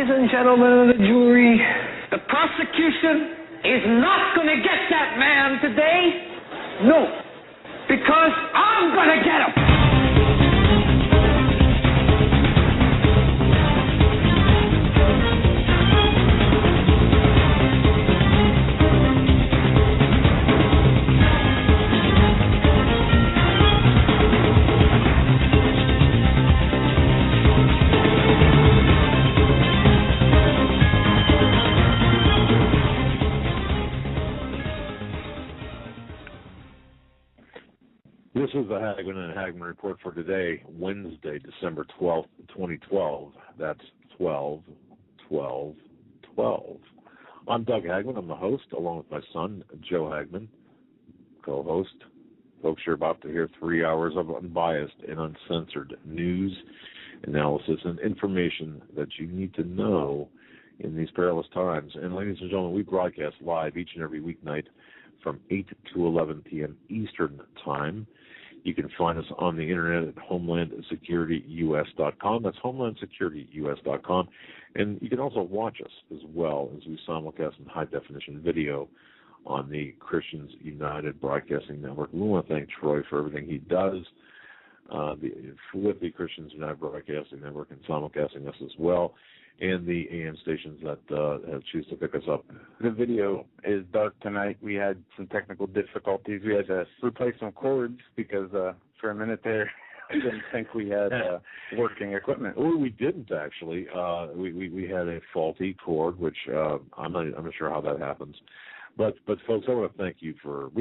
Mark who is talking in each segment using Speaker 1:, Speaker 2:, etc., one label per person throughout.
Speaker 1: Ladies and gentlemen of the jury, the prosecution is not going to get that man today. No, because I'm going to get him.
Speaker 2: This is the Hagmann and Hagmann report for today, Wednesday, December 12th, 2012. That's 12/12/12. I'm Doug Hagmann. I'm the host, along with my son, Joe Hagmann, co-host. Folks, you're about to hear 3 hours of unbiased and uncensored news, analysis, and information that you need to know in these perilous times. And ladies and gentlemen, we broadcast live each and every weeknight from 8 to 11 p.m. Eastern Time. You can find us on the internet at HomelandSecurityUS.com. That's HomelandSecurityUS.com. And you can also watch us as well as we simulcast in high-definition video on the Christians United Broadcasting Network. We want to thank Troy for everything he does with the Christians United Broadcasting Network and simulcasting us as well, and the AM stations that choose to pick us up.
Speaker 3: The video is dark tonight. We had some technical difficulties. We had to replace some cords because for a minute there, I didn't think we had working equipment.
Speaker 2: Well, we didn't actually. We had a faulty cord, which I'm not sure how that happens. But folks, we want to thank you for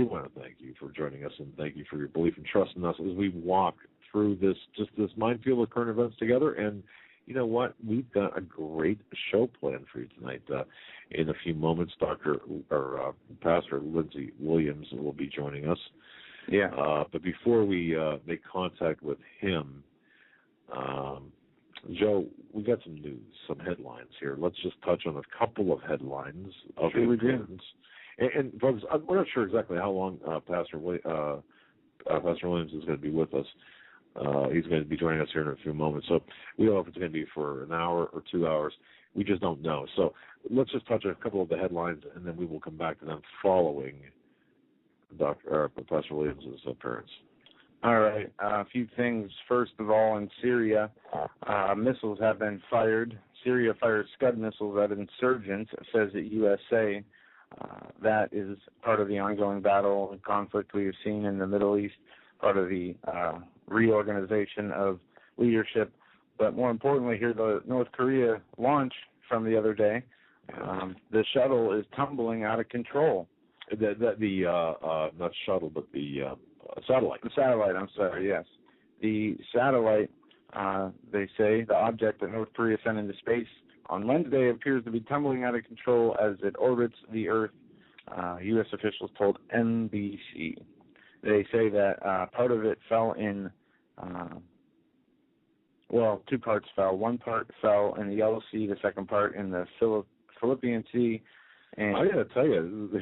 Speaker 2: joining us, and thank you for your belief and trust in us as we walk through this minefield of current events together. And you know what? We've got a great show planned for you tonight. In a few moments, Pastor Lindsey Williams will be joining us.
Speaker 3: Yeah.
Speaker 2: But before we make contact with him, Joe, we got some news, some headlines here. Let's just touch on a couple of headlines of
Speaker 3: sure
Speaker 2: importance. And folks, we're not sure exactly how long Pastor Williams is going to be with us. He's going to be joining us here in a few moments. So we don't know if it's going to be for an hour or 2 hours. We just don't know. So let's just touch on a couple of the headlines, and then we will come back to them following Pastor Williams' appearance.
Speaker 3: All right. A few things. First of all, in Syria, missiles have been fired. Syria fired Scud missiles at insurgents, says the USA. That is part of the ongoing battle and conflict we have seen in the Middle East, part of the reorganization of leadership. But more importantly here, the North Korea launch from the other day, the shuttle is tumbling out of control. Not shuttle, but the satellite. The satellite, I'm sorry, yes. The satellite, they say, the object that North Korea sent into space on Wednesday appears to be tumbling out of control as it orbits the Earth, U.S. officials told NBC. They say that part of it fell in, two parts fell. One part fell in the Yellow Sea, the second part in the Philippine Sea. And
Speaker 2: I got to tell you,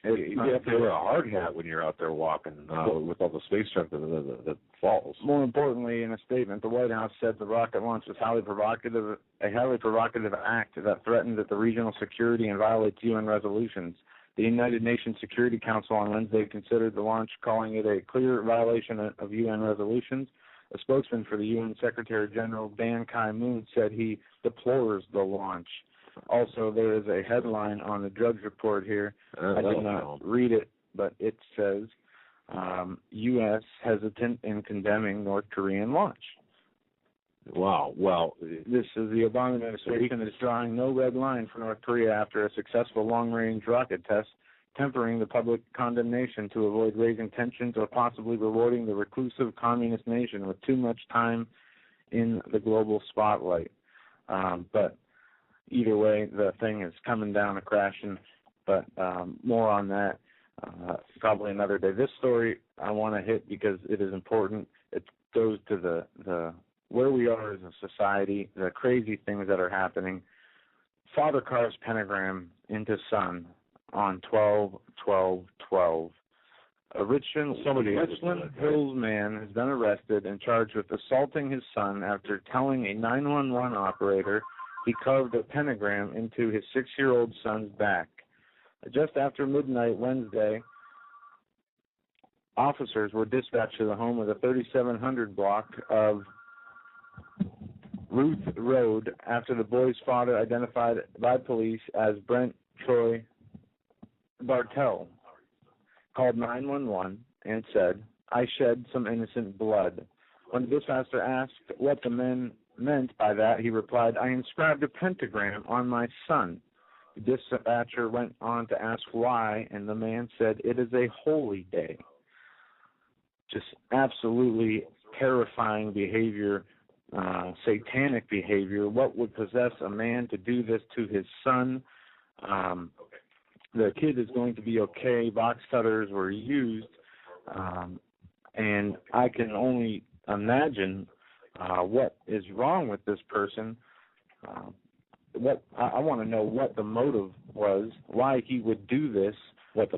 Speaker 2: you have to wear a hard hat when you're out there walking with all the space junk that falls.
Speaker 3: More importantly, in a statement, the White House said the rocket launch was a highly provocative act that threatened the regional security and violates UN resolutions. The United Nations Security Council on Wednesday considered the launch, calling it a clear violation of UN resolutions. A spokesman for the UN Secretary General Ban Ki-moon said he deplores the launch. Also, there is a headline on the Drudge Report here. I did not read it, but it says, U.S. hesitant in condemning North Korean launch.
Speaker 2: Wow. Well,
Speaker 3: this is the Obama administration is drawing no red line for North Korea after a successful long-range rocket test, tempering the public condemnation to avoid raising tensions or possibly rewarding the reclusive communist nation with too much time in the global spotlight. But either way, the thing is coming down a crashing. But more on that probably another day. This story I want to hit because it is important. It goes to the where we are as a society, the crazy things that are happening. Father carves pentagram into son on 12/12/12. A Richland Hills man has been arrested and charged with assaulting his son after telling a 911 operator he carved a pentagram into his 6-year-old son's back. Just after midnight Wednesday, officers were dispatched to the home of the 3700 block of Ruth Road after the boy's father, identified by police as Brent Troy Bartell, called 911 and said, "I shed some innocent blood." When the dispatcher asked what the men meant by that, he replied, "I inscribed a pentagram on my son." The dispatcher went on to ask why, and the man said, "It is a holy day." Just absolutely terrifying behavior, satanic behavior. What would possess a man to do this to his son? The kid is going to be okay. Box cutters were used, and I can only imagine what is wrong with this person. I want to know what the motive was, why he would do this. If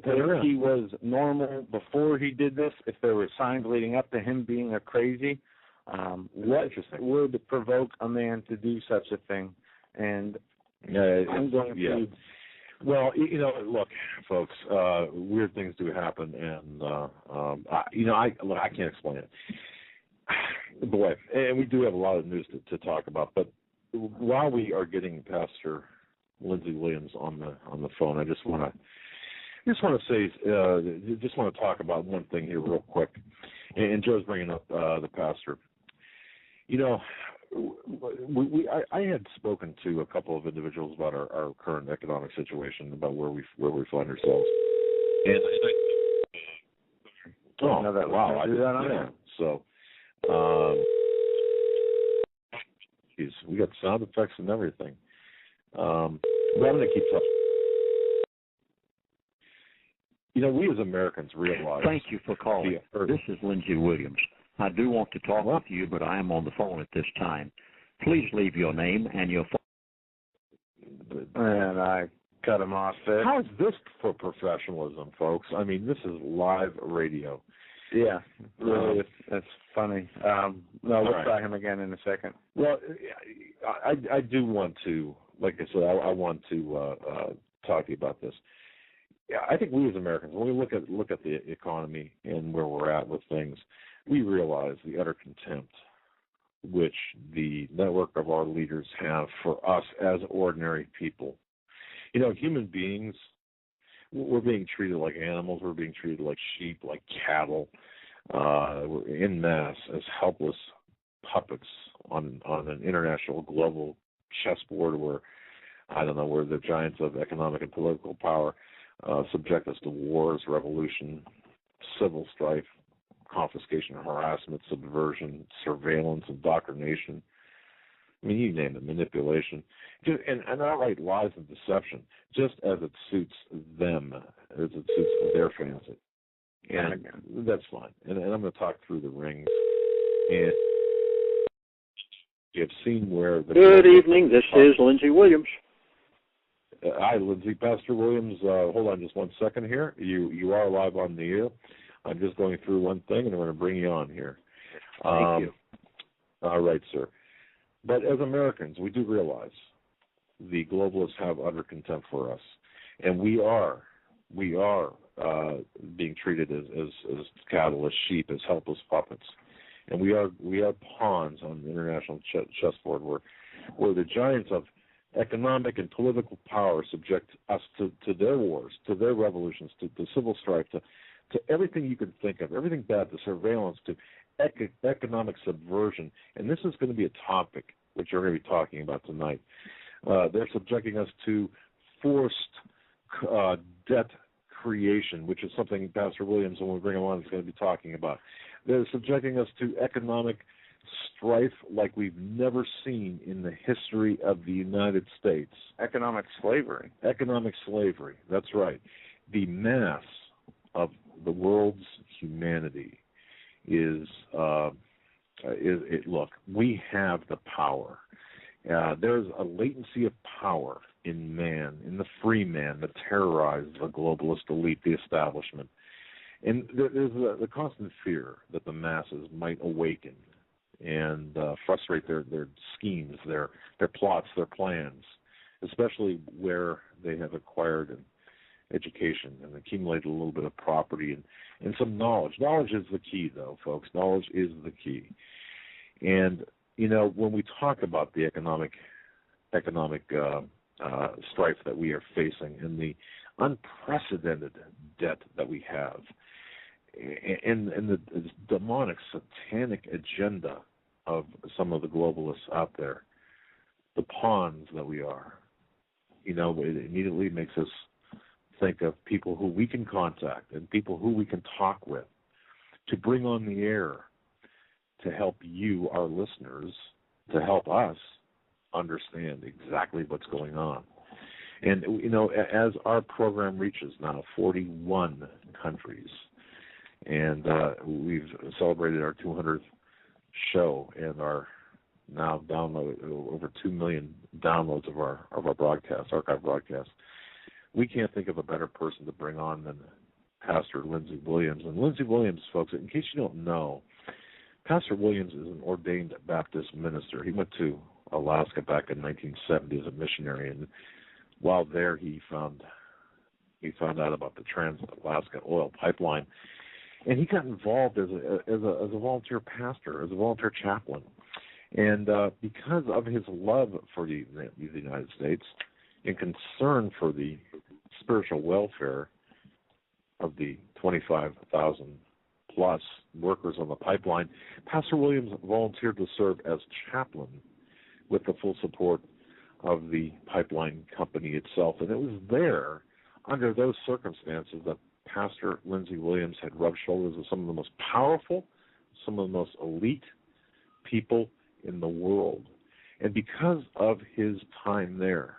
Speaker 3: he was normal before he did this, if there were signs leading up to him being a crazy, what would provoke a man to do such a thing? And I'm going to...
Speaker 2: Well, look, folks, weird things do happen, and, I can't explain it. Boy, and we do have a lot of news to talk about, but while we are getting Pastor Lindsey Williams on the phone, I just want to talk about one thing here real quick. And Joe's bringing up the pastor. I had spoken to a couple of individuals about our current economic situation, about where we find ourselves. And I did that on there. So, we got sound effects and everything. But I'm going to keep talking. We as Americans realize...
Speaker 4: Thank you for calling. This is Lindsey Williams. I do want to talk with you, but I am on the phone at this time. Please leave your name and your phone.
Speaker 3: And I cut him off there.
Speaker 2: How is this for professionalism, folks? I mean, this is live radio.
Speaker 3: Yeah, really, it's funny. We'll try him again in a second.
Speaker 2: Well, I do want to, like I said, I want to talk to you about this. Yeah, I think we as Americans, when we look at the economy and where we're at with things, we realize the utter contempt which the network of our leaders have for us as ordinary people. Human beings, we're being treated like animals. We're being treated like sheep, like cattle. We're en masse as helpless puppets on an international global chessboard where the giants of economic and political power subject us to wars, revolution, civil strife, confiscation, harassment, subversion, surveillance, indoctrination. I mean, you name it, manipulation, and outright lies and deception, just as it suits them, as it suits their fancy. And that's fine. And I'm going to talk through the rings. And you have seen where...
Speaker 4: Good evening. This is Lindsey Williams.
Speaker 2: Hi, Lindsey. Pastor Williams, hold on just 1 second here. You are live on the air. I'm just going through one thing, and I'm going to bring you on here.
Speaker 4: Thank you.
Speaker 2: All right, sir. But as Americans, we do realize the globalists have utter contempt for us, and we are being treated as cattle, as sheep, as helpless puppets, and we are pawns on the international chessboard where the giants of economic and political power subject us to their wars, to their revolutions, to civil strife, to everything you can think of, everything bad, to surveillance, to economic subversion. And this is going to be a topic which we're going to be talking about tonight. They're subjecting us to forced debt creation, which is something Pastor Williams, when we bring him on, is going to be talking about. They're subjecting us to economic strife like we've never seen in the history of the United States.
Speaker 3: Economic slavery.
Speaker 2: Economic slavery, that's right. The mass of the world's humanity is look, we have the power. There's a latency of power in man, in the free man that terrorizes the globalist elite, the establishment. And there's the constant fear that the masses might awaken and frustrate their schemes, their plots, their plans, especially where they have acquired an education and accumulated a little bit of property and some knowledge. Knowledge is the key, though, folks. Knowledge is the key. And, you know, when we talk about the economic strife that we are facing and the unprecedented debt that we have and the demonic, satanic agenda of some of the globalists out there, the pawns that we are, you know, it immediately makes us think of people who we can contact and people who we can talk with to bring on the air to help you, our listeners, to help us understand exactly what's going on. And, you know, as our program reaches now 41 countries, and we've celebrated our 200th show and our now download over 2 million downloads of our broadcast, archive broadcast, we can't think of a better person to bring on than Pastor Lindsey Williams. And Lindsey Williams, folks, in case you don't know, Pastor Williams is an ordained Baptist minister. He went to Alaska back in 1970 as a missionary, and while there he found out about the Trans-Alaska oil pipeline, and he got involved as a volunteer pastor, as a volunteer chaplain. And because of his love for the United States and concern for the spiritual welfare of the 25,000 plus workers on the pipeline, Pastor Williams volunteered to serve as chaplain with the full support of the pipeline company itself. And it was there, under those circumstances, that Pastor Lindsey Williams had rubbed shoulders with some of the most powerful, some of the most elite people in the world. And because of his time there,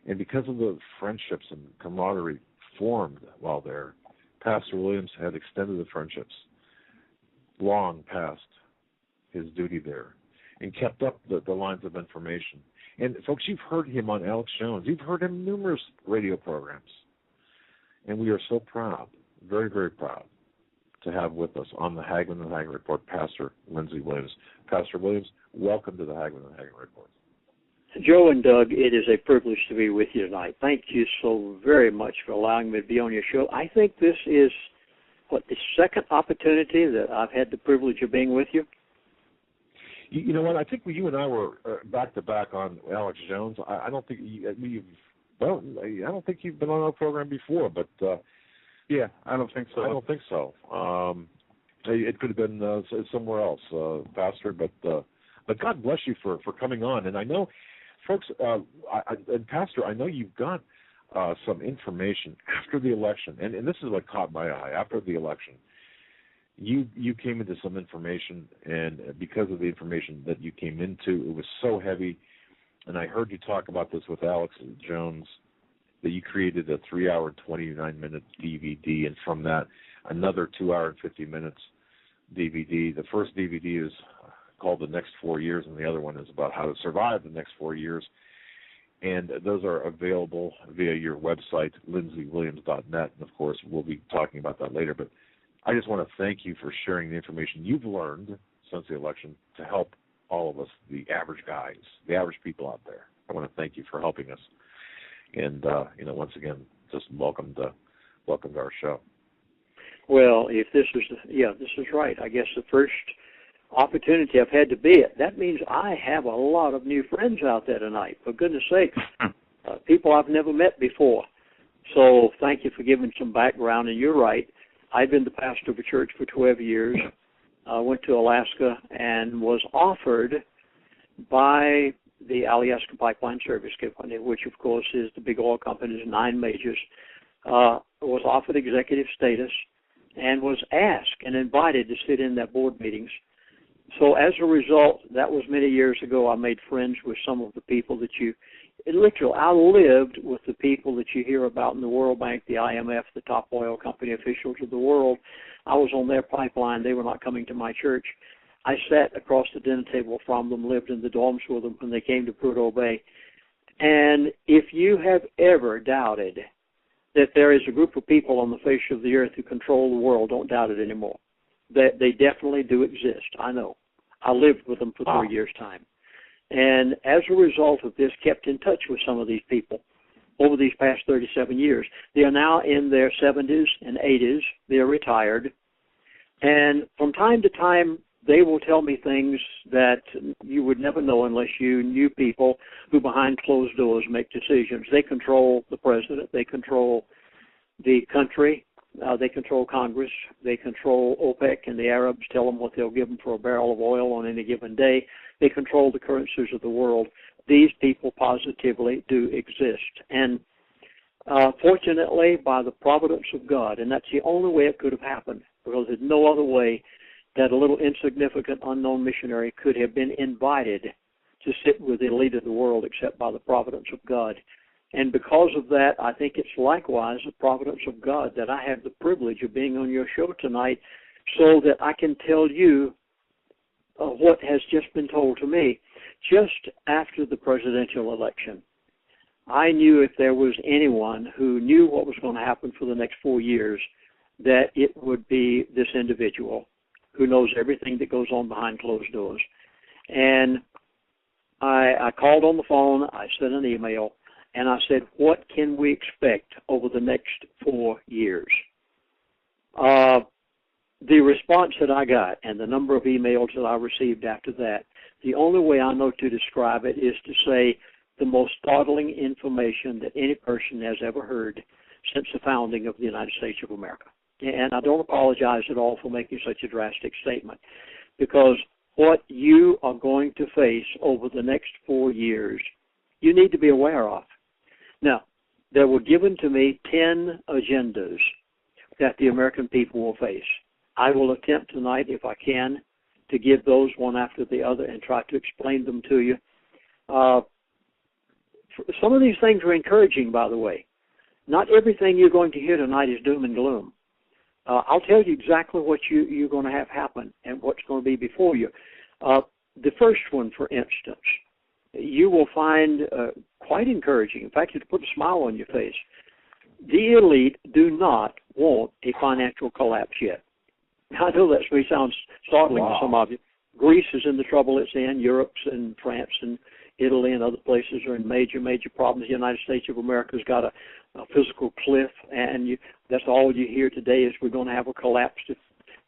Speaker 2: and because of the friendships and camaraderie formed while there, Pastor Williams had extended the friendships long past his duty there and kept up the lines of information. And, folks, you've heard him on Alex+Jones. You've heard him in numerous radio programs. And we are so proud, very, very proud, to have with us on the Hagmann and Hagmann Report Pastor Lindsey Williams. Pastor Williams, welcome to the Hagmann and Hagmann Report.
Speaker 5: Joe and Doug, it is a privilege to be with you tonight. Thank you so very much for allowing me to be on your show. I think this is, the second opportunity that I've had the privilege of being with you?
Speaker 2: You know what? I think you and I were back-to-back on Alex+Jones. I don't think I don't think you've been on our program before, but
Speaker 3: yeah, I don't think so.
Speaker 2: I don't think so. It could have been somewhere else, Pastor. But God bless you for coming on. And I know, folks, and Pastor, I know you've got some information after the election, and this is what caught my eye. After the election, you came into some information, and because of the information that you came into, it was so heavy. And I heard you talk about this with Alex+Jones, that you created a 3-hour, 29-minute DVD, and from that, another 2-hour and 50 minutes DVD. The first DVD is called The Next 4 Years, and the other one is about how to survive the next 4 years. And those are available via your website, lindseywilliams.net. And, of course, we'll be talking about that later. But I just want to thank you for sharing the information you've learned since the election to help all of us, the average guys, the average people out there. I want to thank you for helping us. And, once again, just welcome to our show.
Speaker 5: Well, if this is right. I guess the first opportunity I've had to be it. That means I have a lot of new friends out there tonight, for goodness sakes. People I've never met before. So thank you for giving some background. And you're right. I've been the pastor of a church for 12 years. I went to Alaska and was offered by the Alaska Pipeline Service Company, which, of course, is the big oil company's 9 majors, was offered executive status and was asked and invited to sit in their board meetings. So as a result, that was many years ago, I made friends with some of the people that I lived with the people that you hear about in the World Bank, the IMF, the top oil company officials of the world. I was on their pipeline. They were not coming to my church. I sat across the dinner table from them, lived in the dorms with them when they came to Prudhoe Bay. And if you have ever doubted that there is a group of people on the face of the earth who control the world, don't doubt it anymore. They definitely do exist. I know. I lived with them for 3 years' time. And as a result of this, kept in touch with some of these people over these past 37 years. They are now in their 70s and 80s. They are retired. And from time to time, they will tell me things that you would never know unless you knew people who behind closed doors make decisions. They control the president. They control the country. They control Congress. They control OPEC, and the Arabs tell them what they'll give them for a barrel of oil on any given day. They control the currencies of the world. These people positively do exist. And fortunately, by the providence of God, and that's the only way it could have happened, because there's no other way that a little insignificant unknown missionary could have been invited to sit with the elite of the world except by the providence of God. And because of that, I think it's likewise the providence of God that I have the privilege of being on your show tonight so that I can tell you what has just been told to me. Just after the presidential election, I knew if there was anyone who knew what was going to happen for the next 4 years, that it would be this individual who knows everything that goes on behind closed doors. And I called on the phone, I sent an email, and I said, what can we expect over the next 4 years? The response that I got and the number of emails that I received after that, the only way I know to describe it is to say the most startling information that any person has ever heard since the founding of the United States of America. And I don't apologize at all for making such a drastic statement, because what you are going to face over the next 4 years, you need to be aware of. Now, there were given to me 10 agendas that the American people will face. I will attempt tonight, if I can, to give those one after the other and try to explain them to you. Some of these things are encouraging, by the way. Not everything you're going to hear tonight is doom and gloom. I'll tell you exactly what you're going to have happen and what's going to be before you. The first one, for instance, you will find quite encouraging. In fact, it'll put a smile on your face. The elite do not want a financial collapse yet. I know that may sound startling to some of you. Greece is in the trouble it's in. Europe's and France and Italy and other places are in major, major problems. The United States of America's got a physical cliff, and that's all you hear today is we're going to have a collapse if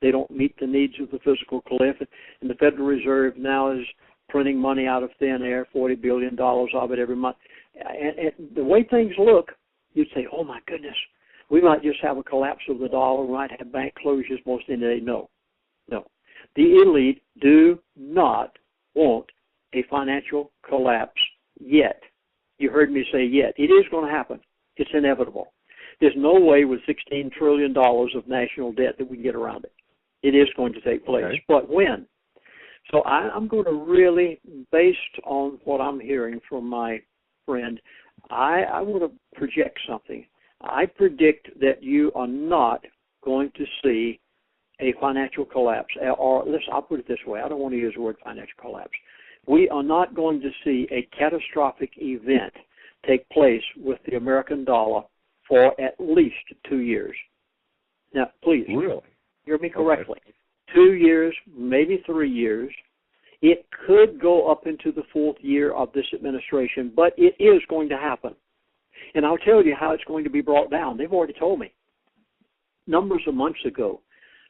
Speaker 5: they don't meet the needs of the physical cliff. And the Federal Reserve now is printing money out of thin air, $40 billion of it every month. And the way things look, you'd say, oh, my goodness, we might just have a collapse of the dollar. We might have bank closures most of the day. No. The elite do not want a financial collapse yet. You heard me say yet. It is going to happen. It's inevitable. There's no way with $16 trillion of national debt that we can get around it. It is going to take place. Okay. But when? So I'm going to really, based on what I'm hearing from my friend, I want to project something. I predict that you are not going to see a financial collapse, or I'll put it this way. I don't want to use the word financial collapse. We are not going to see a catastrophic event take place with the American dollar for at least 2 years. Now, please,
Speaker 2: really?
Speaker 5: Hear me correctly. Okay. 2 years, maybe 3 years. It could go up into the 4th year of this administration, but it is going to happen. And I'll tell you how it's going to be brought down. They've already told me. Numbers of months ago,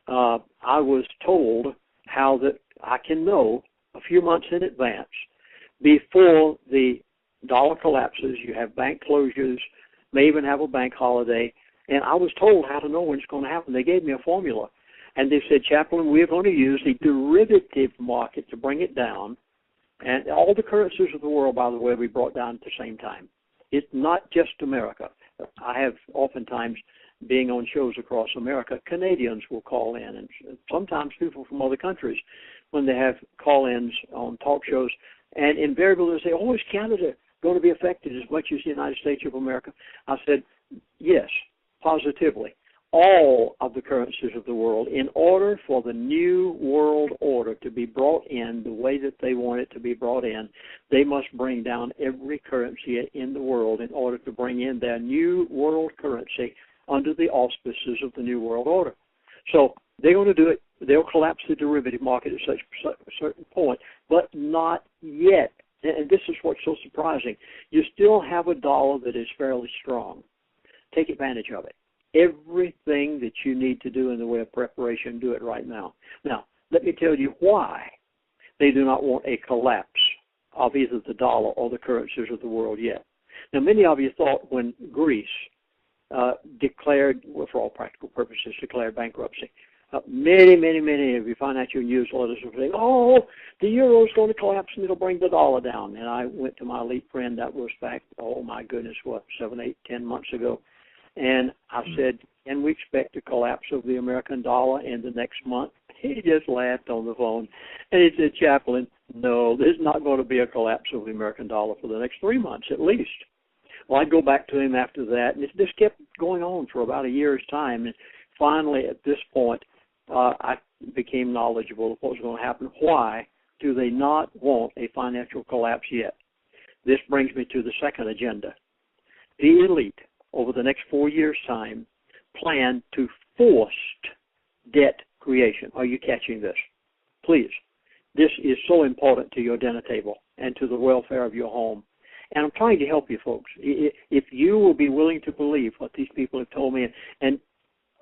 Speaker 5: I was told how that I can know a few months in advance before the dollar collapses. You have bank closures, may even have a bank holiday. And I was told how to know when it's going to happen. They gave me a formula. And they said, Chaplain, we're going to use the derivative market to bring it down. And all the currencies of the world, by the way, we brought down at the same time. It's not just America. I have oftentimes, being on shows across America, Canadians will call in, and sometimes people from other countries when they have call-ins on talk shows. And invariably they say, oh, is Canada going to be affected as much as the United States of America? I said, yes, positively. All of the currencies of the world, in order for the New World Order to be brought in the way that they want it to be brought in, they must bring down every currency in the world in order to bring in their new world currency under the auspices of the New World Order. So They're going to do it. They'll collapse the derivative market at a certain point, but not yet. And this is what's so surprising. You still have a dollar that is fairly strong. Take advantage of it. Everything that you need to do in the way of preparation, do it right now. Now, let me tell you why they do not want a collapse of either the dollar or the currencies of the world yet. Now, many of you thought when Greece declared, well, for all practical purposes, declared bankruptcy, many of your financial newsletters were saying, oh, the euro is going to collapse and it'll bring the dollar down. And I went to my elite friend, that was back, oh my goodness, 7, 8, 10 months ago. And I said, can we expect a collapse of the American dollar in the next month? He just laughed on the phone. And he said, Chaplain, no, there's not going to be a collapse of the American dollar for the next 3 months at least. Well, I'd go back to him after that, and this kept going on for about a year's time. And finally, at this point, I became knowledgeable of what was going to happen. Why do they not want a financial collapse yet? This brings me to the second agenda. The elite, over the next 4 years' time, plan to forced debt creation. Are you catching this? Please. This is so important to your dinner table and to the welfare of your home. And I'm trying to help you folks. If you will be willing to believe what these people have told me, and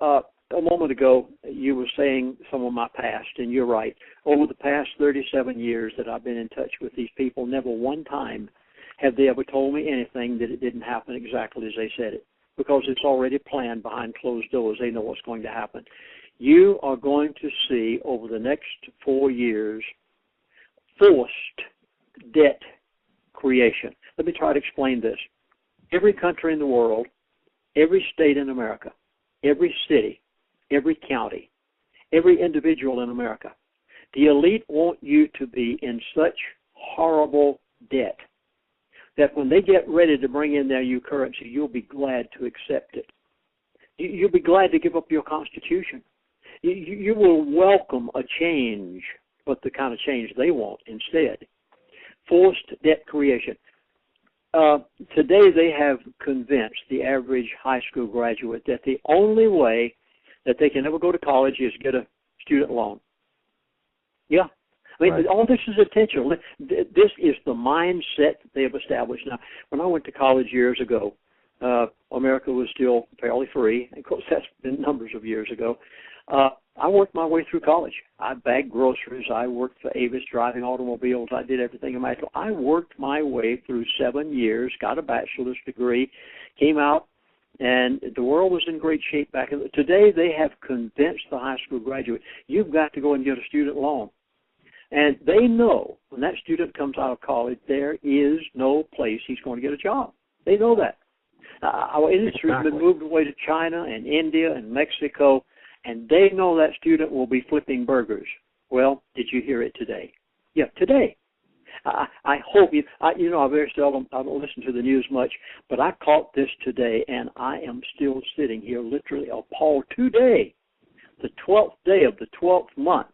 Speaker 5: a moment ago you were saying some of my past, and you're right. Over the past 37 years that I've been in touch with these people, never one time have they ever told me anything that it didn't happen exactly as they said it, because it's already planned behind closed doors. They know what's going to happen. You are going to see over the next 4 years forced debt creation. Let me try to explain this. Every country in the world, every state in America, every city, every county, every individual in America, the elite want you to be in such horrible debt that when they get ready to bring in their new currency, you'll be glad to accept it. You'll be glad to give up your Constitution. You will welcome a change, but the kind of change they want instead. Forced debt creation. Today they have convinced the average high school graduate that the only way that they can ever go to college is get a student loan. Yeah. I mean, all this is intentional. This is the mindset that they have established. Now, when I went to college years ago, America was still fairly free. Of course, that's been numbers of years ago. I worked my way through college. I bagged groceries. I worked for Avis driving automobiles. I did everything imaginable. I worked my way through 7 years, got a bachelor's degree, came out, and the world was in great shape back in today. They have convinced the high school graduate, you've got to go and get a student loan. And they know when that student comes out of college, there is no place he's going to get a job. They know that. Our industry has been moved away to China and India and Mexico, and they know that student will be flipping burgers. Well, did you hear it today? Yeah, today. I hope you, I very seldom, I don't listen to the news much, but I caught this today, and I am still sitting here literally appalled. Today, the 12th day of the 12th month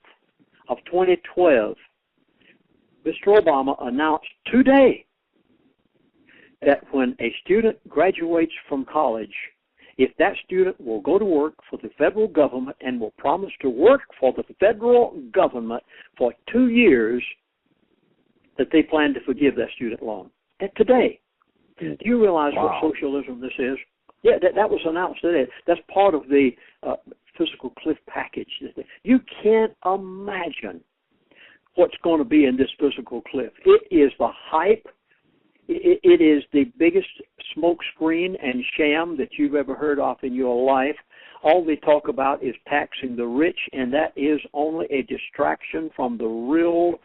Speaker 5: of 2012, Mr. Obama announced today that when a student graduates from college, if that student will go to work for the federal government and will promise to work for the federal government for 2 years, that they plan to forgive that student loan. And today, do you realize what socialism this is? Yeah, that was announced today. That's part of the physical cliff package. You can't imagine what's going to be in this physical cliff. It is the hype. It is the biggest smoke screen and sham that you've ever heard of in your life. All they talk about is taxing the rich, and that is only a distraction from the real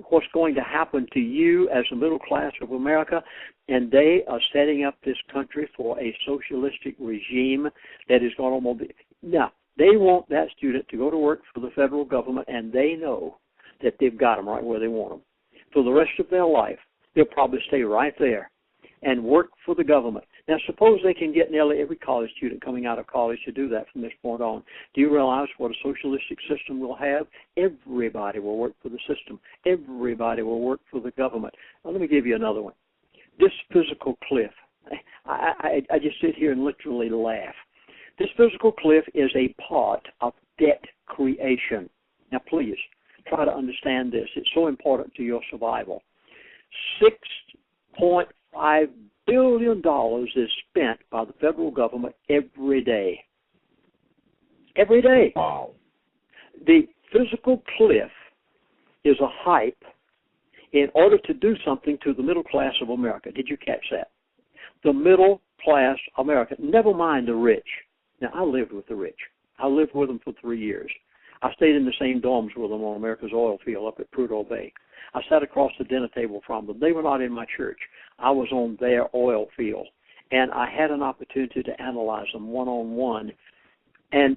Speaker 5: what's going to happen to you as the middle class of America. And they are setting up this country for a socialistic regime that is going to be. Now, they want that student to go to work for the federal government, and they know that they've got them right where they want them. For the rest of their life, they'll probably stay right there and work for the government. Now, suppose they can get nearly every college student coming out of college to do that from this point on. Do you realize what a socialistic system will have? Everybody will work for the system. Everybody will work for the government. Now, let me give you another one. This physical cliff, I just sit here and literally laugh. This physical cliff is a part of debt creation. Now, please, try to understand this. It's so important to your survival. $6.5 billion is spent by the federal government every day. Every day.
Speaker 2: Wow.
Speaker 5: The physical cliff is a hype in order to do something to the middle class of America. Did you catch that? The middle class America. Never mind the rich. Now, I lived with the rich. I lived with them for 3 years. I stayed in the same dorms with them on America's oil field up at Prudhoe Bay. I sat across the dinner table from them. They were not in my church. I was on their oil field. And I had an opportunity to analyze them one-on-one. And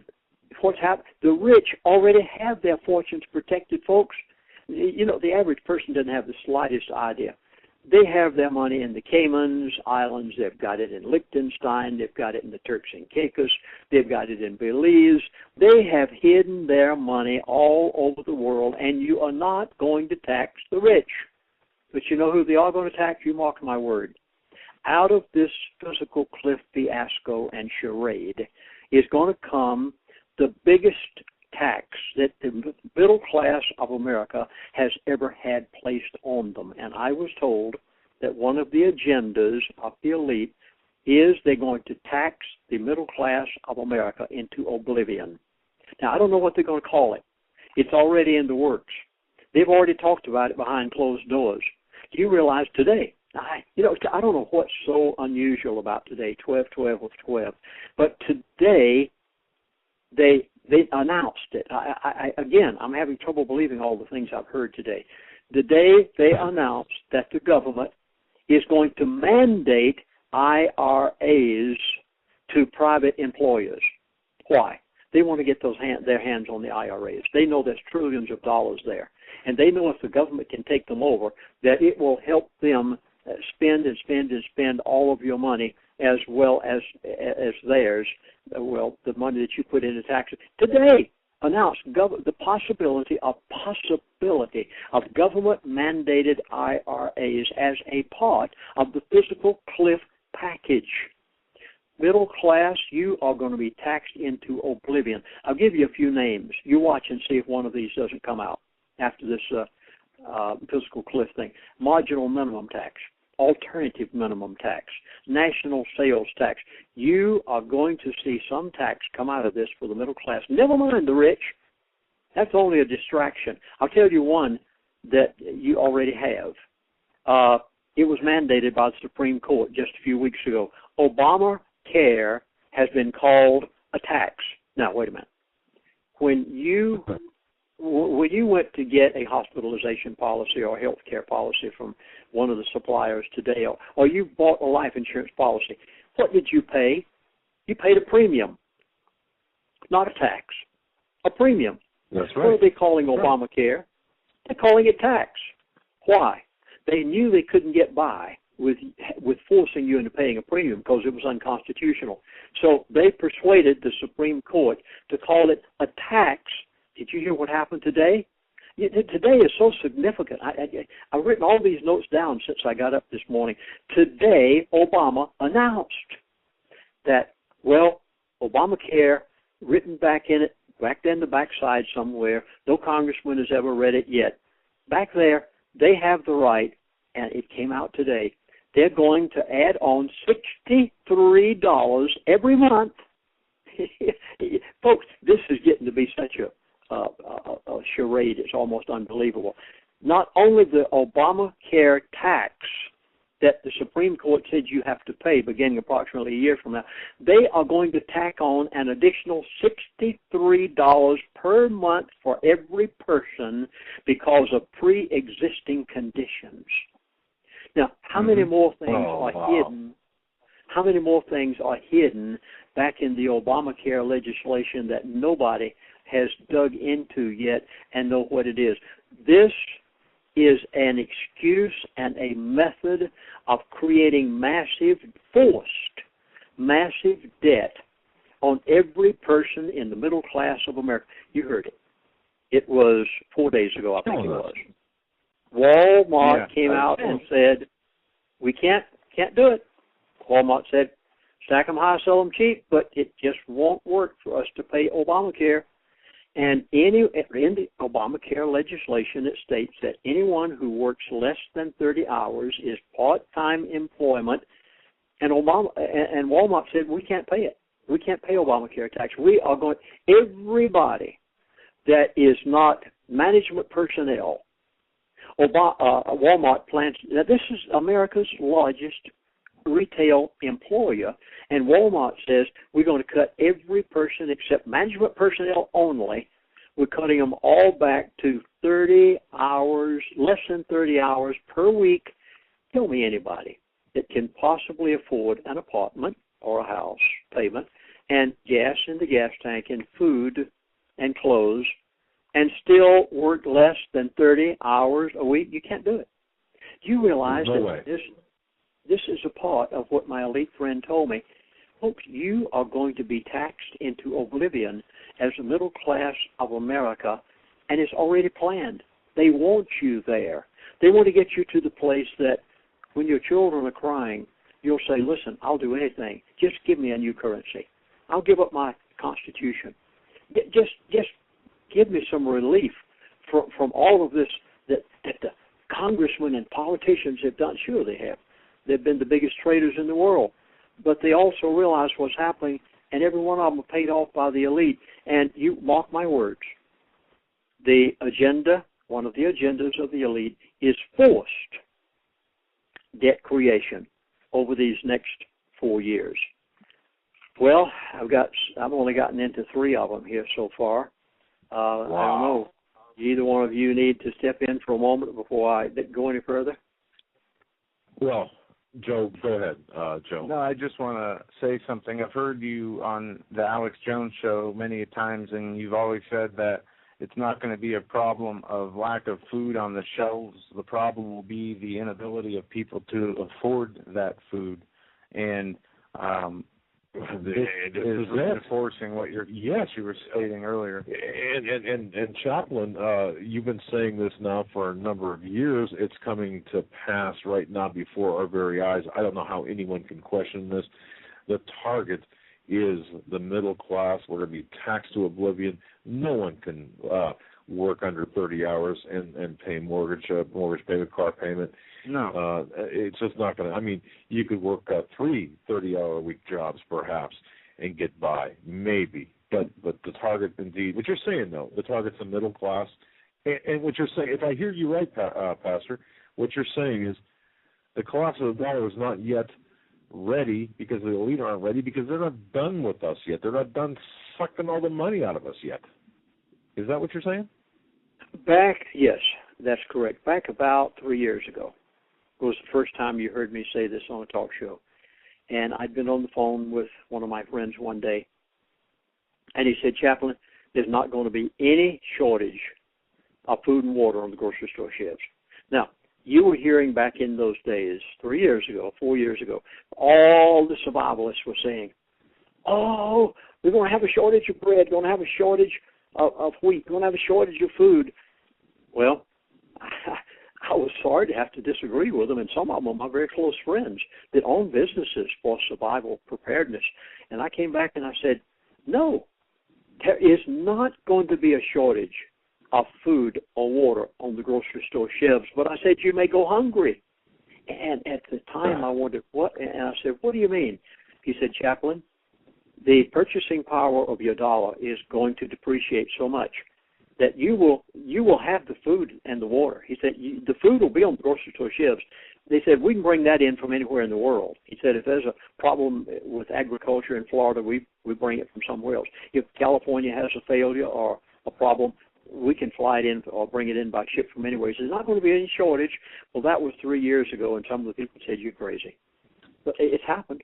Speaker 5: what's happened, the rich already have their fortunes protected, folks. You know, the average person doesn't have the slightest idea. They have their money in the Cayman Islands. They've got it in Liechtenstein. They've got it in the Turks and Caicos. They've got it in Belize. They have hidden their money all over the world, and you are not going to tax the rich. But you know who they are going to tax? You mark my word. Out of this physical cliff fiasco and charade is going to come the biggest tax that the middle class of America has ever had placed on them. And I was told that one of the agendas of the elite is they're going to tax the middle class of America into oblivion. Now, I don't know what they're going to call it. It's already in the works. They've already talked about it behind closed doors. Do you realize today, I don't know what's so unusual about today, 12/12/12, but today they announced it. Again, I'm having trouble believing all the things I've heard today. The day they announced that the government is going to mandate IRAs to private employers. Why? They want to get their hands on the IRAs. They know there's trillions of dollars there. And they know if the government can take them over, that it will help them spend and spend and spend all of your money as well as theirs, well, the money that you put into taxes. Today, announced the possibility of government-mandated IRAs as a part of the physical cliff package. Middle class, you are going to be taxed into oblivion. I'll give you a few names. You watch and see if one of these doesn't come out after this physical cliff thing. Marginal minimum tax, alternative minimum tax, national sales tax. You are going to see some tax come out of this for the middle class. Never mind the rich. That's only a distraction. I'll tell you one that you already have. It was mandated by the Supreme Court just a few weeks ago. Obamacare has been called a tax. Now, wait a minute. When you went to get a hospitalization policy or a health care policy from one of the suppliers today, or you bought a life insurance policy, what did you pay? You paid a premium, not a tax, a premium.
Speaker 2: That's right.
Speaker 5: What are they calling Obamacare? They're calling it tax. Why? They knew they couldn't get by with forcing you into paying a premium because it was unconstitutional. So they persuaded the Supreme Court to call it a tax. Did you hear what happened today? Today is so significant. I've written all these notes down since I got up this morning. Today, Obama announced that, well, Obamacare, written back in the backside somewhere, no congressman has ever read it yet. Back there, they have the right, and it came out today, they're going to add on $63 every month. Folks, this is getting to be such a charade. It's almost unbelievable. Not only the Obamacare tax that the Supreme Court said you have to pay beginning approximately a year from now, they are going to tack on an additional $63 per month for every person because of pre-existing conditions. Now, how many more things are hidden? How many more things are hidden back in the Obamacare legislation that nobody has dug into yet and know what it is? This is an excuse and a method of creating massive debt on every person in the middle class of America. You heard it. It was 4 days ago, I think it was. Walmart came out and said, we can't do it. Walmart said, stack them high, sell them cheap, but it just won't work for us to pay Obamacare. And in the Obamacare legislation, it states that anyone who works less than 30 hours is part-time employment. And Walmart said, we can't pay it. We can't pay Obamacare tax. We are going, everybody that is not management personnel, Walmart plans, now this is America's largest retail employer, and Walmart says we're going to cut every person except management personnel only. We're cutting them all back to 30 hours, less than 30 hours per week. Tell me anybody that can possibly afford an apartment or a house payment and gas in the gas tank and food and clothes and still work less than 30 hours a week. You can't do it. Do you realize that this is a part of what my elite friend told me? Folks, you are going to be taxed into oblivion as the middle class of America, and it's already planned. They want you there. They want to get you to the place that when your children are crying, you'll say, listen, I'll do anything. Just give me a new currency. I'll give up my Constitution. Just give me some relief from all of this that the congressmen and politicians have done. Sure, they have. They've been the biggest traitors in the world. But they also realize what's happening, and every one of them are paid off by the elite. And you mark my words, the agenda, one of the agendas of the elite, is forced debt creation over these next 4 years. Well, I've only gotten into 3 of them here so far. Wow. I don't know. Either one of you need to step in for a moment before I go any further?
Speaker 2: Well, Joe, go ahead, Joe.
Speaker 3: No, I just want to say something. I've heard you on the Alex Jones show many times, and you've always said that it's not going to be a problem of lack of food on the shelves. The problem will be the inability of people to afford that food. And this is reinforcing what you were stating earlier.
Speaker 2: And Chaplain, you've been saying this now for a number of years. It's coming to pass right now before our very eyes. I don't know how anyone can question this. The target is the middle class. We're going to be taxed to oblivion. No one can work under 30 hours and pay mortgage payment, car payment.
Speaker 3: No.
Speaker 2: It's just not going to. I mean, you could work 3 30-hour-a-week jobs perhaps and get by, maybe. But the target, indeed, what you're saying, though, the target's the middle class. And what you're saying, if I hear you right, Pastor, what you're saying is the collapse of the dollar is not yet ready because the elite aren't ready because they're not done with us yet. They're not done sucking all the money out of us yet. Is that what you're saying?
Speaker 5: Yes, that's correct. Back about 3 years ago was the first time you heard me say this on a talk show. And I'd been on the phone with one of my friends one day, and he said, Chaplain, there's not going to be any shortage of food and water on the grocery store shelves. Now, you were hearing back in those days, 3 years ago, 4 years ago, all the survivalists were saying, oh, we're going to have a shortage of bread, we're going to have a shortage of wheat, we're going to have a shortage of food. Well, I was sorry to have to disagree with them, and some of them are my very close friends that own businesses for survival preparedness. And I came back and I said, no, there is not going to be a shortage of food or water on the grocery store shelves. But I said, you may go hungry. And at the time I wondered, what? And I said, what do you mean? He said, Chaplain, the purchasing power of your dollar is going to depreciate so much that you will have the food and the water. He said, the food will be on the grocery store shelves. They said, we can bring that in from anywhere in the world. He said, if there's a problem with agriculture in Florida, we bring it from somewhere else. If California has a failure or a problem, we can fly it in or bring it in by ship from anywhere. He said, there's not going to be any shortage. Well, that was 3 years ago, and some of the people said, you're crazy. But it's happened.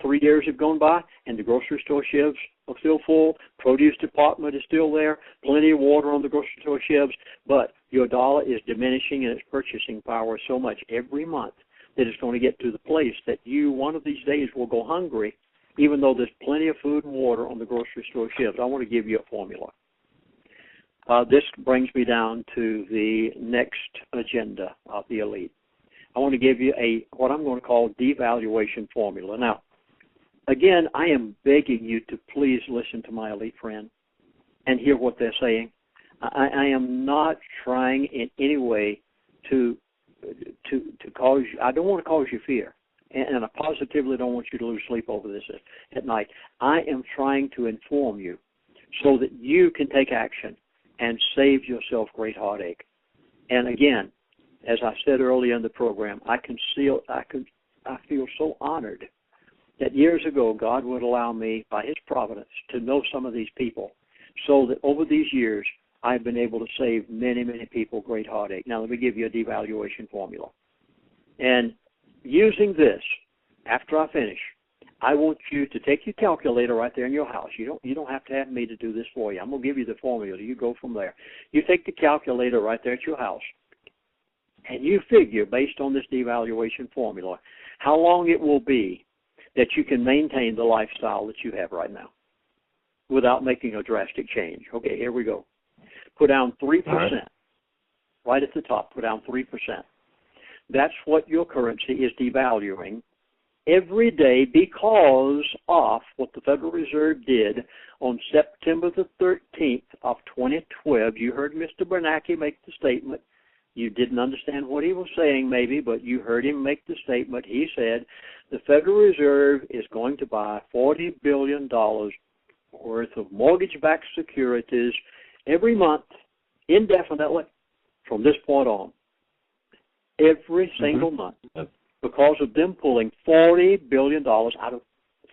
Speaker 5: 3 years have gone by, and the grocery store shelves are still full. Produce department is still there. Plenty of water on the grocery store shelves. But your dollar is diminishing in its purchasing power so much every month that it's going to get to the place that you, one of these days, will go hungry, even though there's plenty of food and water on the grocery store shelves. I want to give you a formula. This brings me down to the next agenda of the elite. I want to give you what I'm going to call devaluation formula. Now, again, I am begging you to please listen to my elite friend and hear what they're saying. I am not trying in any way to cause you, I don't want to cause you fear, and I positively don't want you to lose sleep over this at night. I am trying to inform you so that you can take action and save yourself great heartache. And again, as I said earlier in the program, I feel so honored that years ago God would allow me, by His providence, to know some of these people, so that over these years I've been able to save many, many people great heartache. Now let me give you a devaluation formula. And using this, after I finish, I want you to take your calculator right there in your house. You don't have to have me to do this for you. I'm going to give you the formula. You go from there. You take the calculator right there at your house, and you figure, based on this devaluation formula, how long it will be that you can maintain the lifestyle that you have right now without making a drastic change. Okay, here we go. Put down 3%. Right at the top, put down 3%. That's what your currency is devaluing every day because of what the Federal Reserve did on September the 13th of 2012. You heard Mr. Bernanke make the statement. You didn't understand what he was saying maybe, but you heard him make the statement. He said the Federal Reserve is going to buy $40 billion worth of mortgage-backed securities every month, indefinitely, from this point on. Every single month, because of them pulling $40 billion out of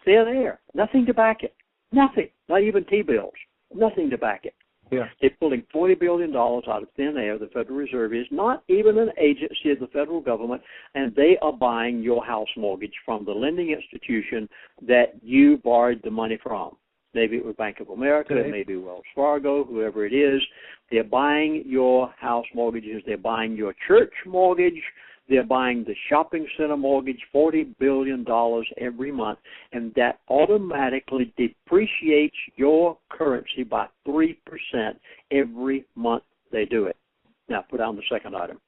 Speaker 5: thin air. Nothing to back it. Nothing. Not even T-bills. Nothing to back it.
Speaker 3: Yeah.
Speaker 5: They're pulling $40 billion out of thin air. The Federal Reserve is not even an agency of the federal government, and they are buying your house mortgage from the lending institution that you borrowed the money from. Maybe it was Bank of America, maybe Wells Fargo, whoever it is. They're buying your house mortgages. They're buying your church mortgage. They're buying the shopping center mortgage, $40 billion every month, and that automatically depreciates your currency by 3% every month they do it. Now, put down the second item.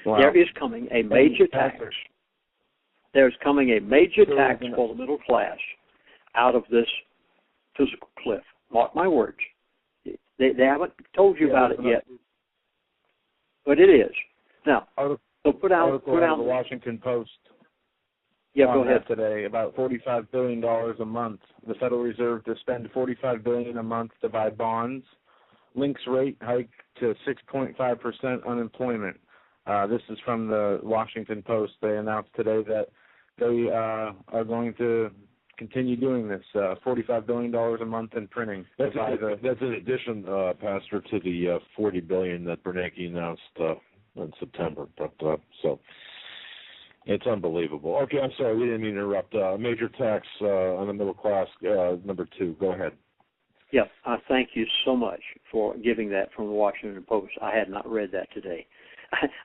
Speaker 5: Wow. There is coming a major tax. There's coming a major tax for the middle class out of this physical cliff. Mark my words. They haven't told you about it yet, but it is. Now, so put out
Speaker 3: the Washington Post.
Speaker 5: Yeah, go ahead.
Speaker 3: Today, about $45 billion a month. The Federal Reserve to spend $45 billion a month to buy bonds. Links rate hike to 6.5% unemployment. This is from the Washington Post. They announced today that they are going to continue doing this. $45 billion a month in printing.
Speaker 2: That's in addition, Pastor, to the $40 billion that Bernanke announced in September. But so it's unbelievable. Okay, I'm sorry, we didn't mean to interrupt. Major tax on the middle class, number 2. Go ahead.
Speaker 5: Yes, I thank you so much for giving that from the Washington Post. I had not read that today.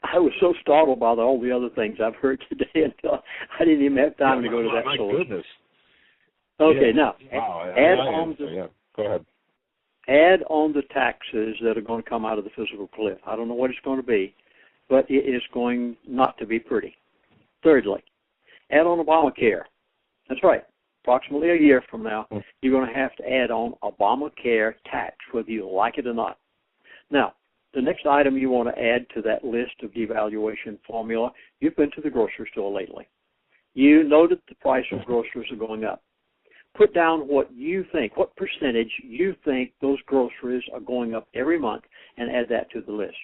Speaker 5: I was so startled by all the other things I've heard today until I didn't even have time to go to that source.
Speaker 2: My goodness.
Speaker 5: Okay, now,
Speaker 2: Go ahead.
Speaker 5: Add on the taxes that are going to come out of the physical cliff. I don't know what it's going to be, but it is going not to be pretty. Thirdly, add on Obamacare. That's right. Approximately a year from now, you're going to have to add on Obamacare tax, whether you like it or not. Now, the next item you want to add to that list of devaluation formula, you've been to the grocery store lately. You know that the price of groceries are going up. Put down what you think, what percentage you think those groceries are going up every month, and add that to the list.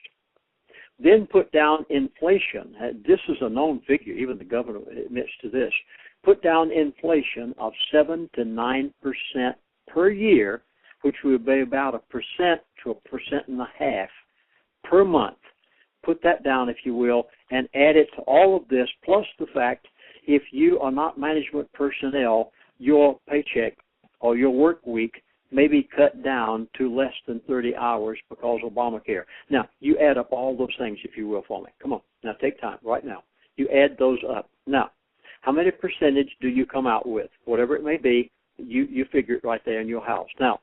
Speaker 5: Then put down inflation. This is a known figure. Even the governor admits to this. Put down inflation of 7 to 9% per year, which would be about 1% to 1.5% per month. Put that down, if you will, and add it to all of this, plus the fact if you are not management personnel, your paycheck or your work week may be cut down to less than 30 hours because of Obamacare. Now, you add up all those things, if you will, for me. Come on. Now, take time right now. You add those up. Now, how many percentage do you come out with? Whatever it may be, you figure it right there in your house. Now,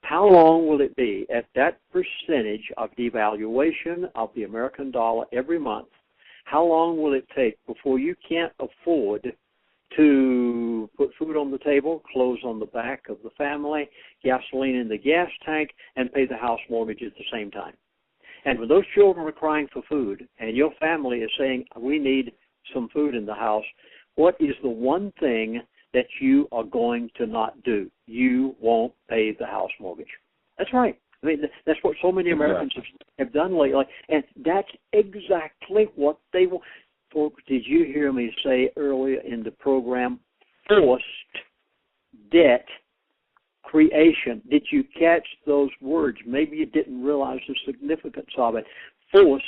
Speaker 5: how long will it be at that percentage of devaluation of the American dollar every month? How long will it take before you can't afford to put food on the table, clothes on the back of the family, gasoline in the gas tank, and pay the house mortgage at the same time. And when those children are crying for food and your family is saying, we need some food in the house, what is the one thing that you are going to not do? You won't pay the house mortgage. That's right. I mean, that's what so many Americans have done lately, and that's exactly what they want. Folks, did you hear me say earlier in the program, forced debt creation? Did you catch those words? Maybe you didn't realize the significance of it. Forced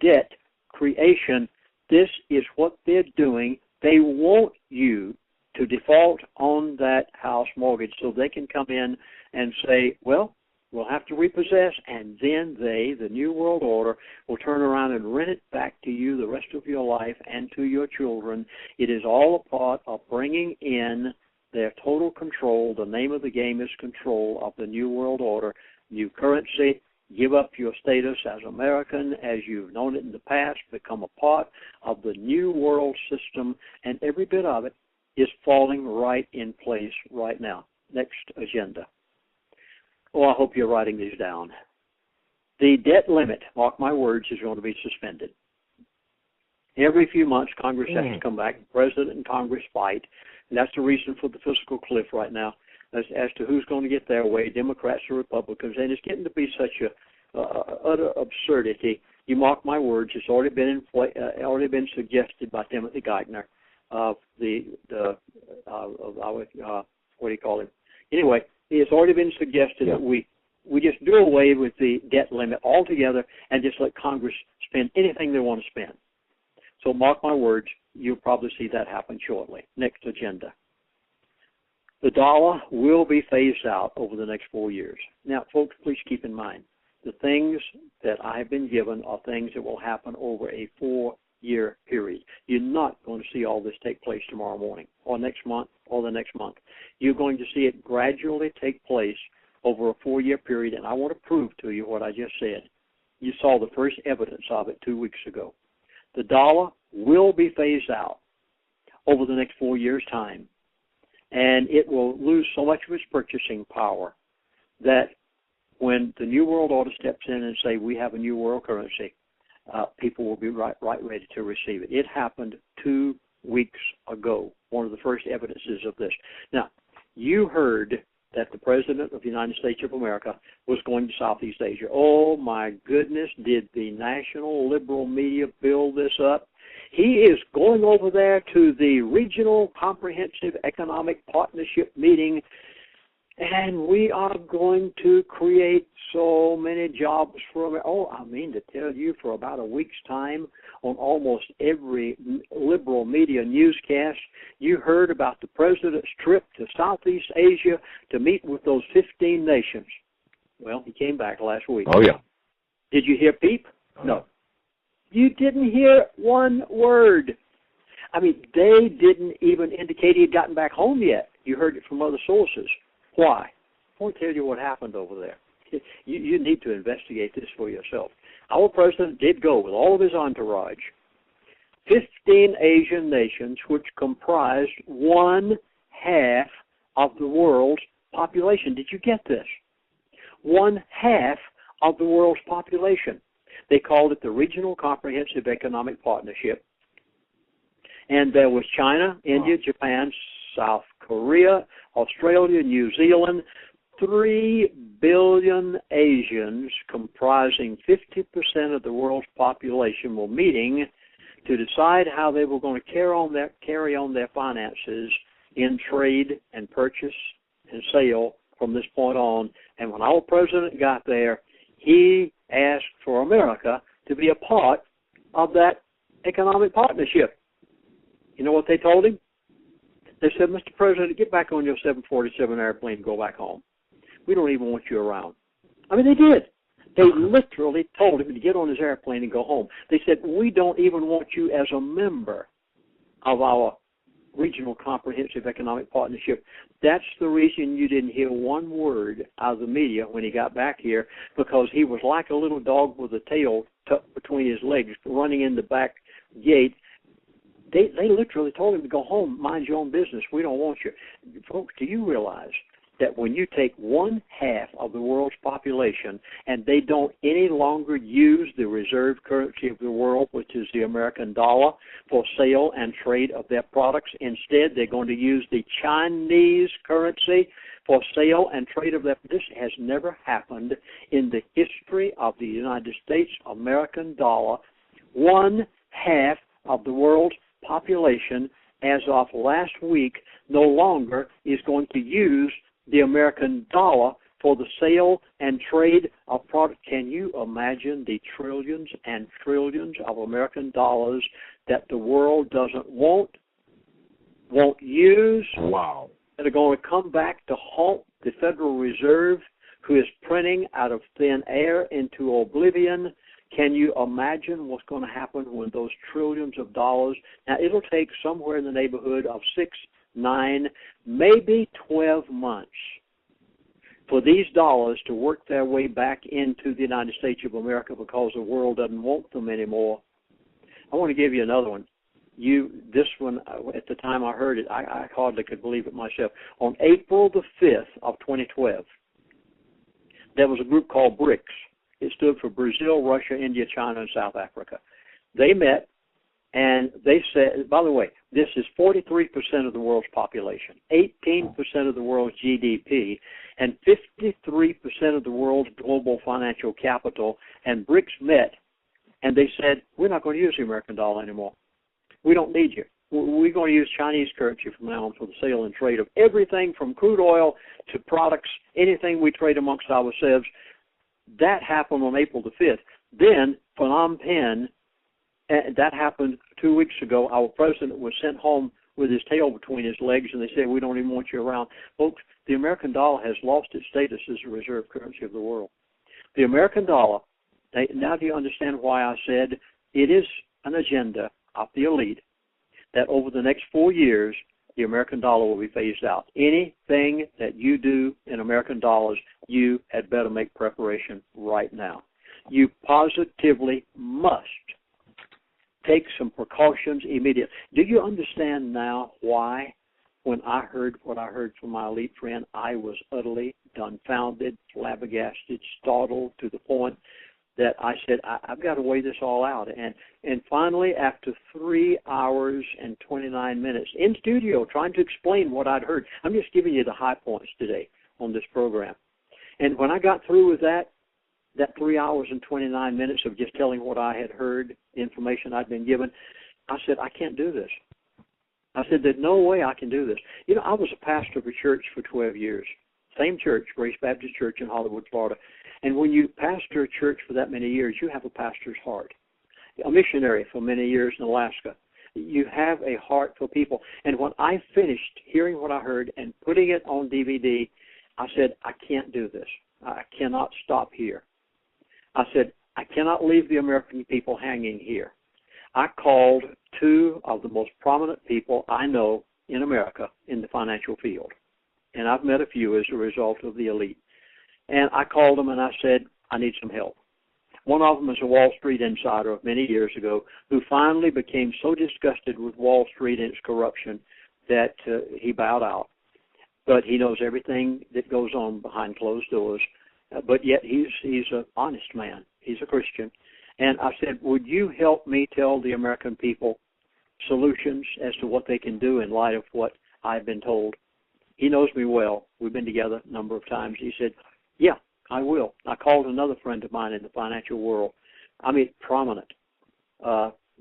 Speaker 5: debt creation. This is what they're doing. They want you to default on that house mortgage so they can come in and say, well, we'll have to repossess, and then they, the New World Order, will turn around and rent it back to you the rest of your life and to your children. It is all a part of bringing in their total control. The name of the game is control of the New World Order. New currency, give up your status as American as you've known it in the past, become a part of the New World system, and every bit of it is falling right in place right now. Next agenda. Oh, I hope you're writing these down. The debt limit, mark my words, is going to be suspended. Every few months, Congress has to come back. The President and Congress fight, and that's the reason for the fiscal cliff right now, as to who's going to get their way, Democrats or Republicans, and it's getting to be such a utter absurdity. You mark my words, it's already been suggested by Timothy Geithner of what do you call it? Anyway, it's already been suggested that we just do away with the debt limit altogether and just let Congress spend anything they want to spend. So mark my words, you'll probably see that happen shortly. Next agenda. The dollar will be phased out over the next 4 years. Now, folks, please keep in mind, the things that I have been given are things that will happen over a 4-year period. You're not going to see all this take place tomorrow morning or next month or the next month. You're going to see it gradually take place over a 4-year period, and I want to prove to you what I just said. You saw the first evidence of it 2 weeks ago. The dollar will be phased out over the next 4 years' time, and it will lose so much of its purchasing power that when the New World Order steps in and say we have a new world currency, people will be right ready to receive it. It happened 2 weeks ago, one of the first evidences of this. Now, you heard that the President of the United States of America was going to Southeast Asia. Oh, my goodness, did the national liberal media build this up? He is going over there to the Regional Comprehensive Economic Partnership meeting, and we are going to create so many jobs for America. Oh, I mean to tell you, for about a week's time on almost every liberal media newscast, you heard about the President's trip to Southeast Asia to meet with those 15 nations. Well, he came back last week.
Speaker 2: Oh, yeah.
Speaker 5: Did you hear peep? No. You didn't hear one word. I mean, they didn't even indicate he had gotten back home yet. You heard it from other sources. Why? I won't tell you what happened over there. You need to investigate this for yourself. Our president did go with all of his entourage, 15 Asian nations, which comprised 1/2 of the world's population. Did you get this? 1/2 of the world's population. They called it the Regional Comprehensive Economic Partnership. And there was China, India, Japan, South Korea, Australia, New Zealand, 3 billion Asians comprising 50% of the world's population were meeting to decide how they were going to carry on their finances in trade and purchase and sale from this point on. And when our president got there, he asked for America to be a part of that economic partnership. You know what they told him? They said, Mr. President, get back on your 747 airplane and go back home. We don't even want you around. I mean, they did. They literally told him to get on his airplane and go home. They said, we don't even want you as a member of our Regional Comprehensive Economic Partnership. That's the reason you didn't hear one word out of the media when he got back here, because he was like a little dog with a tail tucked between his legs, running in the back gate, They literally told him to go home, mind your own business. We don't want you. Folks, do you realize that when you take 1/2 of the world's population and they don't any longer use the reserve currency of the world, which is the American dollar, for sale and trade of their products, instead they're going to use the Chinese currency for sale and trade of their. This has never happened in the history of the United States American dollar. 1/2 of the world's population as of last week no longer is going to use the American dollar for the sale and trade of product. Can you imagine the trillions and trillions of American dollars that the world doesn't won't use?
Speaker 2: Wow.
Speaker 5: That are going to come back to haunt the Federal Reserve, who is printing out of thin air into oblivion. Can you imagine what's going to happen when those trillions of dollars? Now, it'll take somewhere in the neighborhood of 6, 9, maybe 12 months for these dollars to work their way back into the United States of America because the world doesn't want them anymore. I want to give you another one. This one, at the time I heard it, I hardly could believe it myself. On April the 5th of 2012, there was a group called BRICS. It stood for Brazil, Russia, India, China, and South Africa. They met, and they said, by the way, this is 43% of the world's population, 18% of the world's GDP, and 53% of the world's global financial capital. And BRICS met, and they said, we're not going to use the American dollar anymore. We don't need you. We're going to use Chinese currency from now on for the sale and trade of everything from crude oil to products, anything we trade amongst ourselves. That happened on April the 5th. Then Phnom Penh, that happened 2 weeks ago. Our president was sent home with his tail between his legs, and they said, we don't even want you around. Folks, the American dollar has lost its status as the reserve currency of the world. The American dollar, now do you understand why I said it is an agenda of the elite that over the next 4 years, the American dollar will be phased out. Anything that you do in American dollars, you had better make preparation right now. You positively must take some precautions immediately. Do you understand now why, when I heard what I heard from my elite friend, I was utterly dumbfounded, flabbergasted, startled to the point that I said, I've got to weigh this all out. And finally, after 3 hours and 29 minutes in studio trying to explain what I'd heard, I'm just giving you the high points today on this program. And when I got through with that 3 hours and 29 minutes of just telling what I had heard, the information I'd been given, I said, I can't do this. I said, there's no way I can do this. You know, I was a pastor of a church for 12 years. Same church, Grace Baptist Church in Hollywood, Florida. And when you pastor a church for that many years, you have a pastor's heart. A missionary for many years in Alaska. You have a heart for people. And when I finished hearing what I heard and putting it on DVD, I said, I can't do this. I cannot stop here. I said, I cannot leave the American people hanging here. I called 2 of the most prominent people I know in America in the financial field. And I've met a few as a result of the elite. And I called them and I said, I need some help. One of them is a Wall Street insider of many years ago who finally became so disgusted with Wall Street and its corruption that he bowed out. But he knows everything that goes on behind closed doors. But yet he's an honest man. He's a Christian. And I said, would you help me tell the American people solutions as to what they can do in light of what I've been told? He knows me well. We've been together a number of times. He said, yeah, I will. I called another friend of mine in the financial world. I mean, prominent,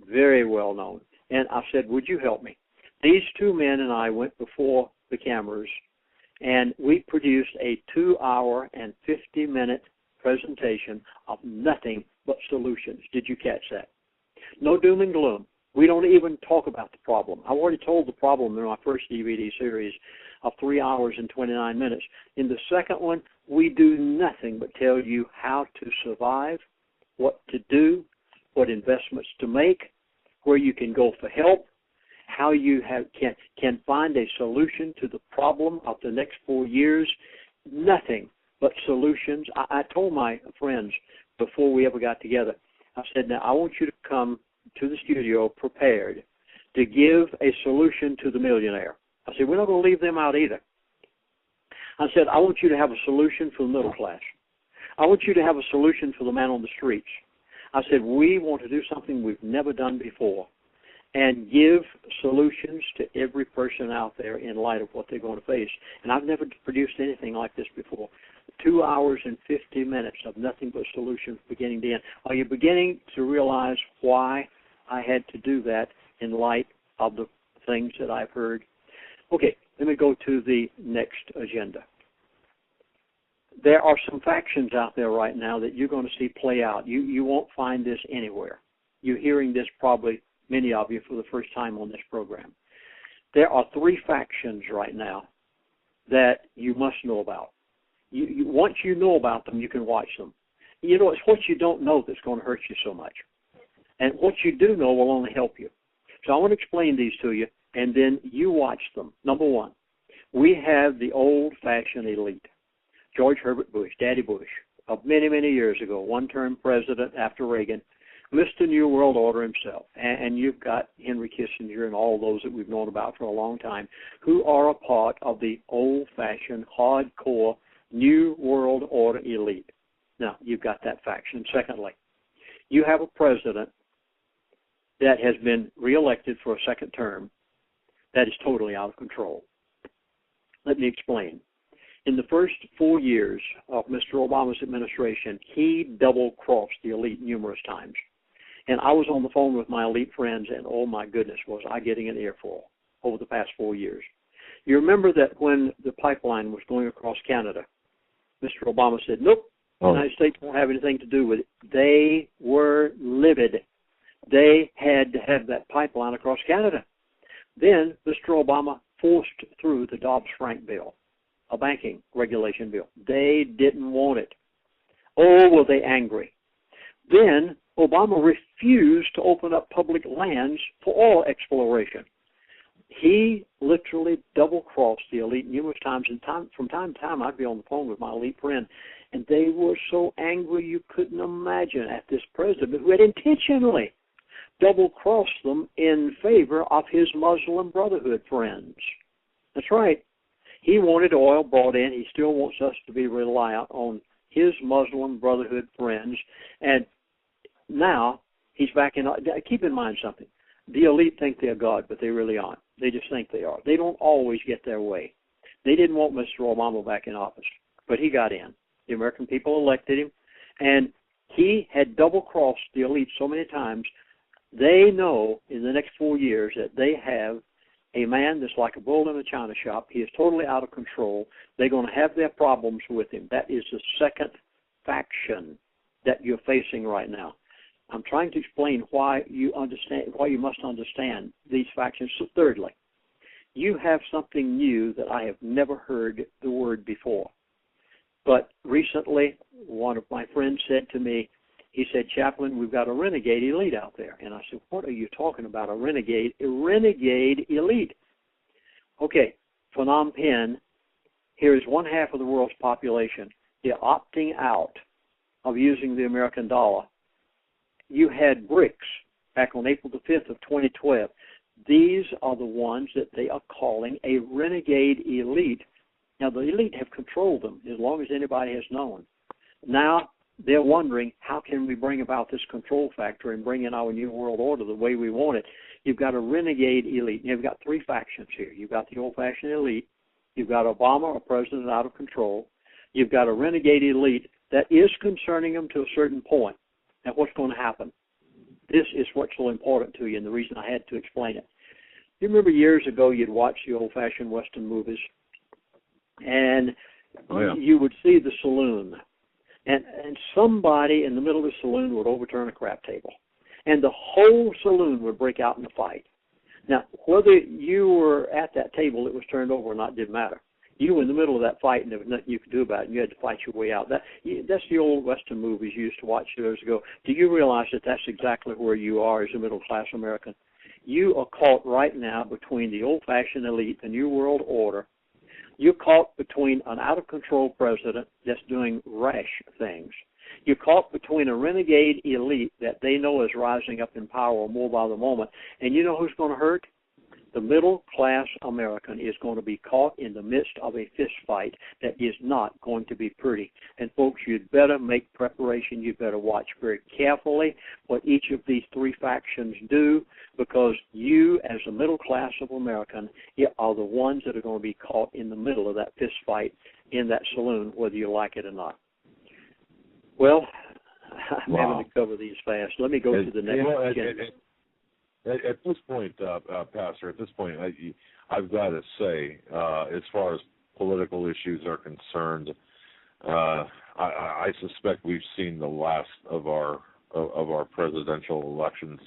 Speaker 5: very well known. And I said, would you help me? These 2 men and I went before the cameras, and we produced a 2-hour and 50-minute presentation of nothing but solutions. Did you catch that? No doom and gloom. We don't even talk about the problem. I already told the problem in my first DVD series of 3 hours and 29 minutes. In the second one, we do nothing but tell you how to survive, what to do, what investments to make, where you can go for help, how you can find a solution to the problem of the next 4 years. Nothing but solutions. I told my friends before we ever got together, I said, now I want you to come to the studio prepared to give a solution to the millionaire. I said, we're not going to leave them out either. I said, I want you to have a solution for the middle class. I want you to have a solution for the man on the streets. I said, we want to do something we've never done before and give solutions to every person out there in light of what they're going to face. And I've never produced anything like this before. 2 hours and 50 minutes of nothing but solutions beginning to end. Are you beginning to realize why I had to do that in light of the things that I've heard? Okay, let me go to the next agenda. There are some factions out there right now that you're going to see play out. You won't find this anywhere. You're hearing this probably, many of you, for the first time on this program. There are 3 factions right now that you must know about. Once you know about them, you can watch them. You know, it's what you don't know that's going to hurt you so much. And what you do know will only help you. So I want to explain these to you, and then you watch them. Number 1, we have the old-fashioned elite. George Herbert Bush, Daddy Bush, of many, many years ago, one-term president after Reagan, Mr. New World Order himself. And you've got Henry Kissinger and all those that we've known about for a long time who are a part of the old-fashioned, hardcore New World Order elite. Now, you've got that faction. Secondly, you have a president that has been reelected for a second term that is totally out of control. Let me explain. In the first 4 years of Mr. Obama's administration, he double-crossed the elite numerous times. And I was on the phone with my elite friends, and oh my goodness, was I getting an earful over the past 4 years. You remember that when the pipeline was going across Canada, Mr. Obama said, nope, the United States won't have anything to do with it. They were livid. They had to have that pipeline across Canada. Then Mr. Obama forced through the Dodd-Frank bill, a banking regulation bill. They didn't want it. Oh, were they angry. Then Obama refused to open up public lands for oil exploration. He literally double-crossed the elite numerous times. And from time to time, I'd be on the phone with my elite friend, and they were so angry you couldn't imagine at this president who had intentionally double-crossed them in favor of his Muslim Brotherhood friends. That's right. He wanted oil brought in. He still wants us to be reliant on his Muslim Brotherhood friends. And now he's back in. Keep in mind something. The elite think they're God, but they really aren't. They just think they are. They don't always get their way. They didn't want Mr. Obama back in office, but he got in. The American people elected him, and he had double-crossed the elite so many times. They know in the next 4 years that they have a man that's like a bull in a china shop. He is totally out of control. They're going to have their problems with him. That is the second faction that you're facing right now. I'm trying to explain why you must understand these factions. So thirdly, you have something new that I have never heard the word before. But recently, one of my friends said to me, he said, Chaplain, we've got a renegade elite out there. And I said, what are you talking about, a renegade? A renegade elite. Okay, Phnom Penh, here is 1/2 of the world's population. They're opting out of using the American dollar. You had BRICS back on April the 5th of 2012. These are the ones that they are calling a renegade elite. Now, the elite have controlled them as long as anybody has known. Now, they're wondering, how can we bring about this control factor and bring in our new world order the way we want it? You've got a renegade elite. You've got 3 factions here. You've got the old-fashioned elite. You've got Obama, a president out of control. You've got a renegade elite that is concerning them to a certain point. Now, what's going to happen? This is what's so important to you, and the reason I had to explain it. You remember years ago you'd watch the old-fashioned Western movies, and you would see the saloon, and somebody in the middle of the saloon would overturn a crap table, and the whole saloon would break out in a fight. Now, whether you were at that table that was turned over or not didn't matter. You were in the middle of that fight, and there was nothing you could do about it, and you had to fight your way out. That's the old Western movies you used to watch years ago. Do you realize that that's exactly where you are as a middle-class American? You are caught right now between the old-fashioned elite, the New World Order. You're caught between an out-of-control president that's doing rash things. You're caught between a renegade elite that they know is rising up in power more by the moment. And you know who's going to hurt? The middle-class American is going to be caught in the midst of a fist fight that is not going to be pretty. And, folks, you'd better make preparation. You better watch very carefully what each of these three factions do, because you, as the middle class of American, are the ones that are going to be caught in the middle of that fist fight in that saloon, whether you like it or not. Well, I'm having to cover these fast. Let me go to the next agenda.
Speaker 2: At this point, Pastor, I've got to say, as far as political issues are concerned, I suspect we've seen the last of our presidential elections,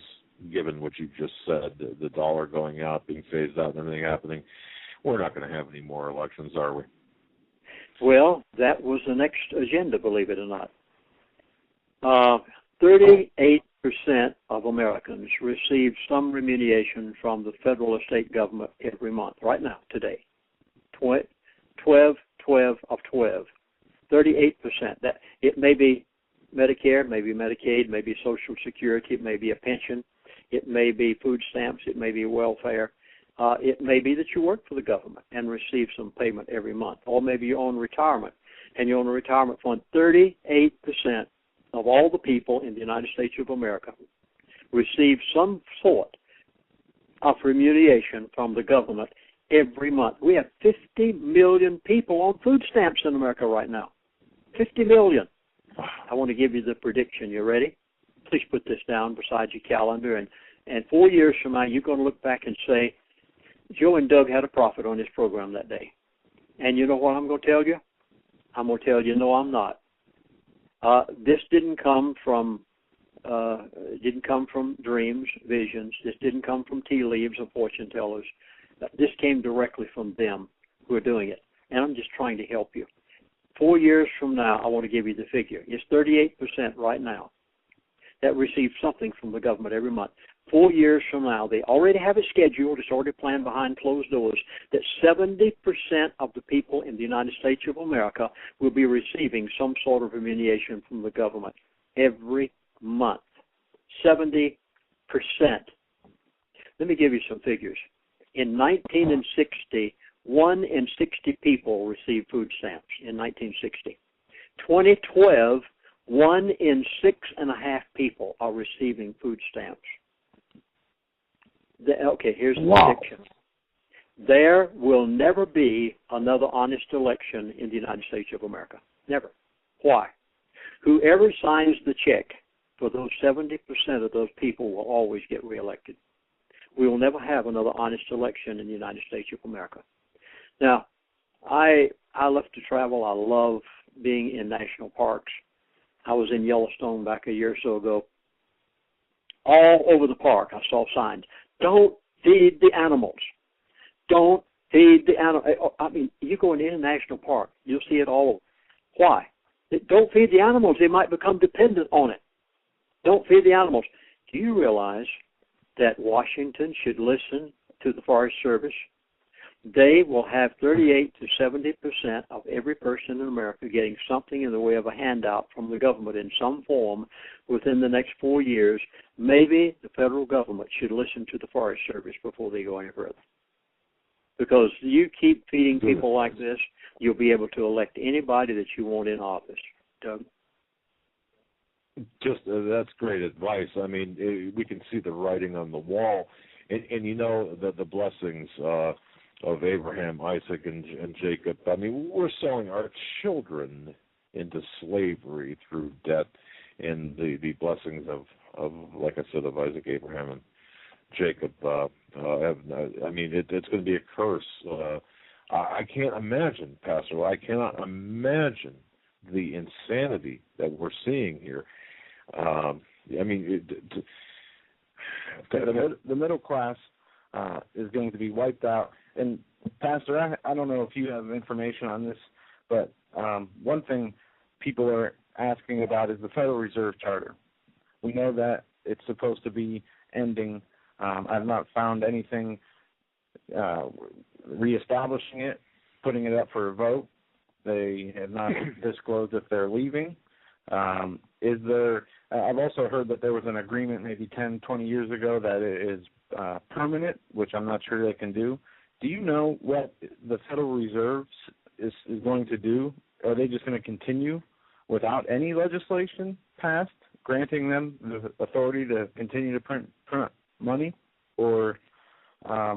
Speaker 2: given what you just said, the dollar going out, being phased out, and everything happening. We're not going to have any more elections, are we?
Speaker 5: Well, that was the next agenda, believe it or not. 38% of Americans receive some remuneration from the federal or state government every month, right now, today. 12 of 12. 38%. That it may be Medicare, maybe Medicaid, maybe Social Security, it may be a pension, it may be food stamps, it may be welfare. It may be that you work for the government and receive some payment every month, or maybe you own retirement and you own a retirement fund. 38% of all the people in the United States of America receive some sort of remuneration from the government every month. We have 50 million people on food stamps in America right now. 50 million. I want to give you the prediction. You ready? Please put this down beside your calendar. And 4 years from now, you're going to look back and say, Joe and Doug had a profit on this program that day. And you know what I'm going to tell you? I'm going to tell you, no, I'm not. This didn't come from dreams, visions. This didn't come from tea leaves or fortune tellers. This came directly from them who are doing it. And I'm just trying to help you. 4 years from now, I want to give you the figure. It's 38% right now that receive something from the government every month. 4 years from now, they already have it scheduled. It's already planned behind closed doors that 70% of the people in the United States of America will be receiving some sort of remuneration from the government every month. 70%. Let me give you some figures. In 1960, 1 in 60 people received food stamps in 1960. 2012, 1 in 6.5 people are receiving food stamps. Okay, here's the prediction. There will never be another honest election in the United States of America. Never. Why? Whoever signs the check for those 70% of those people will always get reelected. We will never have another honest election in the United States of America. Now, I love to travel. I love being in national parks. I was in Yellowstone back a year or so ago. All over the park, I saw signs. Don't feed the animals. Don't feed the animals. I mean, you go in any national park, you'll see it all over. Why? Don't feed the animals. They might become dependent on it. Don't feed the animals. Do you realize that Washington should listen to the Forest Service? They will have 38 to 70% of every person in America getting something in the way of a handout from the government in some form within the next 4 years. Maybe the federal government should listen to the Forest Service before they go any further. Because you keep feeding people like this, you'll be able to elect anybody that you want in office. Doug?
Speaker 2: That's great advice. I mean, we can see the writing on the wall. And you know, the blessings of Abraham, Isaac, and Jacob. I mean, we're selling our children into slavery through debt, and the blessings of like I said, of Isaac, Abraham, and Jacob. I mean, it's going to be a curse. I can't imagine, Pastor. I cannot imagine the insanity that we're seeing here. I mean,
Speaker 3: the middle class is going to be wiped out. And, Pastor, I don't know if you have information on this, but one thing people are asking about is the Federal Reserve Charter. We know that it's supposed to be ending. I've not found anything reestablishing it, putting it up for a vote. They have not disclosed if they're leaving. Is there? I've also heard that there was an agreement maybe 10, 20 years ago that it is permanent, which I'm not sure they can do. Do you know what the Federal Reserve is going to do? Are they just going to continue without any legislation passed, granting them the authority to continue to print money? Or
Speaker 2: yeah, I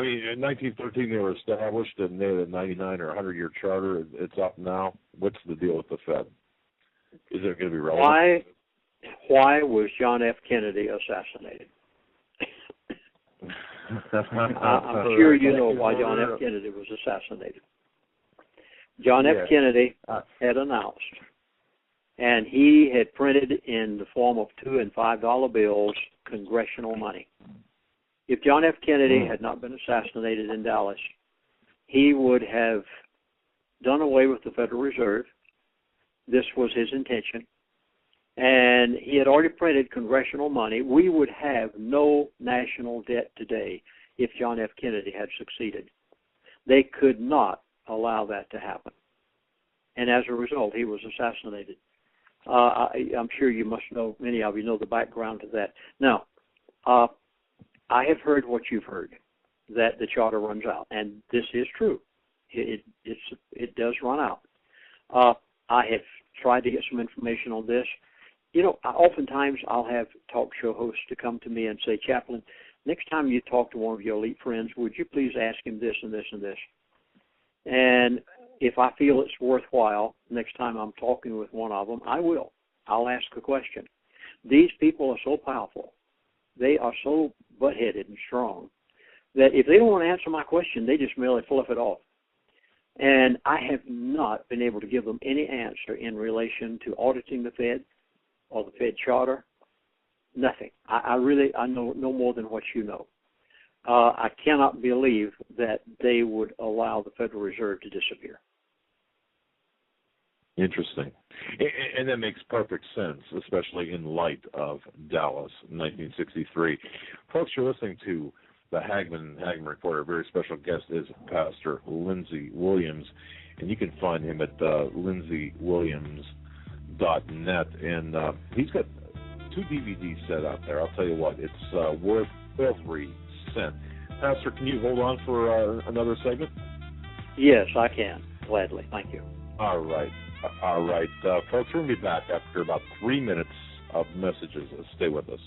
Speaker 2: mean, in 1913 they were established, and they had a 99 or 100-year charter. It's up now. What's the deal with the Fed? Is it going to be relevant?
Speaker 5: Why was John F. Kennedy assassinated? I'm sure you know why John F. Kennedy was assassinated. John F. Kennedy had announced, and he had printed in the form of $2 and $5 bills congressional money. If John F. Kennedy had not been assassinated in Dallas, he would have done away with the Federal Reserve. This was his intention. And he had already printed congressional money. We would have no national debt today if John F. Kennedy had succeeded. They could not allow that to happen. And as a result, he was assassinated. I'm sure you must know, many of you know the background to that. Now, I have heard what you've heard, that the charter runs out, and this is true. It does run out. I have tried to get some information on this. You know, oftentimes I'll have talk show hosts to come to me and say, Chaplain, next time you talk to one of your elite friends, would you please ask him this and this and this? And if I feel it's worthwhile, next time I'm talking with one of them, I will. I'll ask a question. These people are so powerful. They are so butt-headed and strong that if they don't want to answer my question, they just merely fluff it off. And I have not been able to give them any answer in relation to auditing the Fed or the Fed charter. Nothing. I know no more than what you know. I cannot believe that they would allow the Federal Reserve to disappear.
Speaker 2: Interesting. And that makes perfect sense, especially in light of Dallas, 1963. Folks, you're listening to the Hagmann Report. Our very special guest is Pastor Lindsey Williams, and you can find him at lindsey.williams.net. And he's got 2 DVDs set out there. I'll tell you what, it's worth every cent. Pastor, can you hold on for another segment?
Speaker 5: Yes, I can. Gladly. Thank you.
Speaker 2: All right. Folks, we're going to be back after about 3 minutes of messages. Stay with us.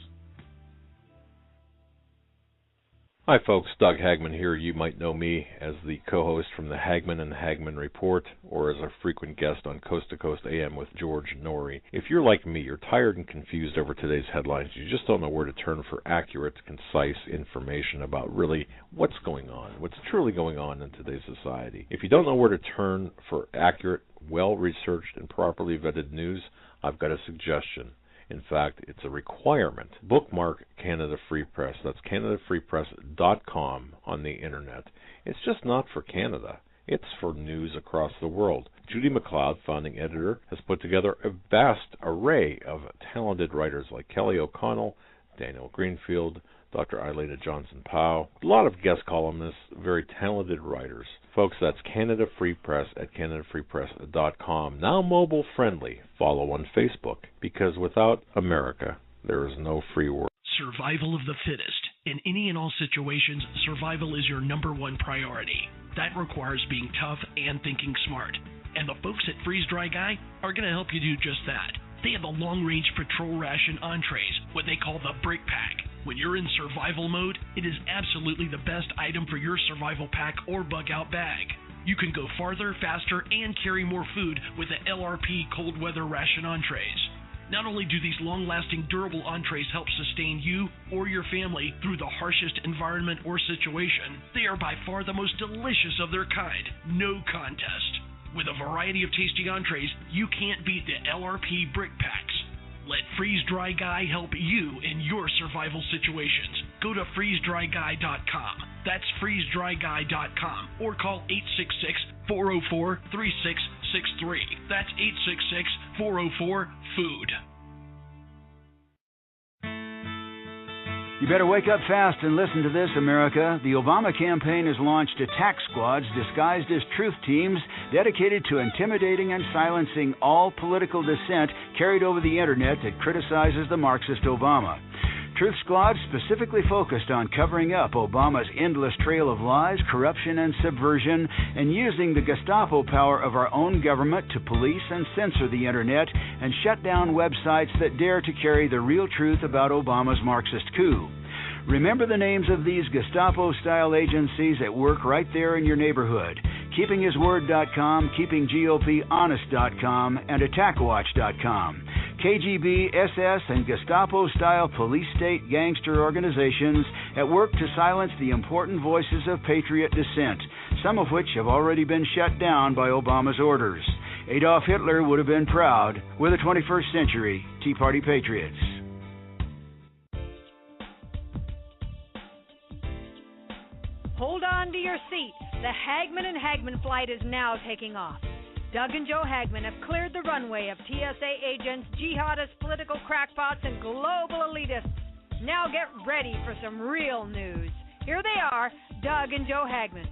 Speaker 6: Hi, folks. Doug Hagmann here. You might know me as the co-host from the Hagmann and Hagmann Report, or as a frequent guest on Coast to Coast AM with George Norrie. If you're like me, you're tired and confused over today's headlines. You just don't know where to turn for accurate, concise information about really what's going on, what's truly going on in today's society. If you don't know where to turn for accurate, well-researched, and properly vetted news, I've got a suggestion. In fact, it's a requirement. Bookmark Canada Free Press. That's CanadaFreePress.com on the Internet. It's just not for Canada. It's for news across the world. Judy McLeod, founding editor, has put together a vast array of talented writers like Kelly O'Connell, Daniel Greenfield, Dr. Eileen Johnson-Powell, a lot of guest columnists, very talented writers. Folks, that's Canada Free Press at CanadaFreePress.com. Now mobile friendly. Follow on Facebook, because without America, there is no free world.
Speaker 7: Survival of the fittest. In any and all situations, survival is your number one priority. That requires being tough and thinking smart. And the folks at Freeze Dry Guy are going to help you do just that. They have the long-range patrol ration entrees, what they call the Brick Pack. When you're in survival mode, it is absolutely the best item for your survival pack or bug-out bag. You can go farther, faster, and carry more food with the LRP cold weather ration entrees. Not only do these long-lasting, durable entrees help sustain you or your family through the harshest environment or situation, they are by far the most delicious of their kind. No contest. With a variety of tasty entrees, you can't beat the LRP Brick Packs. Let Freeze Dry Guy help you in your survival situations. Go to freezedryguy.com. That's freezedryguy.com, or call 866-404-3663. That's 866-404-FOOD.
Speaker 8: You better wake up fast and listen to this, America. The Obama campaign has launched attack squads disguised as truth teams dedicated to intimidating and silencing all political dissent carried over the internet that criticizes the Marxist Obama. Truth Squad specifically focused on covering up Obama's endless trail of lies, corruption, and subversion, and using the Gestapo power of our own government to police and censor the Internet and shut down websites that dare to carry the real truth about Obama's Marxist coup. Remember the names of these Gestapo-style agencies at work right there in your neighborhood. KeepingHisWord.com, KeepingGOPHonest.com, and AttackWatch.com. KGB, SS, and Gestapo-style police-state gangster organizations at work to silence the important voices of patriot dissent, some of which have already been shut down by Obama's orders. Adolf Hitler would have been proud. We're the 21st century Tea Party patriots.
Speaker 9: Hold on to your seat. The Hagmann and Hagmann flight is now taking off. Doug and Joe Hagmann have cleared the runway of TSA agents, jihadists, political crackpots, and global elitists. Now get ready for some real news. Here they are, Doug and Joe Hagmann.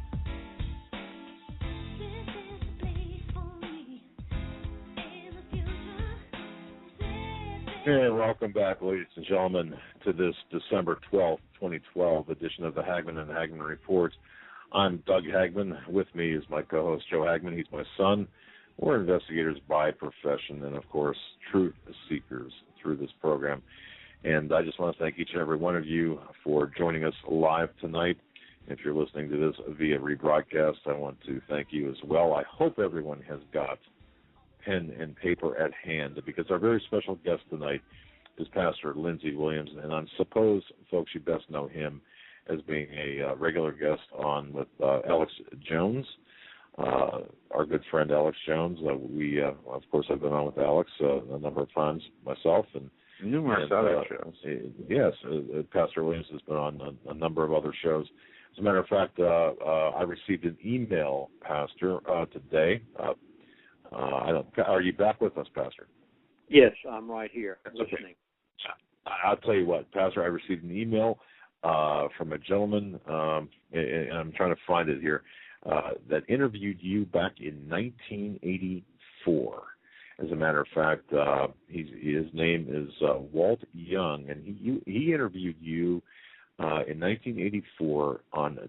Speaker 2: And welcome back, ladies and gentlemen, to this December 12th, 2012 edition of the Hagmann and Hagmann Report. I'm Doug Hagmann. With me is my co-host, Joe Hagmann. He's my son. We're investigators by profession and, of course, truth seekers through this program. And I just want to thank each and every one of you for joining us live tonight. If you're listening to this via rebroadcast, I want to thank you as well. I hope everyone has got pen and paper at hand, because our very special guest tonight is Pastor Lindsey Williams, and I suppose, folks, you best know him as being a regular guest on with Alex+Jones, our good friend Alex+Jones. Of course, I've been on with Alex a number of times myself, and
Speaker 3: numerous other shows.
Speaker 2: Yes, Pastor Williams has been on a number of other shows. As a matter of fact, I received an email, Pastor, today. Are you back with us, Pastor?
Speaker 5: Yes, I'm right here listening.
Speaker 2: Okay. I'll tell you what, Pastor, I received an email from a gentleman, and I'm trying to find it here, that interviewed you back in 1984. As a matter of fact, his name is Walt Young, and he interviewed you in 1984 on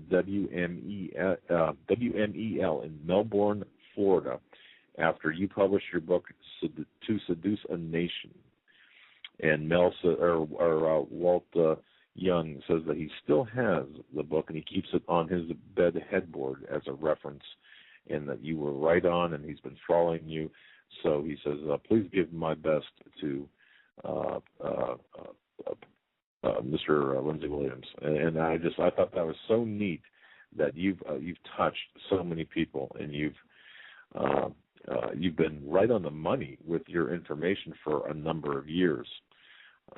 Speaker 2: WMEL in Melbourne, Florida, after you published your book, To Seduce a Nation. And Walt Young says that he still has the book, and he keeps it on his bed headboard as a reference, and that you were right on, and he's been following you. So he says, please give my best to Mr. Lindsey Williams. And I thought that was so neat that you've touched so many people, and you've been right on the money with your information for a number of years.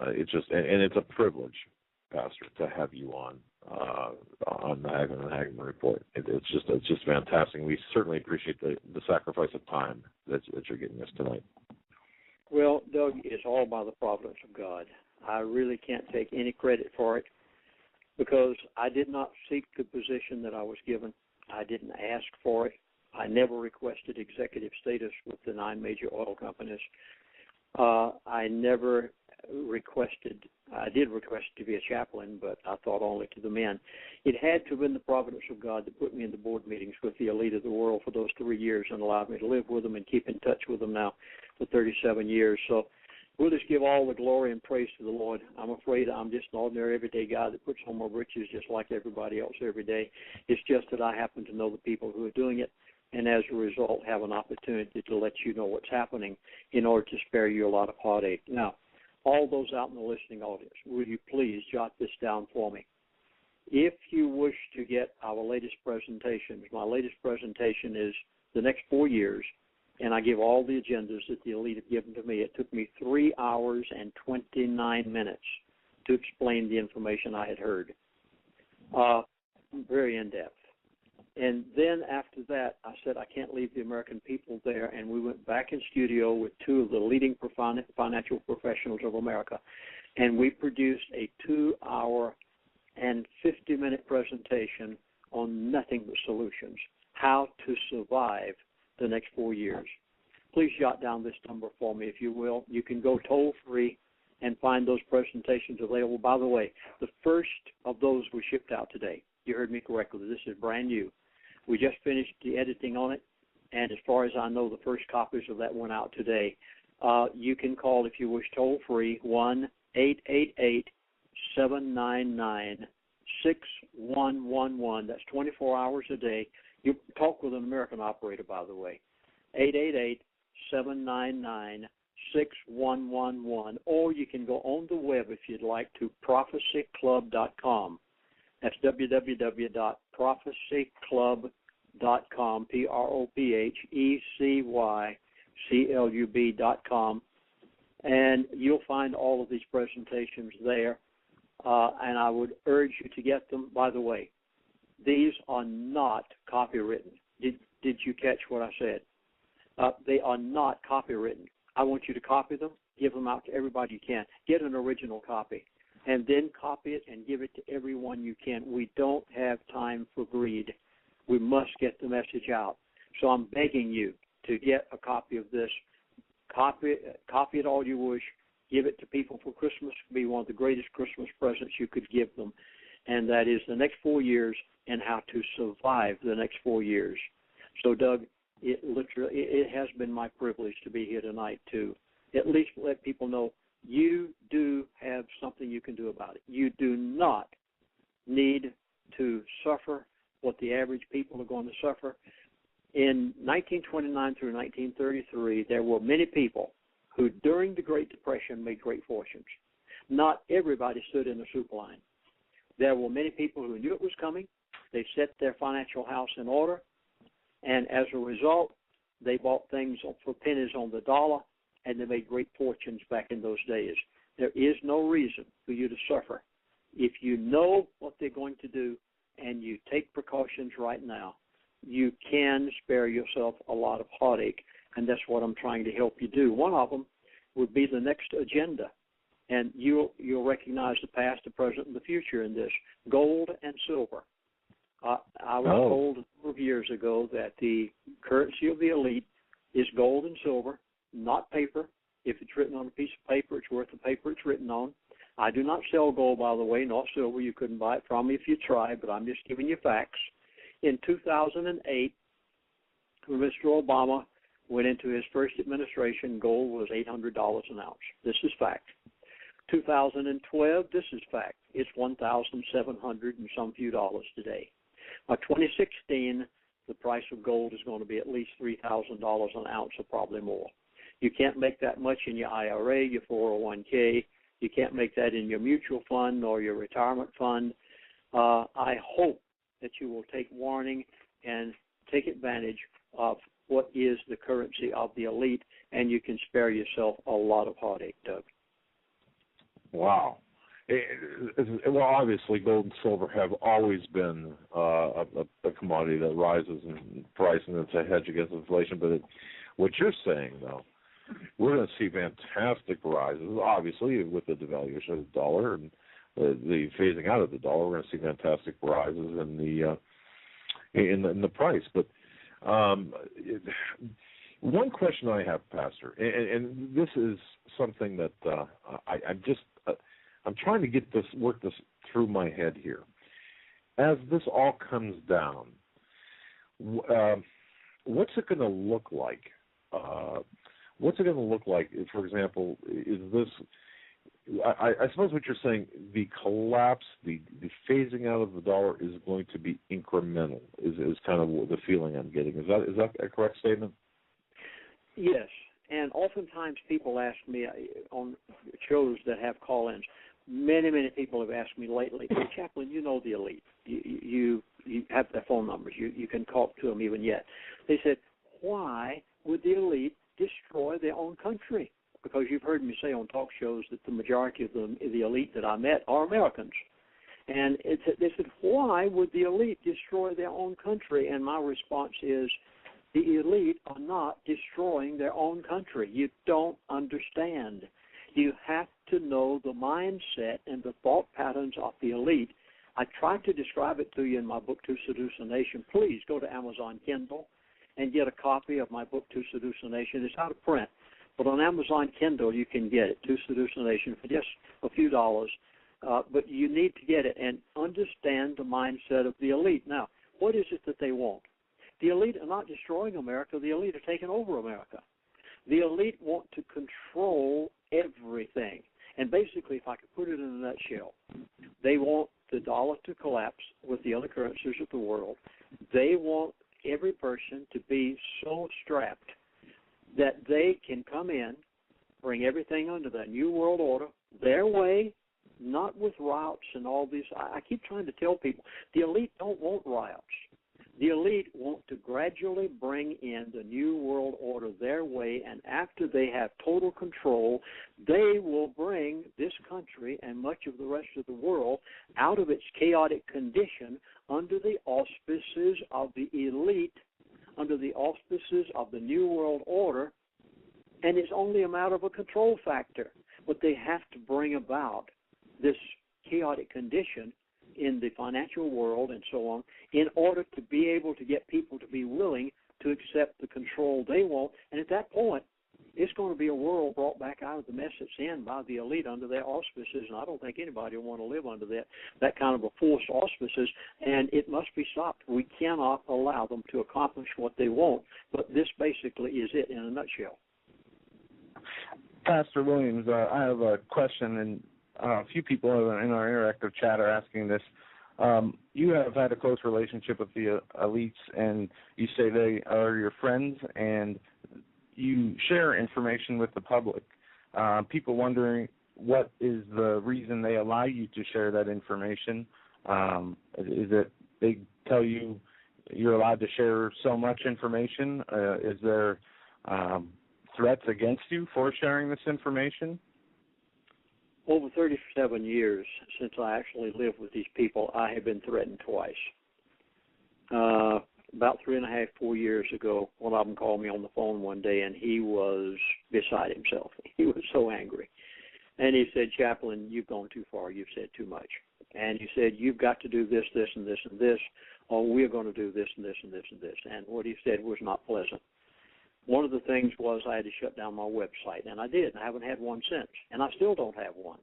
Speaker 2: It's a privilege, Pastor, to have you on the Hagmann Report. It's just fantastic. We certainly appreciate the sacrifice of time that you're giving us tonight.
Speaker 5: Well, Doug, it's all by the providence of God. I really can't take any credit for it, because I did not seek the position that I was given. I didn't ask for it. I never requested executive status with the 9 major oil companies. I did request to be a chaplain, but I thought only to the men. It had to have been the providence of God that put me in the board meetings with the elite of the world for those 3 years and allowed me to live with them and keep in touch with them now for 37 years. So we'll just give all the glory and praise to the Lord. I'm afraid I'm just an ordinary, everyday guy that puts on more britches just like everybody else every day. It's just that I happen to know the people who are doing it, and as a result have an opportunity to let you know what's happening in order to spare you a lot of heartache. Now, all those out in the listening audience, will you please jot this down for me? If you wish to get our latest presentations, my latest presentation is the next 4 years, and I give all the agendas that the elite have given to me. It took me 3 hours and 29 minutes to explain the information I had heard. Very in-depth. And then after that, I said, I can't leave the American people there, and we went back in studio with 2 of the leading financial professionals of America, and we produced a 2-hour and 50-minute presentation on nothing but solutions, how to survive the next 4 years. Please jot down this number for me, if you will. You can go toll-free and find those presentations available. By the way, the first of those was shipped out today. You heard me correctly. This is brand new. We just finished the editing on it, and as far as I know, the first copies of that went out today. You can call, if you wish, toll-free, 1-888-799-6111. That's 24 hours a day. You talk with an American operator, by the way. 888-799-6111. Or you can go on the web, if you'd like, to prophecyclub.com. That's www.prophecyclub.com, prophecyclub.com, and you'll find all of these presentations there, and I would urge you to get them. By the way, these are not copywritten. Did you catch what I said? They are not copywritten. I want you to copy them, give them out to everybody you can. Get an original copy, and then copy it and give it to everyone you can. We don't have time for greed. We must get the message out. So I'm begging you to get a copy of this. Copy it all you wish. Give it to people for Christmas. It will be one of the greatest Christmas presents you could give them, and that is the next 4 years and how to survive the next 4 years. So, Doug, it has been my privilege to be here tonight to at least let people know you do have something you can do about it. You do not need to suffer what the average people are going to suffer. In 1929 through 1933, there were many people who, during the Great Depression, made great fortunes. Not everybody stood in the soup line. There were many people who knew it was coming. They set their financial house in order, and as a result, they bought things for pennies on the dollar, and they made great fortunes back in those days. There is no reason for you to suffer. If you know what they're going to do and you take precautions right now, you can spare yourself a lot of heartache, and that's what I'm trying to help you do. One of them would be the next agenda, and you'll recognize the past, the present, and the future in this. Gold and silver. I was told a number of years ago that the currency of the elite is gold and silver, not paper. If it's written on a piece of paper, it's worth the paper it's written on. I do not sell gold, by the way, nor silver. You couldn't buy it from me if you tried, but I'm just giving you facts. In 2008, when Mr. Obama went into his first administration, gold was $800 an ounce. This is fact. 2012, this is fact. It's $1,700 and some few dollars today. By 2016, the price of gold is going to be at least $3,000 an ounce or probably more. You can't make that much in your IRA, your 401k. You can't make that in your mutual fund or your retirement fund. I hope that you will take warning and take advantage of what is the currency of the elite, and you can spare yourself a lot of heartache, Doug.
Speaker 2: Wow. Well, obviously, gold and silver have always been a commodity that rises in price, and it's a hedge against inflation. But what you're saying, though, we're going to see fantastic rises, obviously, with the devaluation of the dollar and the phasing out of the dollar. We're going to see fantastic rises in the price. But one question I have, Pastor, and this is something that I'm trying to work this through my head here. As this all comes down, what's it going to look like? What's it going to look like? For example, is this? I suppose what you're saying, the collapse, the phasing out of the dollar is going to be incremental. Is kind of the feeling I'm getting. Is that a correct statement?
Speaker 5: Yes, and oftentimes people ask me on shows that have call-ins. Many people have asked me lately, hey, Chaplain, you know the elite. You have their phone numbers. You can talk to them even yet. They said, why would the elite destroy their own country? Because you've heard me say on talk shows that the majority of the elite that I met are Americans. And they said, why would the elite destroy their own country? And my response is, the elite are not destroying their own country. You don't understand. You have to know the mindset and the thought patterns of the elite. I tried to describe it to you in my book, To Seduce a Nation. Please go to Amazon Kindle and get a copy of my book, To Seduce a Nation. It's out of print, but on Amazon Kindle you can get it, To Seduce a Nation, for just a few dollars. But you need to get it and understand the mindset of the elite. Now, what is it that they want? The elite are not destroying America. The elite are taking over America. The elite want to control everything. And basically, if I could put it in a nutshell, they want the dollar to collapse with the other currencies of the world. They want every person to be so strapped that they can come in, bring everything under that New World Order, their way, not with riots and all these. I keep trying to tell people, the elite don't want riots. The elite want to gradually bring in the New World Order their way, and after they have total control, they will bring this country and much of the rest of the world out of its chaotic condition under the auspices of the elite, under the auspices of the New World Order, and it's only a matter of a control factor. But they have to bring about this chaotic condition in the financial world and so on in order to be able to get people to be willing to accept the control they want. And at that point, it's going to be a world brought back out of the mess it's in by the elite under their auspices, and I don't think anybody will want to live under that kind of a forced auspices, and it must be stopped. We cannot allow them to accomplish what they want, but this basically is it in a nutshell.
Speaker 3: Pastor Williams, I have a question, and a few people in our interactive chat are asking this. You have had a close relationship with the elites, and you say they are your friends, and you share information with the public. People wondering what is the reason they allow you to share that information. Is it they tell you you're allowed to share so much information? Is there threats against you for sharing this information?
Speaker 5: Over 37 years since I actually lived with these people, I have been threatened twice. About 3.5, 4 years ago, one of them called me on the phone one day, and he was beside himself. He was so angry. And he said, Chaplain, you've gone too far. You've said too much. And he said, you've got to do this, this, and this, and this, or we're going to do this, and this, and this, and this. And what he said was not pleasant. One of the things was I had to shut down my website, and I did. I haven't had one since, and I still don't have one.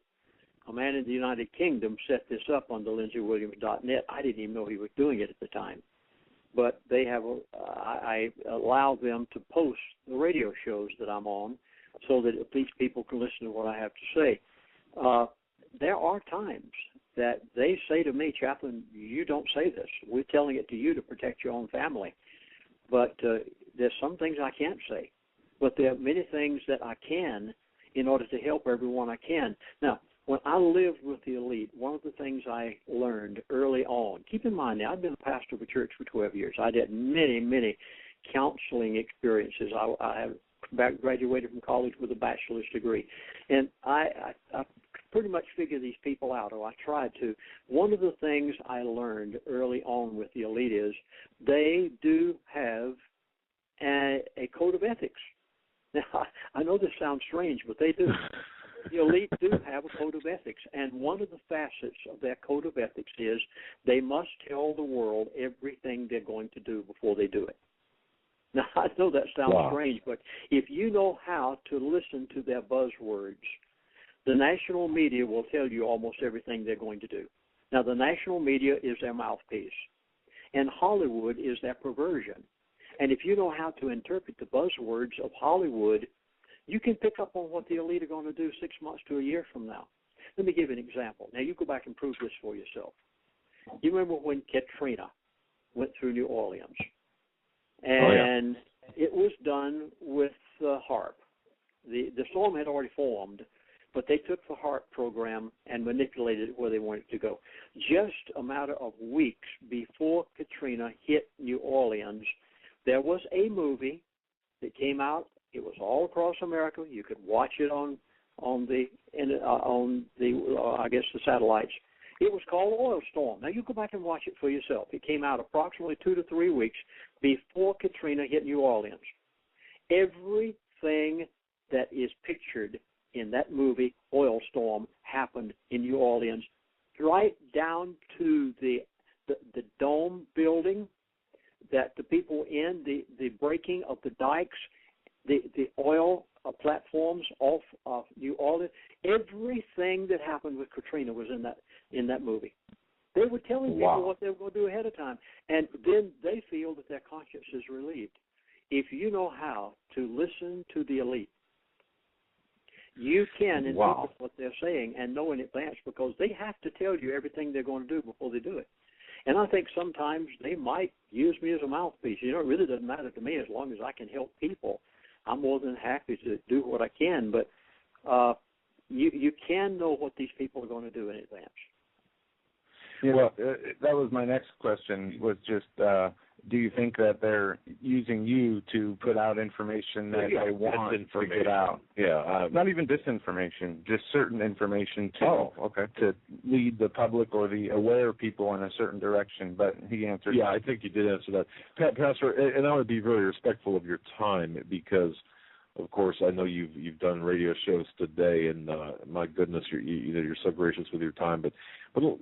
Speaker 5: A man in the United Kingdom set this up on the LindseyWilliams.net. I didn't even know he was doing it at the time. But they have I allow them to post the radio shows that I'm on so that at least people can listen to what I have to say. There are times that they say to me, Chaplain, you don't say this. We're telling it to you to protect your own family. But there's some things I can't say. But there are many things that I can in order to help everyone I can. Now, when I lived with the elite, one of the things I learned early on, keep in mind now, I've been a pastor of a church for 12 years. I did many, many counseling experiences. I have graduated from college with a bachelor's degree. And I pretty much figure these people out, or I tried to. One of the things I learned early on with the elite is they do have a code of ethics. Now, I know this sounds strange, but they do. The elite do have a code of ethics, and one of the facets of that code of ethics is they must tell the world everything they're going to do before they do it. Now, I know that sounds strange, but if you know how to listen to their buzzwords, the national media will tell you almost everything they're going to do. Now, the national media is their mouthpiece, and Hollywood is their perversion. And if you know how to interpret the buzzwords of Hollywood, you can pick up on what the elite are going to do 6 months to a year from now. Let me give you an example. Now, you go back and prove this for yourself. You remember when Katrina went through New Orleans, and it was done with HAARP. The storm had already formed, but they took the HAARP program and manipulated it where they wanted it to go. Just a matter of weeks before Katrina hit New Orleans, there was a movie that came out. It was all across America. You could watch it on the satellites. It was called Oil Storm. Now, you go back and watch it for yourself. It came out approximately 2 to 3 weeks before Katrina hit New Orleans. Everything that is pictured in that movie, Oil Storm, happened in New Orleans, right down to the dome building, that the people in the breaking of the dikes, the oil platforms off of New Orleans, everything that happened with Katrina was in that movie. They were telling people what they were going to do ahead of time, and then they feel that their conscience is relieved. If you know how to listen to the elite, you can interpret what they're saying and know in advance, because they have to tell you everything they're going to do before they do it. And I think sometimes they might use me as a mouthpiece. You know, it really doesn't matter to me as long as I can help people. I'm more than happy to do what I can, but you can know what these people are going to do in advance.
Speaker 3: Yeah, well, that was my next question, was just, do you think that they're using you to put out information that they want to get out?
Speaker 2: Yeah.
Speaker 3: Not even disinformation, just certain information to lead the public or the aware people in a certain direction. But he answered.
Speaker 2: Yeah, I think you did answer that. Pastor, and I want to be very respectful of your time, because, of course, I know you've done radio shows today, and my goodness, you're so gracious with your time. But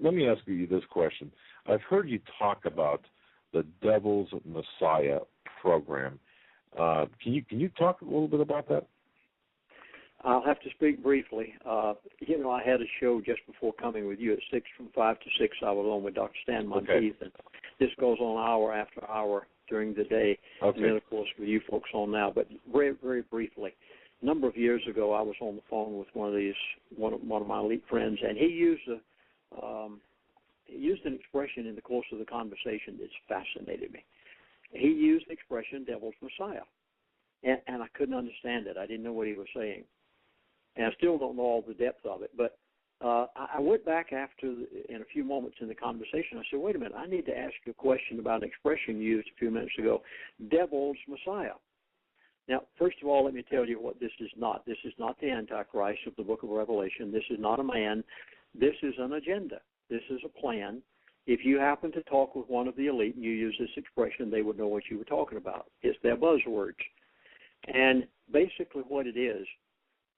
Speaker 2: let me ask you this question. I've heard you talk about the Devil's Messiah program. Can you talk a little bit about that?
Speaker 5: I'll have to speak briefly. I had a show just before coming with you at 5 to 6. I was on with Dr. Stan Monteith, and this goes on hour after hour during the day, and then, of course, with you folks on now. But very, very briefly, a number of years ago, I was on the phone with one of my elite friends, and he used an expression in the course of the conversation that's fascinated me. He used the expression "Devil's Messiah," and I couldn't understand it. I didn't know what he was saying, and I still don't know all the depth of it. But I went back in a few moments in the conversation. I said, wait a minute, I need to ask you a question about an expression used a few minutes ago, Devil's Messiah. Now, first of all, let me tell you what this is not. This is not the Antichrist of the Book of Revelation. This is not a man. This is an agenda. This is a plan. If you happen to talk with one of the elite and you use this expression, they would know what you were talking about. It's their buzzwords. And basically what it is,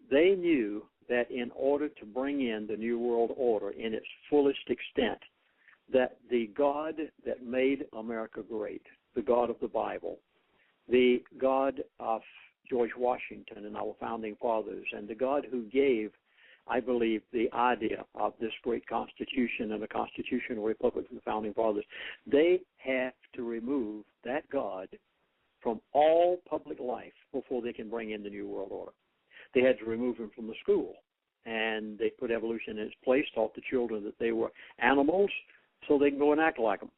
Speaker 5: they knew that in order to bring in the New World Order in its fullest extent, that the God that made America great, the God of the Bible, the God of George Washington and our founding fathers, and the God who gave, I believe, the idea of this great Constitution and the constitutional republic of the founding fathers, they have to remove that God from all public life before they can bring in the New World Order. They had to remove him from the school, and they put evolution in its place, taught the children that they were animals so they can go and act like them.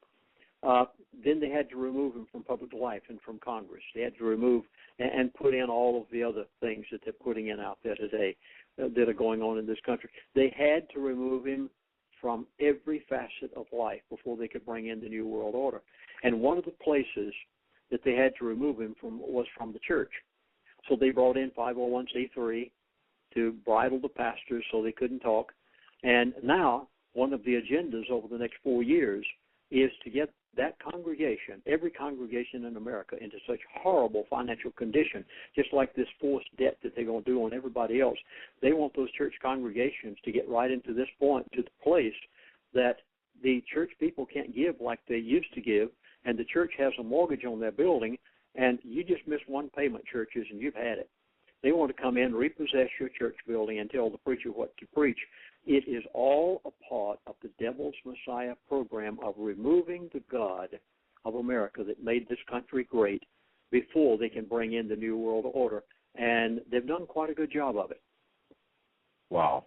Speaker 5: Then they had to remove him from public life and from Congress. They had to remove and put in all of the other things that they're putting in out there today that are going on in this country. They had to remove him from every facet of life before they could bring in the New World Order. And one of the places that they had to remove him from was from the church. So they brought in 501c3 to bridle the pastors so they couldn't talk. And now one of the agendas over the next 4 years is to get that congregation, every congregation in America, into such horrible financial condition, just like this forced debt that they're going to do on everybody else. They want those church congregations to get right into this point, to the place that the church people can't give like they used to give, and the church has a mortgage on their building, and you just miss one payment, churches, and you've had it. They want to come in, repossess your church building, and tell the preacher what to preach. It is all a part of the Devil's Messiah program of removing the God of America that made this country great before they can bring in the New World Order. And they've done quite a good job of it.
Speaker 2: Wow.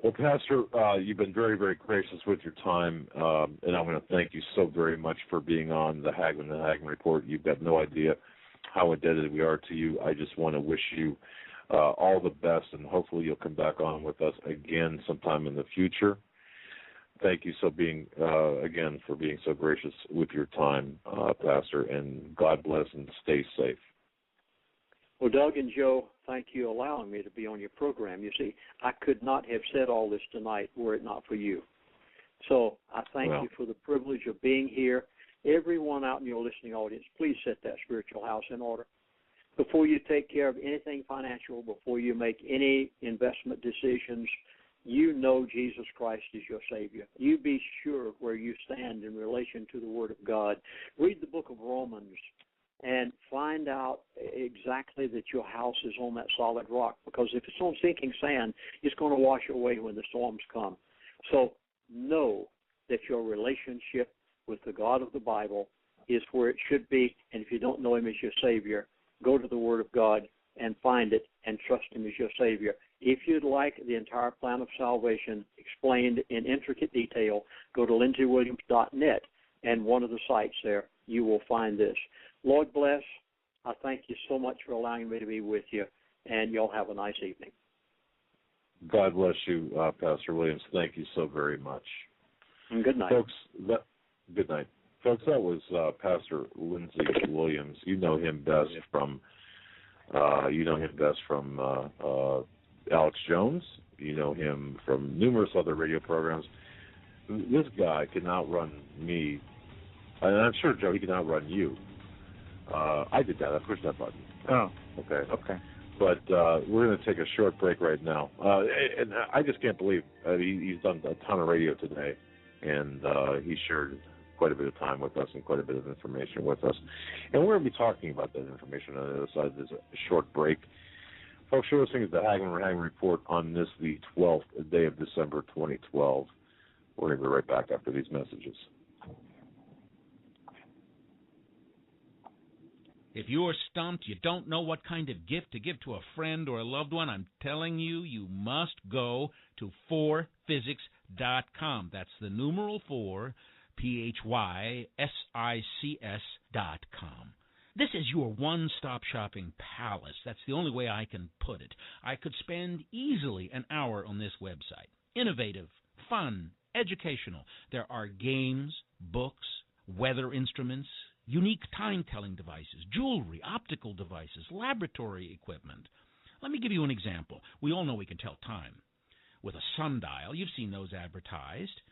Speaker 2: Well, Pastor, you've been very, very gracious with your time, and I want to thank you so very much for being on the Hagmann and Hagmann Report. You've got no idea how indebted we are to you. I just want to wish you all the best, and hopefully you'll come back on with us again sometime in the future. Thank you for being so gracious with your time, Pastor, and God bless and stay safe.
Speaker 5: Well, Doug and Joe, thank you allowing me to be on your program. You see, I could not have said all this tonight were it not for you. So I thank you for the privilege of being here. Everyone out in your listening audience, please set that spiritual house in order. Before you take care of anything financial, before you make any investment decisions, you know Jesus Christ is your Savior. You be sure where you stand in relation to the Word of God. Read the book of Romans and find out exactly that your house is on that solid rock, because if it's on sinking sand, it's going to wash away when the storms come. So know that your relationship with the God of the Bible is where it should be, and if you don't know Him as your Savior, go to the Word of God and find it and trust Him as your Savior. If you'd like the entire plan of salvation explained in intricate detail, go to lindsaywilliams.net, and one of the sites there, you will find this. Lord bless. I thank you so much for allowing me to be with you, and y'all have a nice evening.
Speaker 2: God bless you, Pastor Williams. Thank you so very much.
Speaker 5: And good night.
Speaker 2: Folks, good night. Folks, that was Pastor Lindsay Williams. You know him best from Alex+Jones. You know him from numerous other radio programs. This guy can outrun me, and I'm sure, Joe, he can outrun you. I did that. I pushed that button.
Speaker 3: Oh.
Speaker 2: Okay.
Speaker 3: Okay.
Speaker 2: But we're going to take a short break right now. And I just can't believe he's done a ton of radio today, and he shared quite a bit of time with us and quite a bit of information with us. And we're going to be talking about that information on the other side of this short break. Folks, you're listening to the Hagmann Report on this, the 12th day of December 2012. We're going to be right back after these messages.
Speaker 10: If you're stumped, you don't know what kind of gift to give to a friend or a loved one, I'm telling you, you must go to 4physics.com. That's the numeral 4, PHYSICS.com. This is your one-stop shopping palace. That's the only way I can put it. I could spend easily an hour on this website. Innovative, fun, educational. There are games, books, weather instruments, unique time-telling devices, jewelry, optical devices, laboratory equipment. Let me give you an example. We all know we can tell time with a sundial. You've seen those advertised.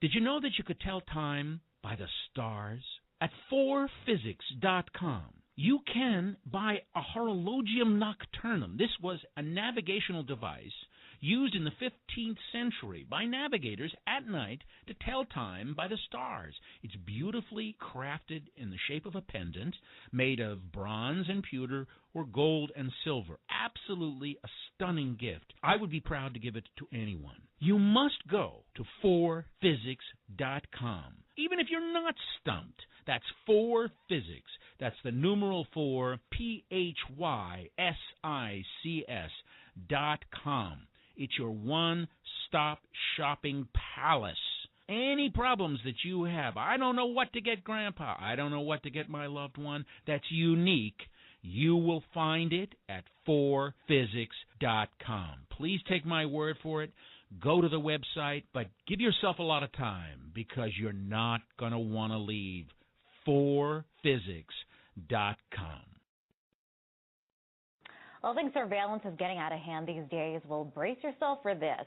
Speaker 10: Did you know that you could tell time by the stars? At 4physics.com, you can buy a horologium nocturnum. This was a navigational device used in the 15th century by navigators at night to tell time by the stars. It's beautifully crafted in the shape of a pendant made of bronze and pewter or gold and silver. Absolutely a stunning gift. I would be proud to give it to anyone. You must go to 4physics.com. Even if you're not stumped, that's 4physics. That's the numeral 4, PHYSICS.com. It's your one-stop shopping palace. Any problems that you have, I don't know what to get Grandpa, I don't know what to get my loved one, that's unique, you will find it at 4physics.com. Please take my word for it. Go to the website, but give yourself a lot of time because you're not going to want to leave. 4physics.com.
Speaker 11: Well, I think surveillance is getting out of hand these days. Well, brace yourself for this.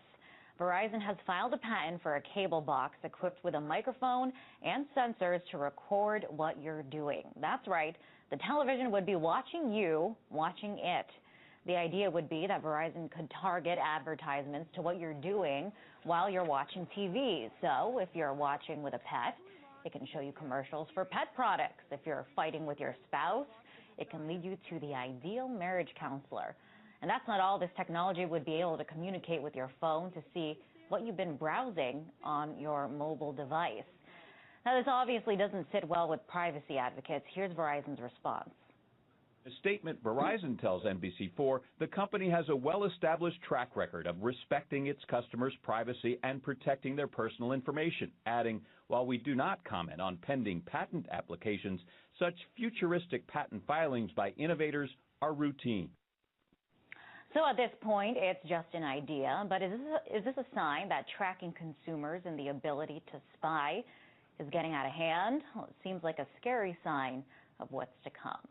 Speaker 11: Verizon has filed a patent for a cable box equipped with a microphone and sensors to record what you're doing. That's right. The television would be watching you, watching it. The idea would be that Verizon could target advertisements to what you're doing while you're watching TV. So if you're watching with a pet, it can show you commercials for pet products. If you're fighting with your spouse, it can lead you to the ideal marriage counselor. And that's not all. This technology would be able to communicate with your phone to see what you've been browsing on your mobile device. Now, this obviously doesn't sit well with privacy advocates. Here's Verizon's response.
Speaker 12: In a statement, Verizon tells NBC4 the company has a well-established track record of respecting its customers' privacy and protecting their personal information, adding, while we do not comment on pending patent applications, such futuristic patent filings by innovators are routine.
Speaker 11: So at this point, it's just an idea, but is this a sign that tracking consumers and the ability to spy is getting out of hand? Well, it seems like a scary sign of what's to come.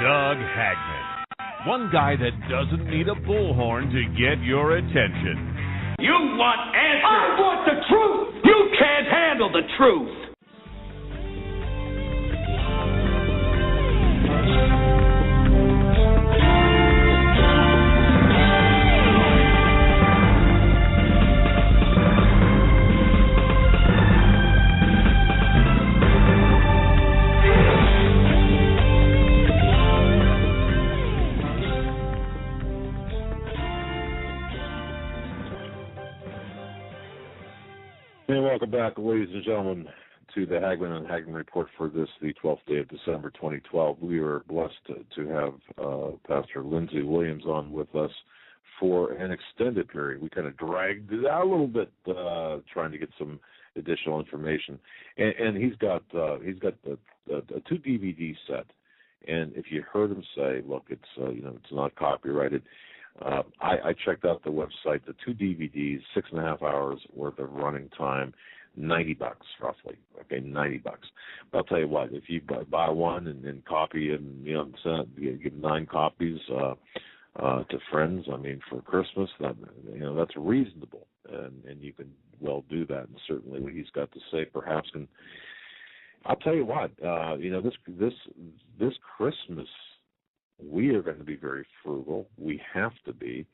Speaker 13: Doug Hagmann, one guy that doesn't need a bullhorn to get your attention.
Speaker 1: You want answers. I want the truth. You can't handle the truth.
Speaker 2: And welcome back, ladies and gentlemen, to the Hagmann and Hagmann Report for this, the 12th day of December 2012. We are blessed to have Pastor Lindsay Williams on with us for an extended period. We kind of dragged it out a little bit, trying to get some additional information. And he's got a 2 DVD set. And if you heard him say, look, it's it's not copyrighted. I checked out the website, the 2 DVDs, 6.5 hours worth of running time, $90 roughly. Okay, $90. But I'll tell you what, if you buy one and then copy and give 9 copies to friends, I mean, for Christmas, that's reasonable, and you can well do that. And certainly what he's got to say perhaps can. I'll tell you what, this Christmas, we are going to be very frugal. We have to be.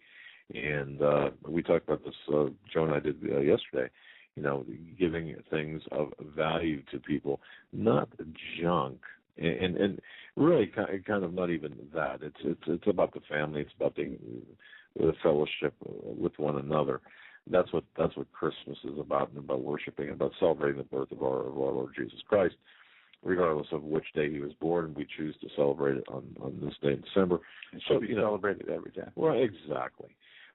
Speaker 2: And we talked about this, Joe and I did yesterday, giving things of value to people, not junk. And really kind of not even that. It's about the family. It's about the fellowship with one another. That's what Christmas is about, and about worshiping, about celebrating the birth of our Lord Jesus Christ. Regardless of which day he was born, we choose to celebrate it on this day in December.
Speaker 3: It should be celebrated every day.
Speaker 2: Well, exactly.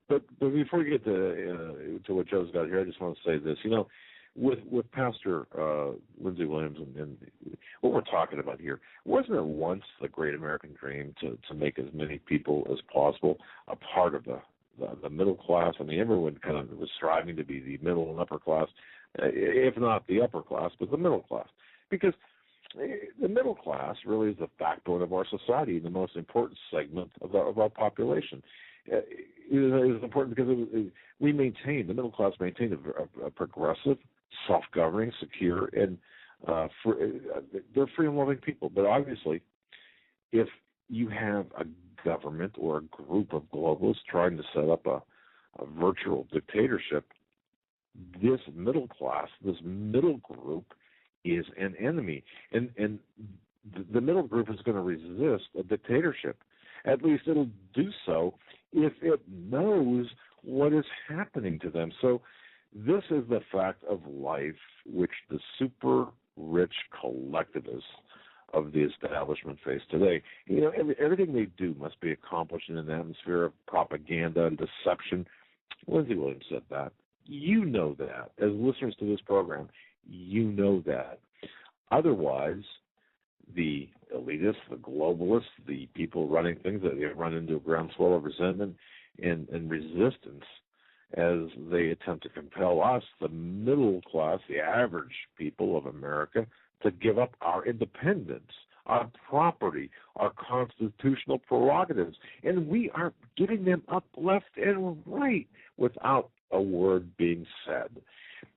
Speaker 2: But before we get to what Joe's got here, I just want to say this. With Pastor Lindsay Williams and what we're talking about here, wasn't it once the great American dream to make as many people as possible a part of the middle class? I mean, everyone kind of was striving to be the middle and upper class, if not the upper class, but the middle class, because the middle class really is the backbone of our society, the most important segment of our population. It is important because the middle class maintained a progressive, self-governing, secure, and they're free-loving people. But obviously, if you have a government or a group of globalists trying to set up a virtual dictatorship, this middle class, this middle group, is an enemy, and the middle group is going to resist a dictatorship. At least it'll do so if it knows what is happening to them. So this is the fact of life which the super rich collectivists of the establishment face today. Everything they do must be accomplished in an atmosphere of propaganda and deception. Lindsay Williams said that. You know that. As listeners to this program, you know that. Otherwise, the elitists, the globalists, the people running things, they run into a groundswell of resentment and resistance as they attempt to compel us, the middle class, the average people of America, to give up our independence, our property, our constitutional prerogatives. And we are giving them up left and right without a word being said.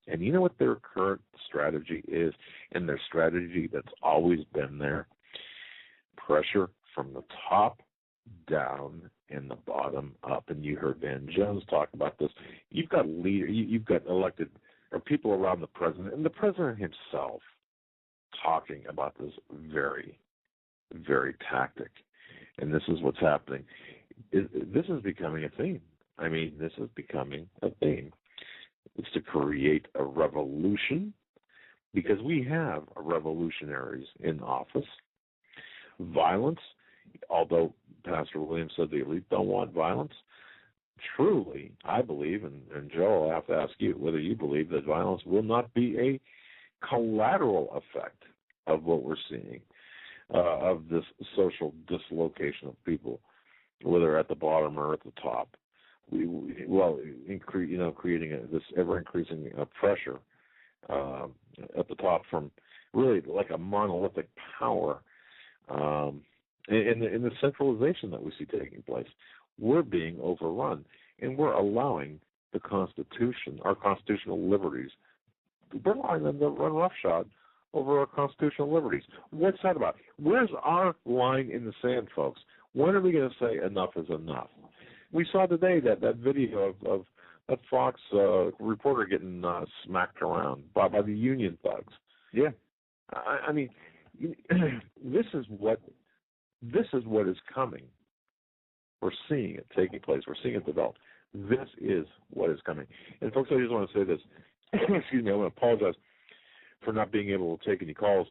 Speaker 2: And you know what their current strategy is, and their strategy that's always been there? Pressure from the top down and the bottom up. And you heard Van Jones talk about this. You've got you've got elected or people around the president, and the president himself talking about this very, very tactic. And this is what's happening. This is becoming a theme. I mean, this is becoming a theme. It's to create a revolution, because we have revolutionaries in office. Violence, although Pastor Williams said the elite don't want violence, truly, I believe, and Joe, I'll have to ask you whether you believe that violence will not be a collateral effect of what we're seeing, of this social dislocation of people, whether at the bottom or at the top. Creating this ever-increasing pressure at the top from really like a monolithic power, and the centralization that we see taking place. We're being overrun, and we're allowing the Constitution, our constitutional liberties. We're allowing them to run roughshod over our constitutional liberties. What's that about? Where's our line in the sand, folks? When are we going to say enough is enough? We saw today that video of that Fox reporter getting smacked around by the union thugs.
Speaker 3: Yeah.
Speaker 2: I mean, this is what is coming. We're seeing it taking place. We're seeing it develop. This is what is coming. And folks, I just want to say this. Excuse me. I want to apologize for not being able to take any calls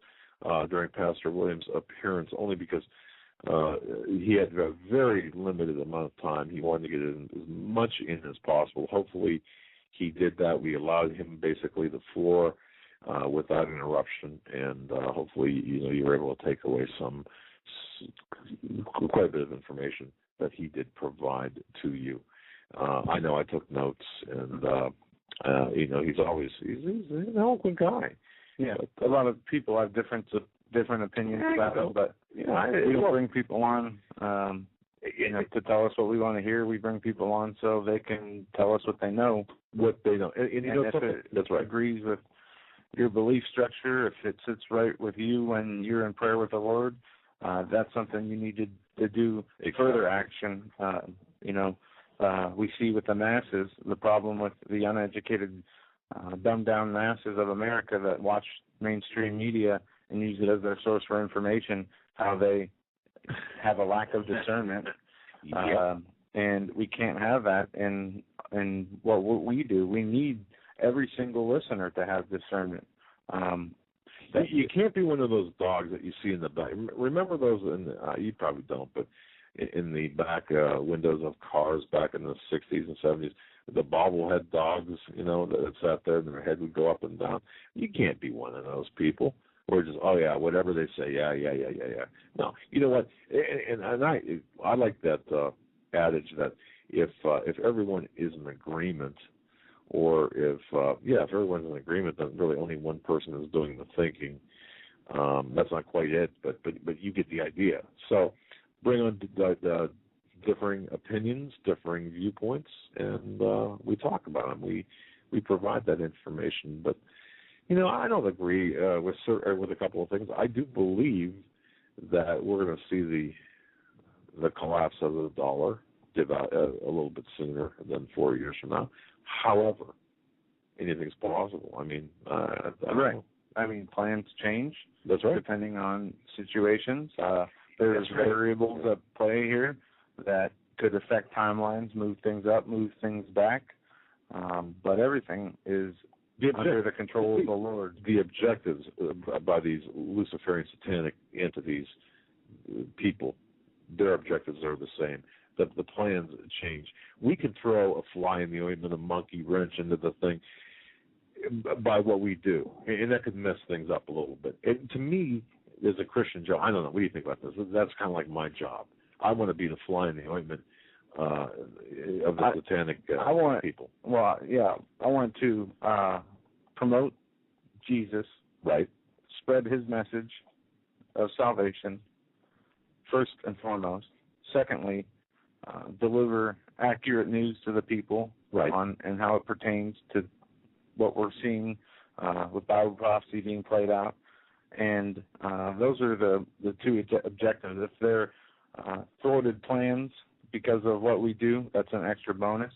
Speaker 2: during Pastor Williams' appearance, only because he had a very limited amount of time. He wanted to get in as much in as possible. Hopefully, he did that. We allowed him basically the floor without interruption, and hopefully, you were able to take away quite a bit of information that he did provide to you. I know I took notes, and he's an eloquent guy.
Speaker 3: Yeah, but a lot of people have different opinions about it, but we don't bring people on to tell us what we want to hear. We bring people on so they can tell us what they know.
Speaker 2: What they know. And
Speaker 3: if it agrees with your belief structure, if it sits right with you when you're in prayer with the Lord, that's something you need to do further action. We see with the masses, the problem with the uneducated, dumbed-down masses of America that watch mainstream media and use it as their source for information, how they have a lack of discernment. And we can't have that in what we do. We need every single listener to have discernment.
Speaker 2: You can't be one of those dogs that you see in the back. Remember those, you probably don't, but in the back windows of cars back in the 60s and 70s, the bobblehead dogs, that sat there and their head would go up and down. You can't be one of those people. Or just, oh yeah, whatever they say, yeah. No, you know what? And I like that adage that if everyone is in agreement, or if everyone's in agreement, then really only one person is doing the thinking. That's not quite it, but you get the idea. So bring on the differing opinions, differing viewpoints, and we talk about them. We provide that information, but I don't agree with a couple of things. I do believe that we're going to see the collapse of the dollar a little bit sooner than 4 years from now. However, anything's possible. I mean,
Speaker 3: right. I mean, plans change.
Speaker 2: That's right.
Speaker 3: Depending on situations. There's variables at play here that could affect timelines, move things up, move things back. But everything is under the control of the Lord.
Speaker 2: The objectives by these Luciferian satanic entities, people, their objectives are the same. The plans change. We can throw a fly in the ointment, a monkey wrench into the thing by what we do, and that could mess things up a little bit. And to me, as a Christian job, I don't know, what do you think about this? That's kind of like my job. I want to be the fly in the ointment of the satanic people.
Speaker 3: Well, yeah, I want to promote Jesus,
Speaker 2: right?
Speaker 3: Spread his message of salvation, first and foremost. Secondly, deliver accurate news to the people,
Speaker 2: right,
Speaker 3: on and how it pertains to what we're seeing with Bible prophecy being played out. And those are the two objectives. If they're thwarted plans because of what we do, that's an extra bonus.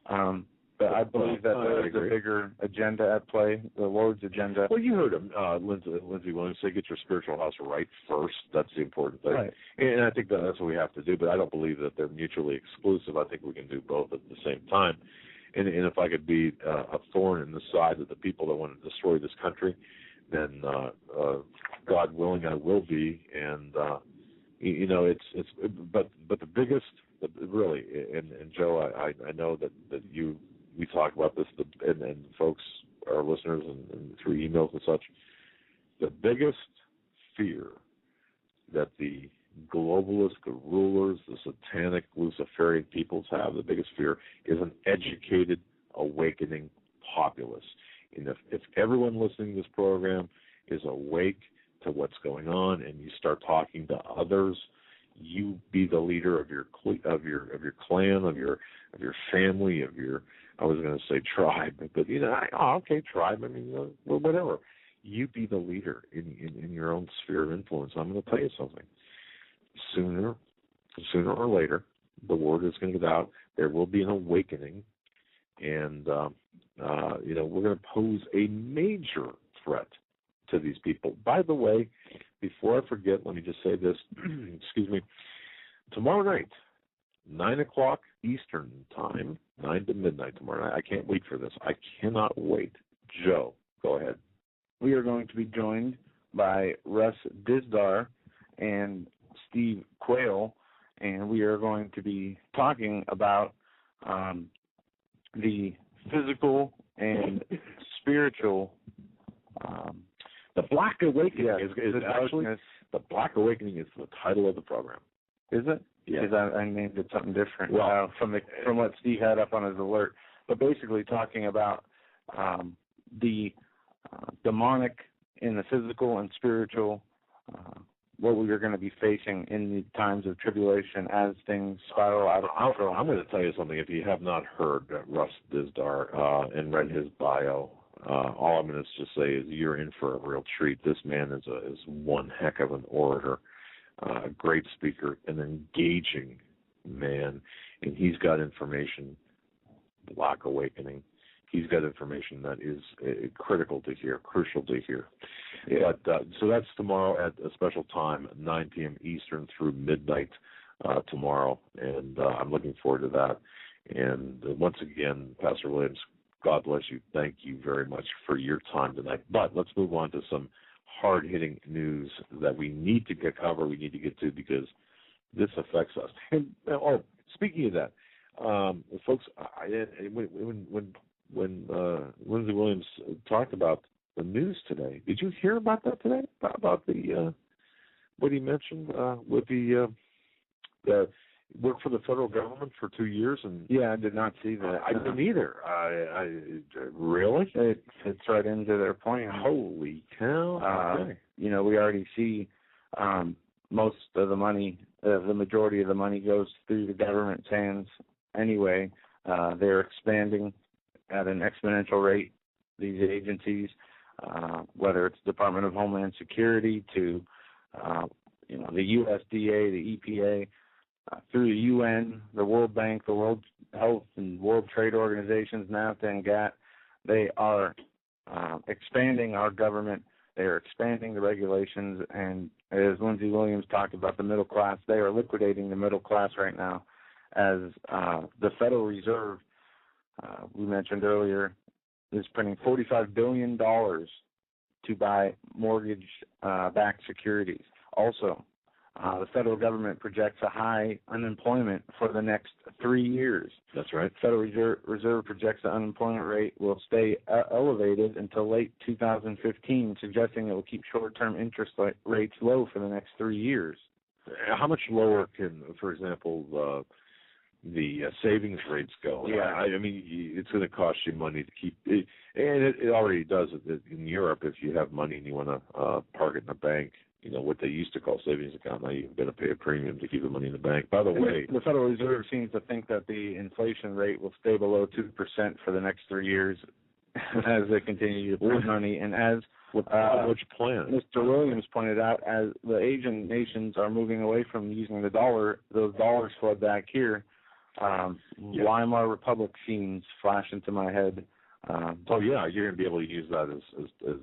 Speaker 3: But I believe that there is a bigger agenda at play, the Lord's agenda.
Speaker 2: Well, you heard him, Lindsey Williams say, get your spiritual house right first. That's the important thing.
Speaker 3: Right.
Speaker 2: And I think that's what we have to do, but I don't believe that they're mutually exclusive. I think we can do both at the same time. And if I could be a thorn in the side of the people that want to destroy this country, then God willing, I will be. And but the biggest, really, and Joe, I know that we talk about this, and folks, our listeners, and through emails and such. The biggest fear that the globalists, the rulers, the satanic Luciferian peoples have, the biggest fear is an educated, awakening populace. And if everyone listening to this program is awake to what's going on, and you start talking to others, you be the leader of your clan, of your family, of your I was going to say tribe, but okay, tribe. I mean, well, whatever. You be the leader in your own sphere of influence. I'm going to tell you something. Sooner or later, the word is going to get out. There will be an awakening, and we're going to pose a major threat to these people. By the way, before I forget, let me just say this. Excuse me. Tomorrow night, 9 o'clock Eastern time, 9 to midnight tomorrow night. I can't wait for this. I cannot wait. Joe, go ahead.
Speaker 3: We are going to be joined by Russ Dizdar and Steve Quayle, and we are going to be talking about the physical and spiritual.
Speaker 2: The Black Awakening is actually the Black Awakening is the title of the program.
Speaker 3: Is it?
Speaker 2: Yeah.
Speaker 3: Because I named it something different from what Steve had up on his alert. But basically talking about the demonic in the physical and spiritual, what we are going to be facing in the times of tribulation as things spiral out of control.
Speaker 2: I'm going to tell you something. If you have not heard Russ Dizdar and read his bio, all I'm going to just say is you're in for a real treat. This man is one heck of an orator, a great speaker, an engaging man, and he's got information, Black Awakening. He's got information that is critical to hear, crucial to hear. Yeah. But so that's tomorrow at a special time, 9 p.m. Eastern through midnight tomorrow, and I'm looking forward to that. And once again, Pastor Williams, God bless you. Thank you very much for your time tonight. But let's move on to some hard-hitting news that we need to cover, we need to get to, because this affects us. And speaking of that, folks, when Lindsey Williams talked about the news today, did you hear about that today? About the what he mentioned with the worked for the federal government for 2 years? And
Speaker 3: yeah, I did not see that.
Speaker 2: I didn't either. Really?
Speaker 3: It fits right into their plan.
Speaker 2: Holy cow! Okay.
Speaker 3: We already see most of the money, the majority of the money goes through the government's hands anyway. They're expanding at an exponential rate, these agencies, whether it's Department of Homeland Security to, the USDA, the EPA, through the UN, the World Bank, the World Health and World Trade Organizations, NAFTA and GATT. They are expanding our government. They are expanding the regulations, and as Lindsey Williams talked about the middle class, they are liquidating the middle class right now as the Federal Reserve, we mentioned earlier, is printing $45 billion to buy mortgage-backed securities. Also, the federal government projects a high unemployment for the next 3 years.
Speaker 2: That's right.
Speaker 3: Federal Reserve projects the unemployment rate will stay elevated until late 2015, suggesting it will keep short-term interest rates low for the next 3 years.
Speaker 2: How much lower can, for example, the savings rates go?
Speaker 3: Yeah.
Speaker 2: I mean, it's going to cost you money to keep it, and it already does it in Europe. If you have money and you want to park it in a bank, what they used to call savings account, now you've got to pay a premium to keep the money in the bank. By the way,
Speaker 3: the Federal Reserve seems to think that the inflation rate will stay below 2% for the next 3 years as they continue to print money. And as
Speaker 2: which plan?
Speaker 3: Mr. Williams pointed out, as the Asian nations are moving away from using the dollar, those dollars flood back here. Weimar Republic scenes flash into my head.
Speaker 2: You're going to be able to use that as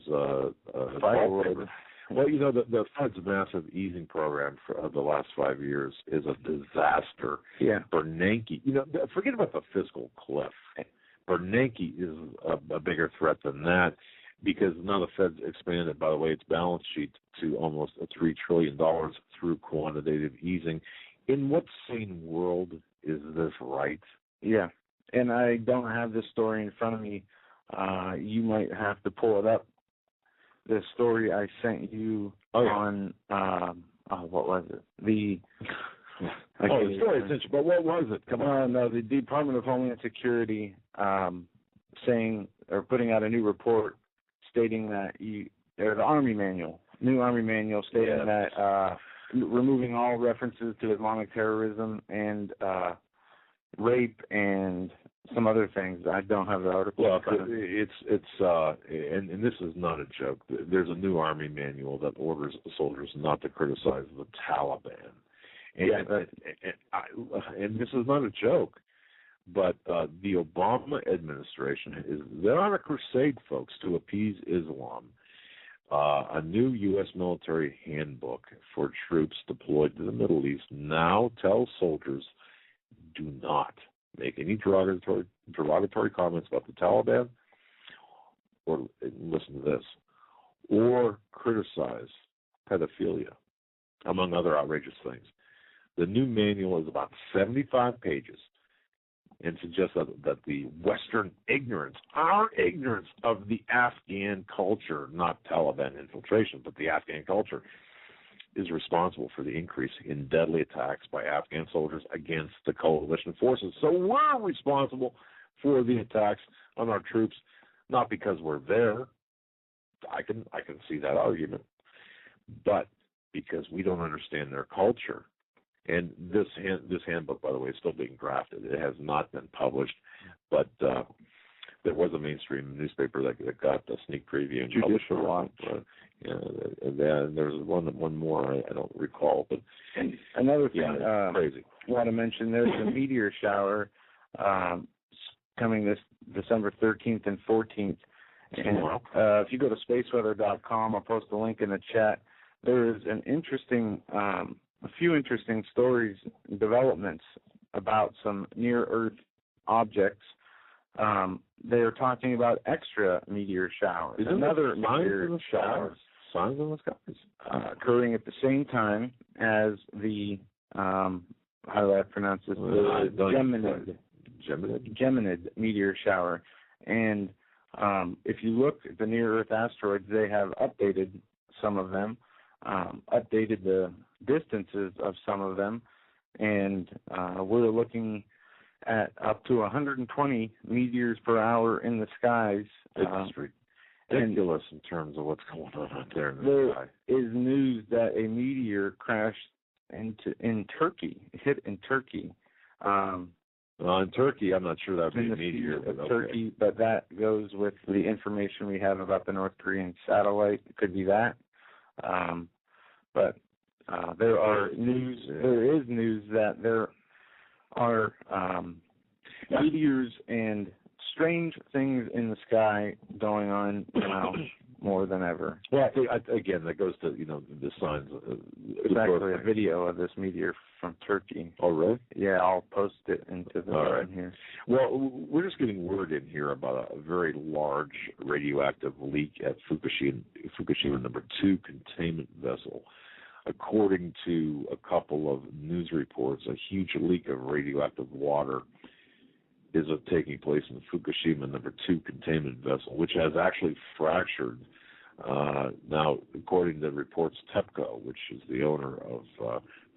Speaker 2: wallpaper. Well, the Fed's massive easing program for the last 5 years is a disaster.
Speaker 3: Yeah.
Speaker 2: Bernanke, forget about the fiscal cliff. Bernanke is a bigger threat than that, because now the Fed's expanded, by the way, its balance sheet to almost $3 trillion through quantitative easing. In what sane world is this right?
Speaker 3: Yeah, and I don't have this story in front of me. You might have to pull it up. The story I sent you on, what was it? The
Speaker 2: story is but what was it? Come on.
Speaker 3: No, the Department of Homeland Security saying, or putting out a new report stating that there's an Army manual, new Army manual stating that removing all references to Islamic terrorism and rape and some other things. I don't have the article.
Speaker 2: Well, and this is not a joke. There's a new Army manual that orders soldiers not to criticize the Taliban. And this is not a joke. But the Obama administration they're on a crusade, folks, to appease Islam. A new U.S. military handbook for troops deployed to the Middle East now tells soldiers, do not make any derogatory comments about the Taliban, or listen to this, or criticize pedophilia, among other outrageous things. The new manual is about 75 pages and suggests that the Western ignorance, our ignorance of the Afghan culture, not Taliban infiltration, but the Afghan culture, is responsible for the increase in deadly attacks by Afghan soldiers against the coalition forces. So we're responsible for the attacks on our troops, not because we're there. I can see that argument, but because we don't understand their culture. And this handbook, by the way, is still being drafted. It has not been published, but there was a mainstream newspaper that got a sneak preview and published it. And then there's one more I don't recall, but
Speaker 3: another thing,
Speaker 2: crazy.
Speaker 3: I want to mention there's a meteor shower coming this December 13th and 14th. And if you go to spaceweather.com, I'll post a link in the chat. There is an interesting, a few interesting stories, developments about some near-Earth objects. They are talking about extra meteor showers. Another meteor shower.
Speaker 2: Signs in the skies.
Speaker 3: Occurring at the same time as the, how do I pronounce this? The Geminid meteor shower. And if you look at the near-Earth asteroids, they have updated some of them, updated the distances of some of them, and we're looking at up to 120 meteors per hour in the skies.
Speaker 2: It's ridiculous in terms of what's going on out there in the sky.
Speaker 3: There is news that a meteor crashed in Turkey, hit in Turkey.
Speaker 2: In Turkey, I'm not sure that would be a meteor.
Speaker 3: Turkey, but that goes with the information we have about the North Korean satellite. It could be that. But there is news that there are meteors and strange things in the sky going on now more than ever.
Speaker 2: Well, again, that goes to the signs.
Speaker 3: There's actually a video of this meteor from Turkey.
Speaker 2: Oh, really?
Speaker 3: Yeah, I'll post it into the room here.
Speaker 2: Well, we're just getting word in here about a very large radioactive leak at Fukushima number 2 containment vessel. According to a couple of news reports, a huge leak of radioactive water is taking place in the Fukushima number 2 containment vessel, which has actually fractured. Now, according to reports, TEPCO, which is the owner of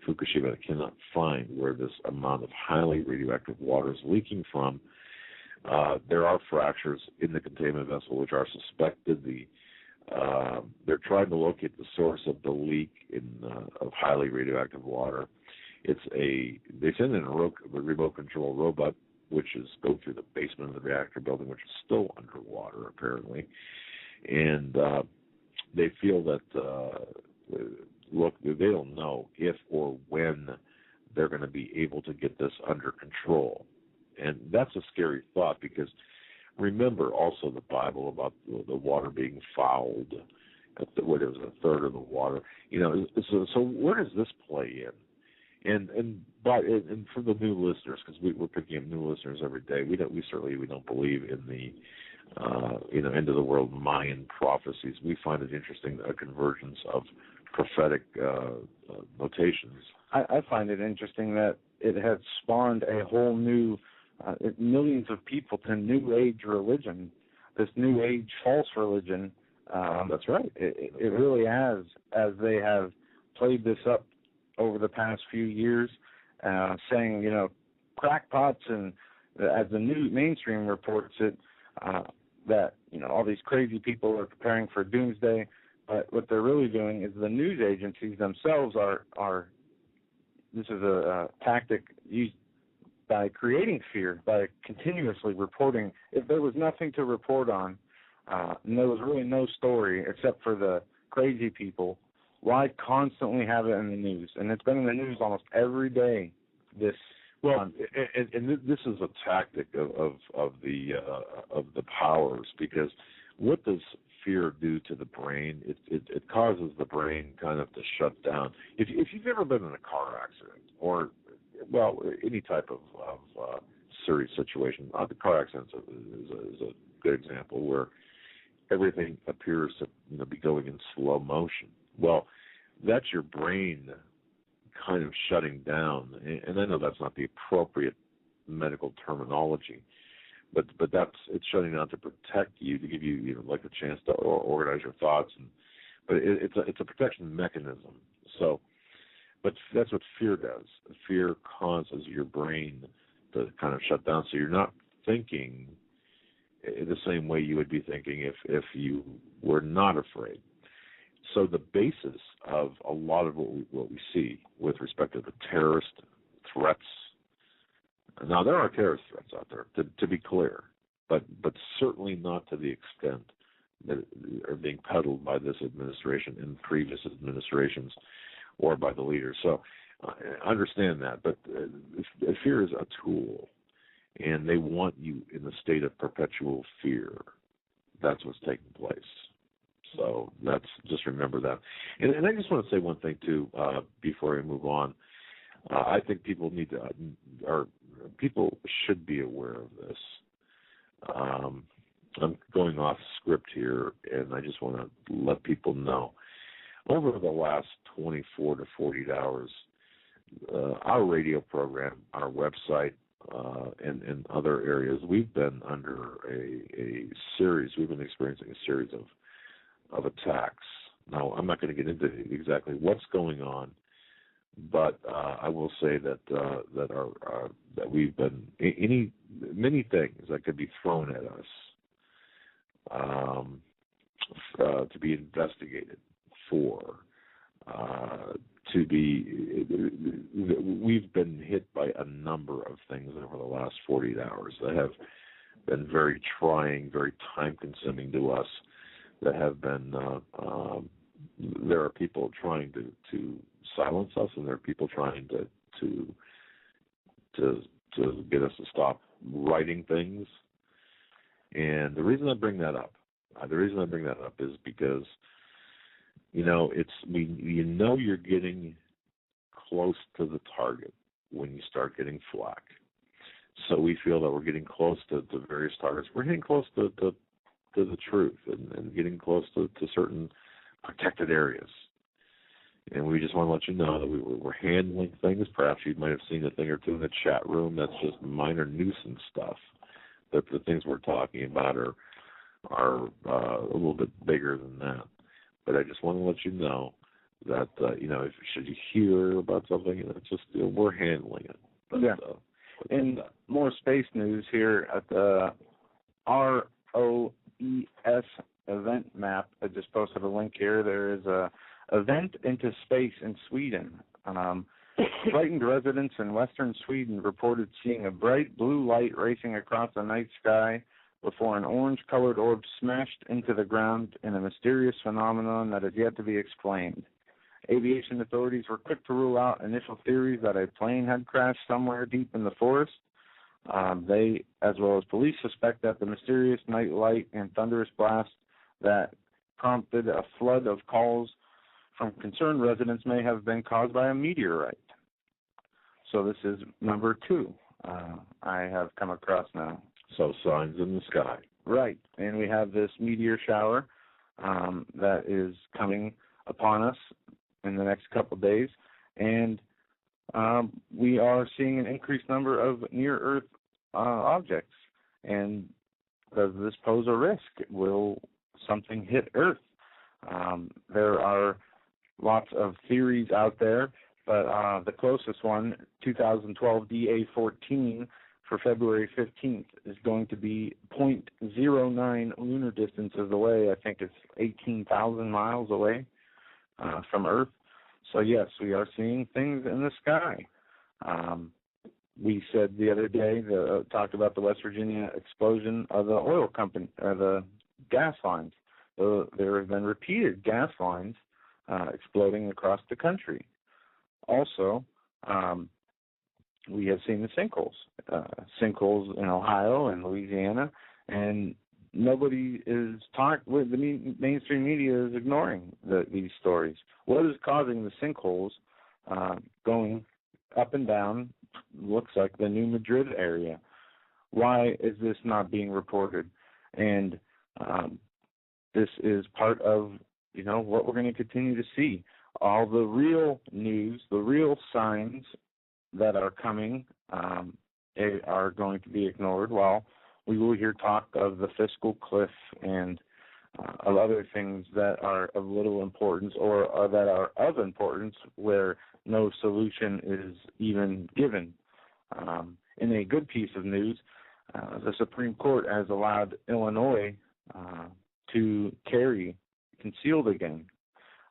Speaker 2: Fukushima, cannot find where this amount of highly radioactive water is leaking from. There are fractures in the containment vessel, which are suspected. They're trying to locate the source of the leak of highly radioactive water. They send in a remote control robot, which is go through the basement of the reactor building, which is still underwater apparently, and they feel that they don't know if or when they're going to be able to get this under control, and that's a scary thought because remember also the Bible about the water being fouled, where there's a third of the water, So where does this play in? And for the new listeners, because we're picking up new listeners every day, we don't believe in the end of the world Mayan prophecies. We find it interesting a convergence of prophetic notations.
Speaker 3: I find it interesting that it has spawned a whole new millions of people to New Age religion, this New Age false religion.
Speaker 2: That's right.
Speaker 3: It really has, as they have played this up over the past few years, saying, crackpots, and as the new mainstream reports it, that, all these crazy people are preparing for doomsday. But what they're really doing is the news agencies themselves are this is a tactic used by creating fear, by continuously reporting. If there was nothing to report on, and there was really no story except for the crazy people, why constantly have it in the news? And it's been in the news almost every day this month.
Speaker 2: And this is a tactic of the powers, because what does fear do to the brain? It causes the brain kind of to shut down. If you've ever been in a car accident, or any type of serious situation, the car accident is a good example where everything appears to be going in slow motion. Well, that's your brain kind of shutting down, and I know that's not the appropriate medical terminology, but it's shutting down to protect you, to give you like a chance to organize your thoughts, but it's a protection mechanism. So, but that's what fear does. Fear causes your brain to kind of shut down, so you're not thinking in the same way you would be thinking if you were not afraid. So the basis of a lot of what we see with respect to the terrorist threats, now there are terrorist threats out there, to be clear, but certainly not to the extent that are being peddled by this administration and previous administrations or by the leaders. So I understand that, but fear is a tool, and they want you in the state of perpetual fear. That's what's taking place. So just remember that. And I just want to say one thing too before we move on. I think people people should be aware of this. I'm going off script here, and I just want to let people know. Over the last 24 to 48 hours, our radio program, our website, and other areas, we've been under a series. We've been experiencing a series of attacks. Now, I'm not going to get into exactly what's going on, but I will say that that we've been many things that could be thrown at us to be investigated for. We've been hit by a number of things over the last 48 hours that have been very trying, very time-consuming to us. That have been, there are people trying to silence us, and there are people trying to get us to stop writing things. And the reason I bring that up is because, you're getting close to the target when you start getting flack. So we feel that we're getting close to various targets. We're getting close to the truth and getting close to certain protected areas. And we just want to let you know that we're handling things. Perhaps you might have seen a thing or two in the chat room. That's just minor nuisance stuff. The things we're talking about are a little bit bigger than that. But I just want to let you know that, should you hear about something, it's just, we're handling it. But,
Speaker 3: yeah. In more space news here at the ROES event map, I just posted a link here. There is a event into space in Sweden. Frightened residents in western Sweden reported seeing a bright blue light racing across the night sky before an orange-colored orb smashed into the ground in a mysterious phenomenon that is yet to be explained. Aviation authorities were quick to rule out initial theories that a plane had crashed somewhere deep in the forest. They, as well as police, suspect that the mysterious night light and thunderous blast that prompted a flood of calls from concerned residents may have been caused by a meteorite. So this is number 2 I have come across now.
Speaker 2: So signs in the sky.
Speaker 3: Right, and we have this meteor shower that is coming upon us in the next couple of days, and we are seeing an increased number of near-Earth objects. And does this pose a risk? Will something hit Earth? There are lots of theories out there, but the closest one, 2012 DA14 for February 15th, is going to be 0.09 lunar distances away. I think it's 18,000 miles away from Earth. So yes, we are seeing things in the sky. we said the other day, talked about the West Virginia explosion of the oil company, the gas lines. There have been repeated gas lines exploding across the country. Also, we have seen the sinkholes in Ohio and Louisiana, and nobody is the mainstream media is ignoring these stories. What is causing the sinkholes going up and down? Looks like the New Madrid area. Why is this not being reported? And this is part of what we're going to continue to see. All the real news, the real signs that are coming are going to be ignored, while we will hear talk of the fiscal cliff and of other things that are of little importance or that are of importance where no solution is even given. In a good piece of news, the Supreme Court has allowed Illinois to carry concealed again.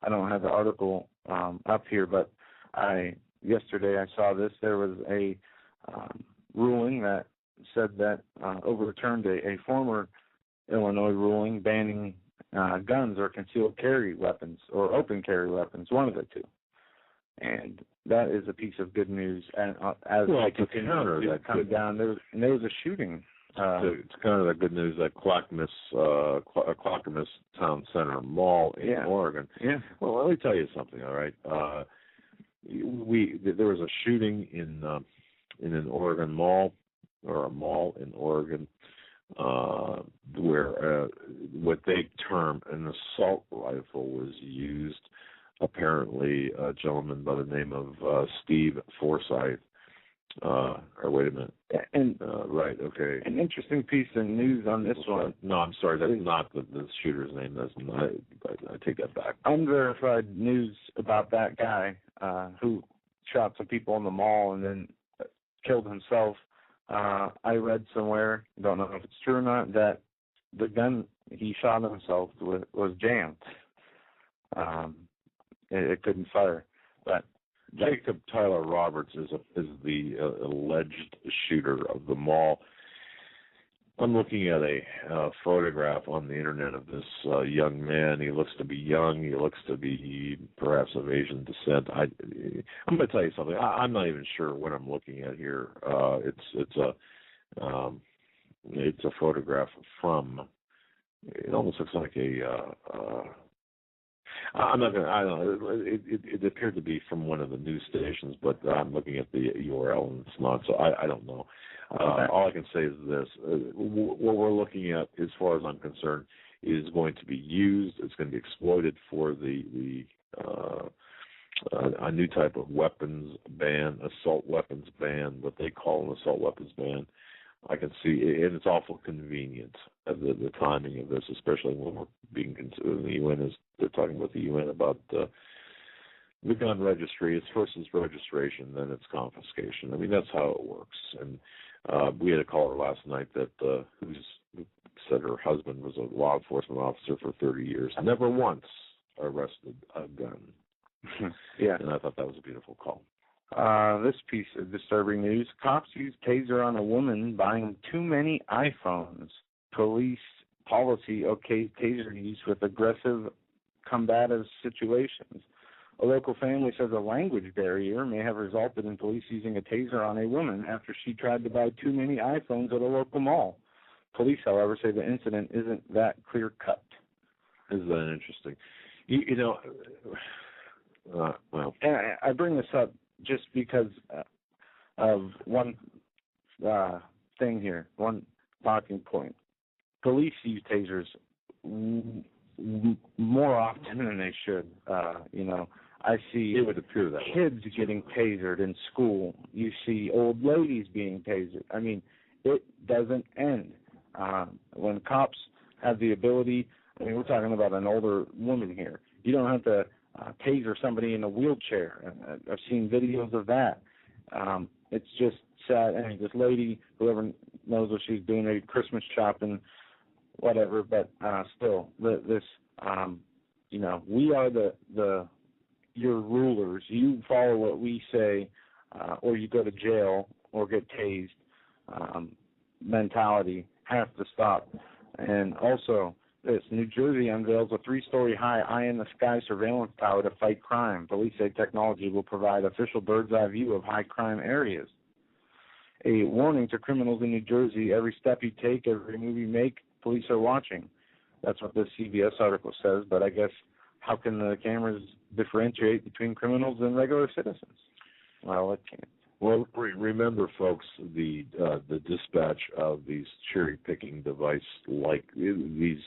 Speaker 3: I don't have the article up here, but yesterday I saw this. There was a ruling that said that overturned a former Illinois ruling banning guns or concealed carry weapons or open carry weapons, one of the two. And that is a piece of good news. And as they continue to come down, there was a shooting.
Speaker 2: It's kind of the good news that Clackamas Town Center Mall in Oregon.
Speaker 3: Yeah.
Speaker 2: Well, let me tell you something. All right. There was a shooting in an Oregon mall, or a mall in Oregon, where what they term an assault rifle was used. Apparently, a gentleman by the name of Steve Forsyth. Or wait a minute. Right. Okay.
Speaker 3: An interesting piece of news on this one.
Speaker 2: No, I'm sorry. That's not the shooter's name. That's not. I take that back.
Speaker 3: Unverified news about that guy who shot some people in the mall and then killed himself. I read somewhere, don't know if it's true or not, that the gun he shot himself with was jammed. It couldn't fire. But
Speaker 2: Jacob Tyler Roberts is the alleged shooter of the mall. I'm looking at a photograph on the internet of this young man. He looks to be young. He looks to be perhaps of Asian descent. I'm going to tell you something. I'm not even sure what I'm looking at here. It's a photograph from. It almost looks like I'm not going to, I don't know, it appeared to be from one of the news stations, but I'm looking at the URL and it's not, so I don't know. All I can say is this, what we're looking at, as far as I'm concerned, is going to be used, it's going to be exploited for a new type of weapons ban, assault weapons ban, what they call an assault weapons ban. I can see, and it's awful convenient, the timing of this, especially when we're being considered, the UN they're talking about the UN about the gun registry. It's first it's registration, then it's confiscation. I mean, that's how it works. And we had a caller last night that who said her husband was a law enforcement officer for 30 years, never once arrested a gun.
Speaker 3: Yeah.
Speaker 2: And I thought that was a beautiful call.
Speaker 3: This piece of disturbing news. Cops use taser on a woman buying too many iPhones. Police policy okays taser use with aggressive, combative situations. A local family says a language barrier may have resulted in police using a taser on a woman after she tried to buy too many iPhones at a local mall. Police, however, say the incident isn't that clear-cut.
Speaker 2: Isn't that interesting? Well,
Speaker 3: and I bring this up just because of one thing here, one talking point. Police use tasers more often than they should. I see
Speaker 2: it would appear that
Speaker 3: kids getting tasered in school. You see old ladies being tasered. I mean, it doesn't end. When cops have the ability, we're talking about an older woman here. You don't have to taser somebody in a wheelchair. I've seen videos of that. It's just sad. I mean, this lady, whoever knows what she's doing, maybe Christmas shopping, whatever. But still, we are your rulers. You follow what we say, or you go to jail, or get tased mentality has to stop. And also, this, New Jersey unveils a 3-story high eye-in-the-sky surveillance tower to fight crime. Police say technology will provide official bird's-eye view of high-crime areas. A warning to criminals in New Jersey: every step you take, every move you make, police are watching. That's what this CBS article says, but I guess how can the cameras differentiate between criminals and regular citizens? Well, it can't.
Speaker 2: Well, remember, folks, the dispatch of these cherry-picking device, like these,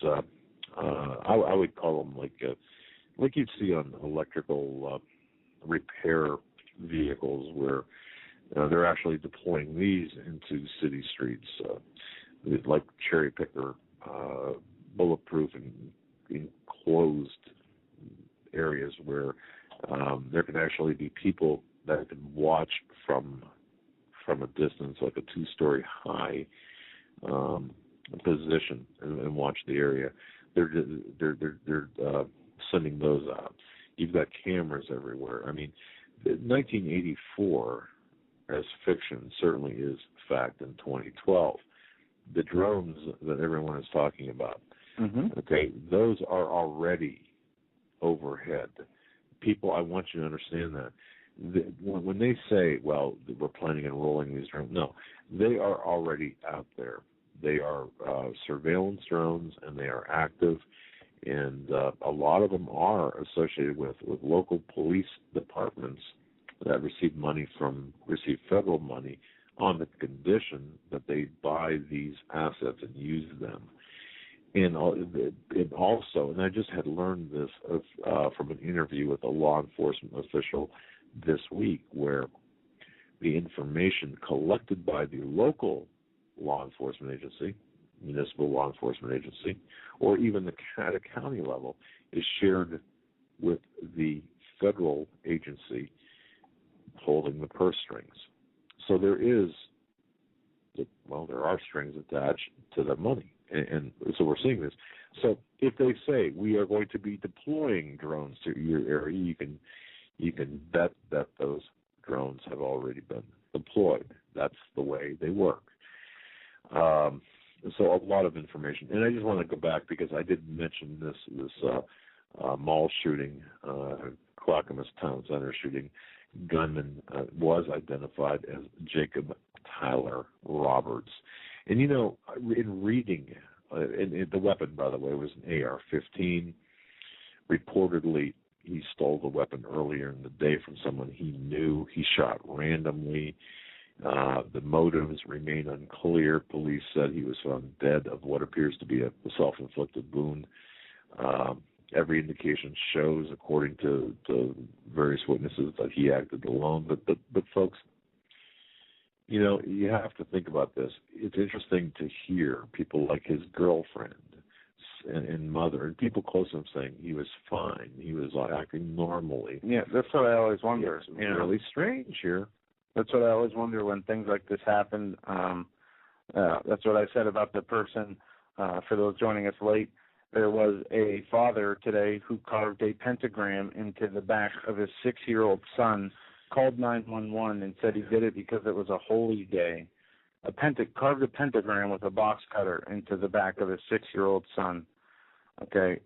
Speaker 2: I would call them like you'd see on electrical repair vehicles, where they're actually deploying these into city streets, like cherry-picker, bulletproof and enclosed areas where there can actually be people that can watch from a distance, like a 2-story high position, and watch the area. They're sending those out. You've got cameras everywhere. I mean, 1984 as fiction certainly is fact in 2012. The drones that everyone is talking about, okay, those are already overhead. People, I want you to understand that. When they say, well, we're planning on rolling these drones, no, they are already out there. They are surveillance drones, and they are active, and a lot of them are associated with local police departments that receive federal money on the condition that they buy these assets and use them. And also, and I just had learned this from an interview with a law enforcement official this week, where the information collected by the local law enforcement agency, municipal law enforcement agency, or even at a county level, is shared with the federal agency holding the purse strings. So there are strings attached to the money. And so we're seeing this. So if they say we are going to be deploying drones to your area, you can bet that those drones have already been deployed. That's the way they work. So a lot of information. And I just want to go back, because I did mention this mall shooting, Clackamas Town Center shooting. Gunman was identified as Jacob Tyler Roberts. And, in reading, and the weapon, by the way, was an AR-15. Reportedly, he stole the weapon earlier in the day from someone he knew. He shot randomly. The motives remain unclear. Police said he was found dead of what appears to be a self-inflicted wound. Every indication shows, according to various witnesses, that he acted alone. But folks, you have to think about this. It's interesting to hear people like his girlfriend and mother and people close to him saying he was fine. He was acting normally.
Speaker 3: Yeah, that's what I always wonder.
Speaker 2: It's really strange here.
Speaker 3: That's what I always wonder when things like this happen. That's what I said about the person. For those joining us late, there was a father today who carved a pentagram into the back of his 6-year-old son, called 911 and said he did it because it was a holy day. Carved a pentagram with a box cutter into the back of his 6-year-old son. Okay,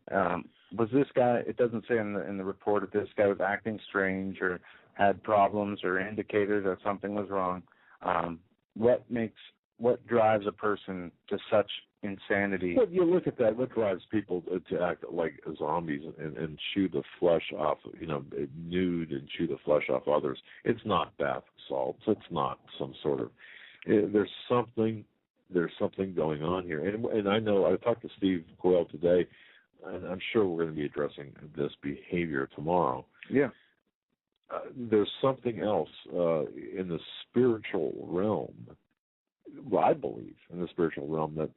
Speaker 3: was this guy? It doesn't say in the report if this guy was acting strange or had problems or indicators that something was wrong. What drives a person to such insanity?
Speaker 2: Well, you look at that. What drives people to act like zombies and chew the flesh off, nude and chew the flesh off others? It's not bath salts. It's not some sort of. There's something going on here, and I know I talked to Steve Coyle today, and I'm sure we're going to be addressing this behavior tomorrow.
Speaker 3: Yeah.
Speaker 2: There's something else in the spiritual realm. Well, I believe in the spiritual realm that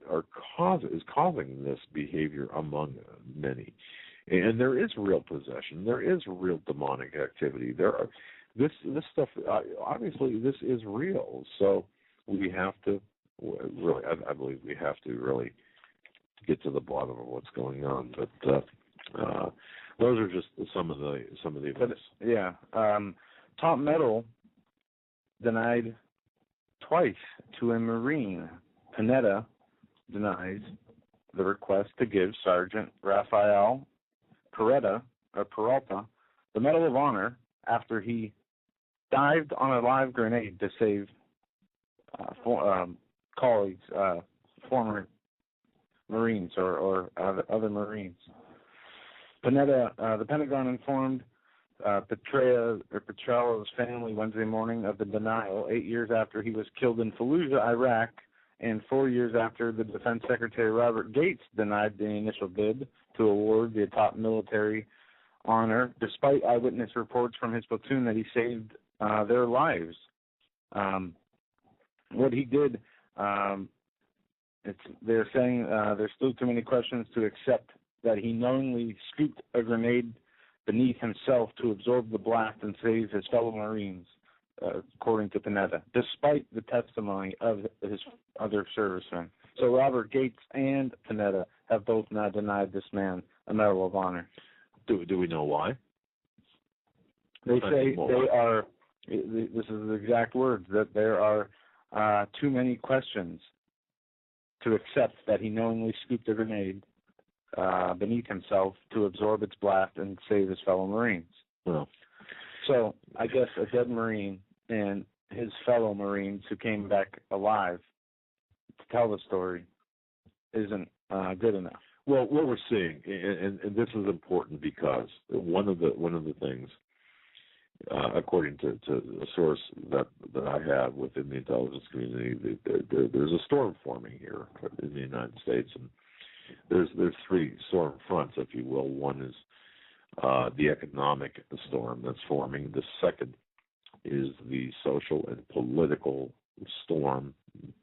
Speaker 2: is causing this behavior among many, and there is real possession. There is real demonic activity. This stuff. Obviously, this is real. So we have to really. I believe we have to really get to the bottom of what's going on. But those are just some of the events.
Speaker 3: Yeah. Top Metal denied twice to a Marine. Panetta denies the request to give Sergeant Rafael Peralta the Medal of Honor after he dived on a live grenade to save colleagues, former Marines or other Marines. Panetta, the Pentagon informed Petrello's family Wednesday morning of the denial, 8 years after he was killed in Fallujah, Iraq, and 4 years after the Defense Secretary Robert Gates denied the initial bid to award the top military honor, despite eyewitness reports from his platoon that he saved their lives. What he did, they're saying there's still too many questions to accept that he knowingly scooped a grenade beneath himself to absorb the blast and save his fellow Marines, according to Panetta, despite the testimony of his other servicemen. So Robert Gates and Panetta have both now denied this man a Medal of Honor.
Speaker 2: Do we know why?
Speaker 3: They say they are, this is the exact words, that there are too many questions to accept that he knowingly scooped a grenade beneath himself to absorb its blast and save his fellow Marines.
Speaker 2: Well,
Speaker 3: so I guess a dead Marine and his fellow Marines who came back alive to tell the story isn't good enough.
Speaker 2: Well, what we're seeing, and this is important because one of the things, according to a source that I have within the intelligence community, there's a storm forming here in the United States, and there's three storm fronts, if you will. One is the economic storm that's forming. The second is the social and political storm.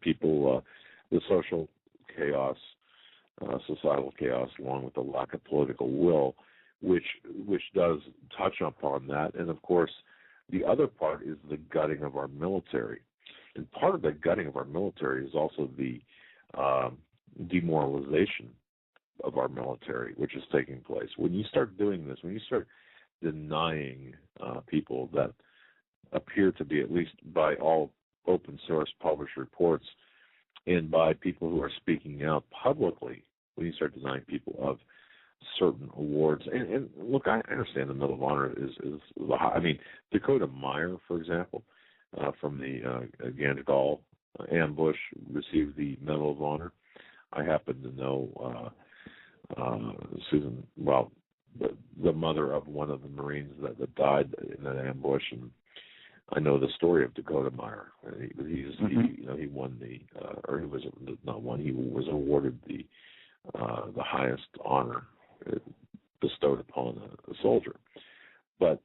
Speaker 2: People, the social chaos, societal chaos, along with the lack of political will, which does touch upon that. And of course, the other part is the gutting of our military. And part of the gutting of our military is also the demoralization of our military, which is taking place. When you start doing this, when you start denying people that appear to be, at least by all open source published reports and by people who are speaking out publicly, when you start denying people of certain awards, and look, I understand the Medal of Honor is the high. I mean, Dakota Meyer, for example, from the Gandagal ambush, received the Medal of Honor. I happen to know Susan, well, the mother of one of the Marines that died in that ambush, and I know the story of Dakota Meyer. He won the, or he was not won. He was awarded the highest honor bestowed upon a soldier. But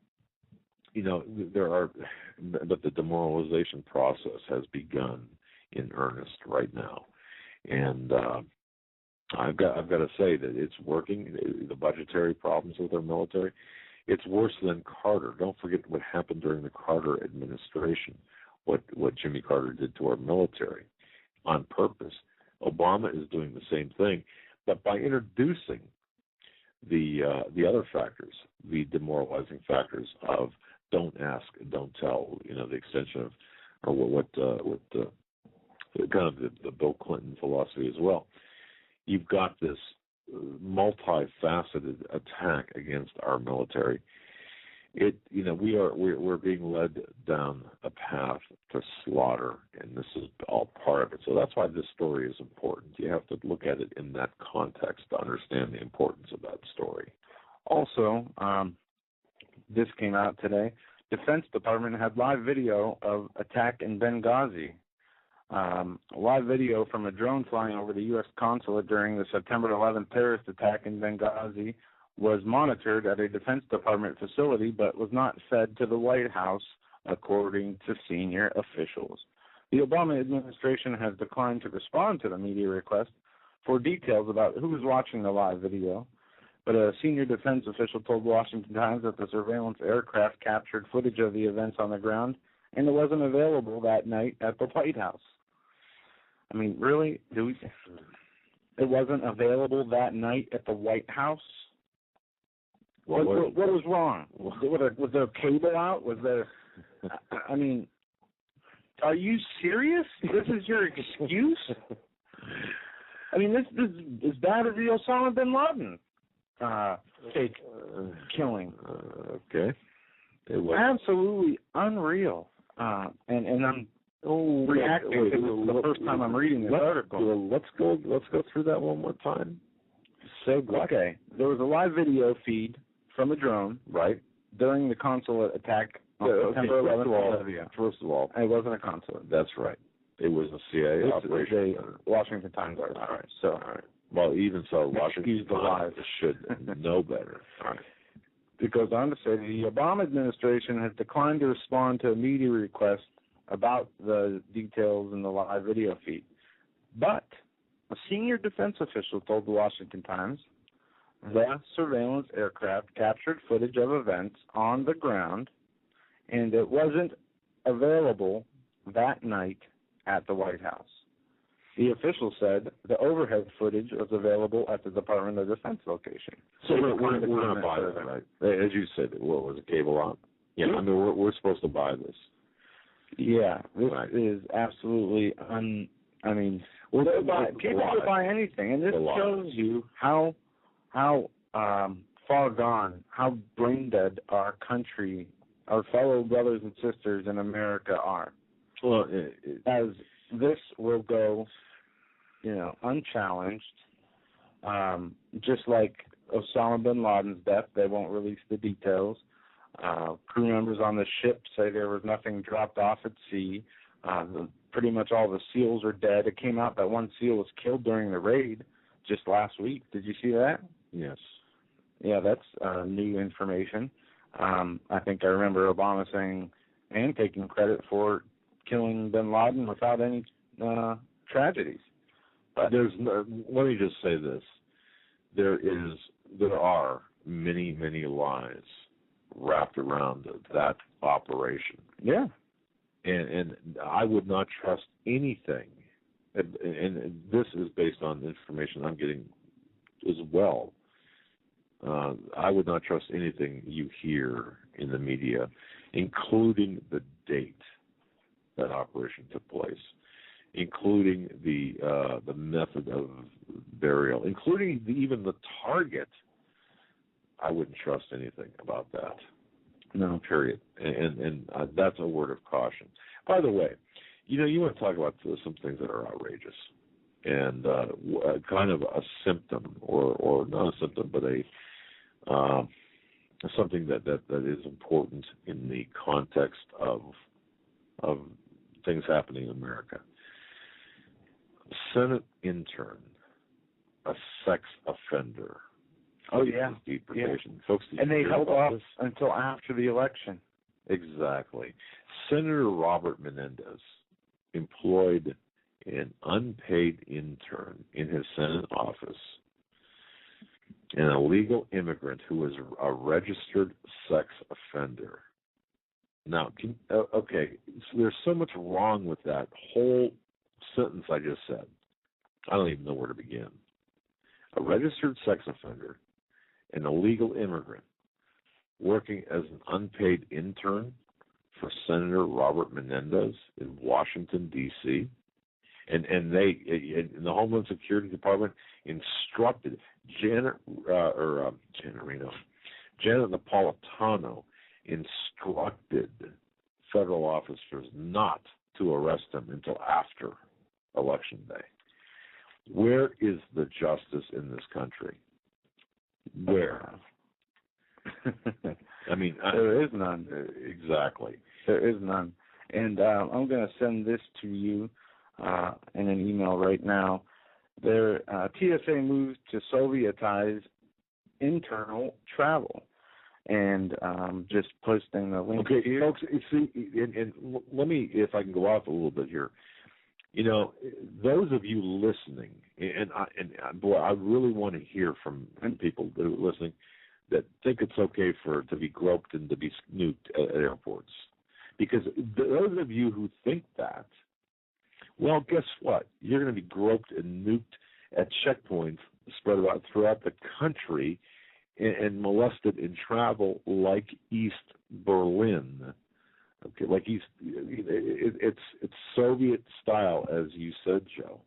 Speaker 2: but the demoralization process has begun in earnest right now, and I've got to say that it's working. The budgetary problems with our military, it's worse than Carter. Don't forget what happened during the Carter administration, what Jimmy Carter did to our military on purpose. Obama is doing the same thing, but by introducing the other factors, the demoralizing factors of don't ask, don't tell, the extension of, or what kind of the Bill Clinton philosophy as well. You've got this multifaceted attack against our military. We're being led down a path to slaughter, and this is all part of it. So that's why this story is important. You have to look at it in that context to understand the importance of that story.
Speaker 3: Also, this came out today. Defense Department had live video of attack in Benghazi. Live video from a drone flying over the U.S. consulate during the September 11th terrorist attack in Benghazi was monitored at a Defense Department facility but was not fed to the White House, according to senior officials. The Obama administration has declined to respond to the media request for details about who was watching the live video, but a senior defense official told Washington Times that the surveillance aircraft captured footage of the events on the ground and it wasn't available that night at the White House. I mean, really? It wasn't available that night at the White House? What was wrong? Was there a cable out? Was there? I mean, Are you serious? This is your excuse? I mean, this is as bad as the Osama bin Laden fake killing.
Speaker 2: Okay. It was
Speaker 3: absolutely unreal. And I'm reacting. This is the first time I'm reading this article.
Speaker 2: Let's go through that one more time.
Speaker 3: Okay. There was a live video feed from a drone,
Speaker 2: right,
Speaker 3: during the consulate attack on September 11th.
Speaker 2: First of all,
Speaker 3: it wasn't a consulate.
Speaker 2: That's right. It was a CIA operation.
Speaker 3: A Washington Times article.
Speaker 2: All right. So, well, even so, Washington Times should know better.
Speaker 3: All right. It goes on to say the Obama administration has declined to respond to a media request about the details in the live video feed. But a senior defense official told the Washington Times the surveillance aircraft captured footage of events on the ground, and it wasn't available that night at the White House. The official said the overhead footage was available at the Department of Defense location.
Speaker 2: So we're going to buy that, right? As you said, what was it, cable on? Yeah, I mean, we're supposed to buy this.
Speaker 3: Yeah, this is absolutely people will buy anything, and this shows you how far gone, how brain dead our country, our fellow brothers and sisters in America are.
Speaker 2: Well,
Speaker 3: as this will go, unchallenged, just like Osama bin Laden's death, they won't release the details. Crew members on the ship say there was nothing dropped off at sea. Pretty much all the SEALs are dead. It came out that one SEAL was killed during the raid just last week. Did you see that?
Speaker 2: Yes.
Speaker 3: Yeah, that's new information. I think I remember Obama saying and taking credit for killing bin Laden without any tragedies.
Speaker 2: But let me just say this. There are many, many lies wrapped around that operation.
Speaker 3: Yeah.
Speaker 2: And I would not trust anything, and this is based on information I'm getting as well. I would not trust anything you hear in the media, including the date that operation took place, including the method of burial, including even the target. I wouldn't trust anything about that.
Speaker 3: No.
Speaker 2: Period. And that's a word of caution. By the way, you want to talk about some things that are outrageous and kind of a symptom, or not a symptom, but something that is important in the context of things happening in America. Senate intern, a sex offender.
Speaker 3: Oh, yeah.
Speaker 2: Deportation. Yeah. Folks,
Speaker 3: and they held off until after the election.
Speaker 2: Exactly. Senator Robert Menendez employed an unpaid intern in his Senate office, an illegal immigrant who was a registered sex offender. Now, okay, so there's so much wrong with that whole sentence I just said. I don't even know where to begin. A registered sex offender, an illegal immigrant, working as an unpaid intern for Senator Robert Menendez in Washington, D.C., and they, in the Homeland Security Department, instructed Janet Napolitano instructed federal officers not to arrest him until after Election Day. Where is the justice in this country? Where? I mean,
Speaker 3: there is none.
Speaker 2: Exactly.
Speaker 3: There is none. And I'm going to send this to you in an email right now. TSA moves to Sovietize internal travel. And just posting the link here.
Speaker 2: Folks, see, and let me, if I can go off a little bit here. Those of you listening, and boy, I really want to hear from people that are listening that think it's okay to be groped and to be snooped at airports. Because those of you who think that, well, guess what? You're going to be groped and nuked at checkpoints spread out throughout the country and molested in travel like East Berlin Okay, like it's Soviet style, as you said, Joe.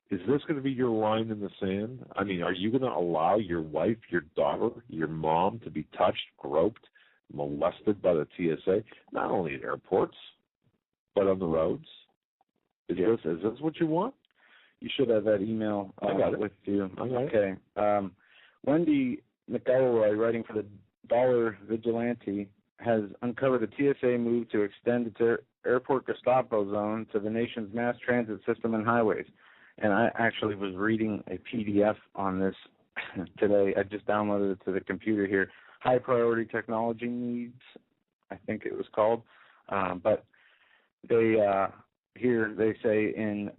Speaker 2: Is this going to be your line in the sand? I mean, are you going to allow your wife, your daughter, your mom to be touched, groped, molested by the TSA, not only at airports, but on the roads? Is this what you want?
Speaker 3: You should have that email with you. Okay. Wendy McElroy, writing for the Dollar Vigilante, has uncovered a TSA move to extend its airport Gestapo zone to the nation's mass transit system and highways. And I actually was reading a PDF on this today. I just downloaded it to the computer here. High Priority Technology Needs, I think it was called. But they here they say in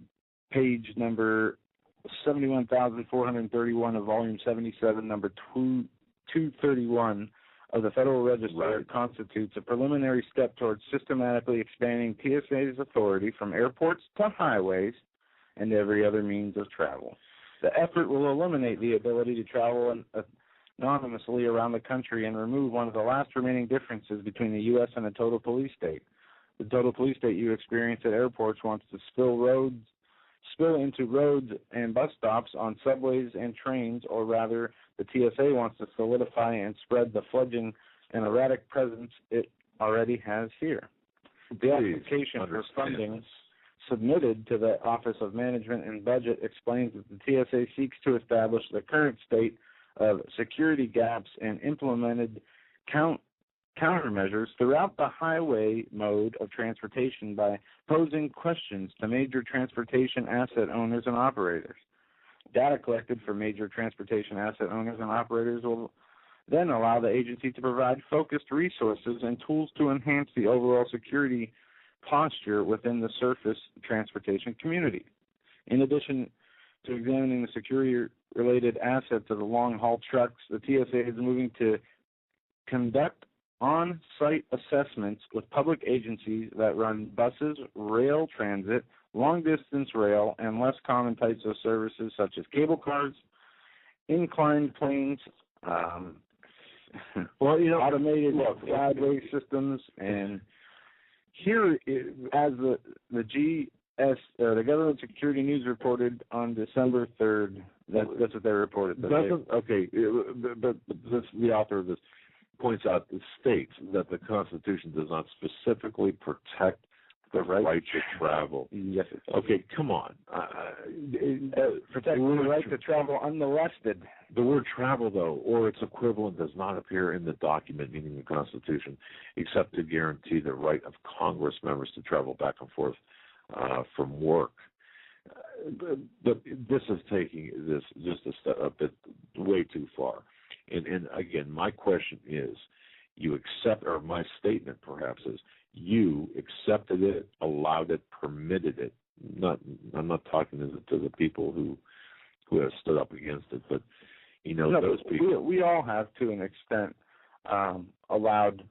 Speaker 3: page number 71,431 of volume 77, number 231 of the Federal Register, it constitutes a preliminary step towards systematically expanding TSA's authority from airports to highways and every other means of travel. The effort will eliminate the ability to travel anonymously around the country and remove one of the last remaining differences between the U.S. and a total police state. The total police state you experience at airports wants to spill into roads and bus stops on subways and trains, or rather, the TSA wants to solidify and spread the fledgling and erratic presence it already has here. The application for funding submitted to the Office of Management and Budget explains that the TSA seeks to establish the current state of security gaps and implemented countermeasures throughout the highway mode of transportation by posing questions to major transportation asset owners and operators. Data collected from major transportation asset owners and operators will then allow the agency to provide focused resources and tools to enhance the overall security posture within the surface transportation community. In addition to examining the security-related assets of the long-haul trucks, the TSA is moving to conduct on-site assessments with public agencies that run buses, rail transit, long-distance rail, and less common types of services such as cable cars, inclined planes, automated guideway systems, and here, as the Government Security News reported on December 3rd, that's what they reported.
Speaker 2: But the author of this points out, it states that the Constitution does not specifically protect the right to travel.
Speaker 3: Yes, it does.
Speaker 2: Okay, come on.
Speaker 3: Protecting the right to travel unmolested.
Speaker 2: The word travel, though, or its equivalent, does not appear in the document, meaning the Constitution, except to guarantee the right of Congress members to travel back and forth from work. But this is taking this just a bit way too far. And again, my question is, you accept, or my statement perhaps is, you accepted it, allowed it, permitted it. I'm not talking to the people who have stood up against it, but those people.
Speaker 3: We all have, to an extent, allowed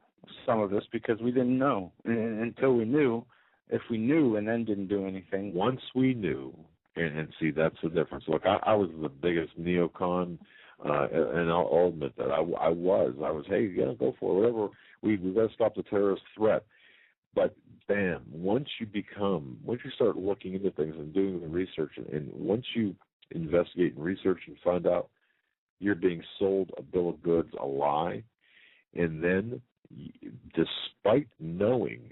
Speaker 3: some of this because we didn't know until we knew. If we knew and then didn't do anything.
Speaker 2: Once we knew, and see, that's the difference. Look, I was the biggest neocon, and I'll admit that I was. Hey, yeah, go for it, whatever. We've got to stop the terrorist threat. But bam, once you start looking into things and doing the research, and once you investigate and research and find out you're being sold a bill of goods, a lie, and then despite knowing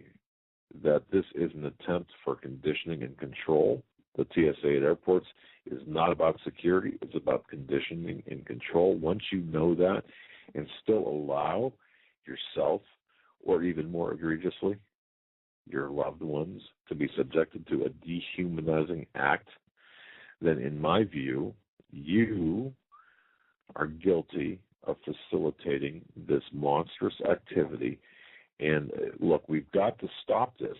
Speaker 2: that this is an attempt for conditioning and control, the TSA at airports is not about security, it's about conditioning and control. Once you know that and still allow yourself, or even more egregiously, your loved ones, to be subjected to a dehumanizing act, then in my view, you are guilty of facilitating this monstrous activity. And look, we've got to stop this.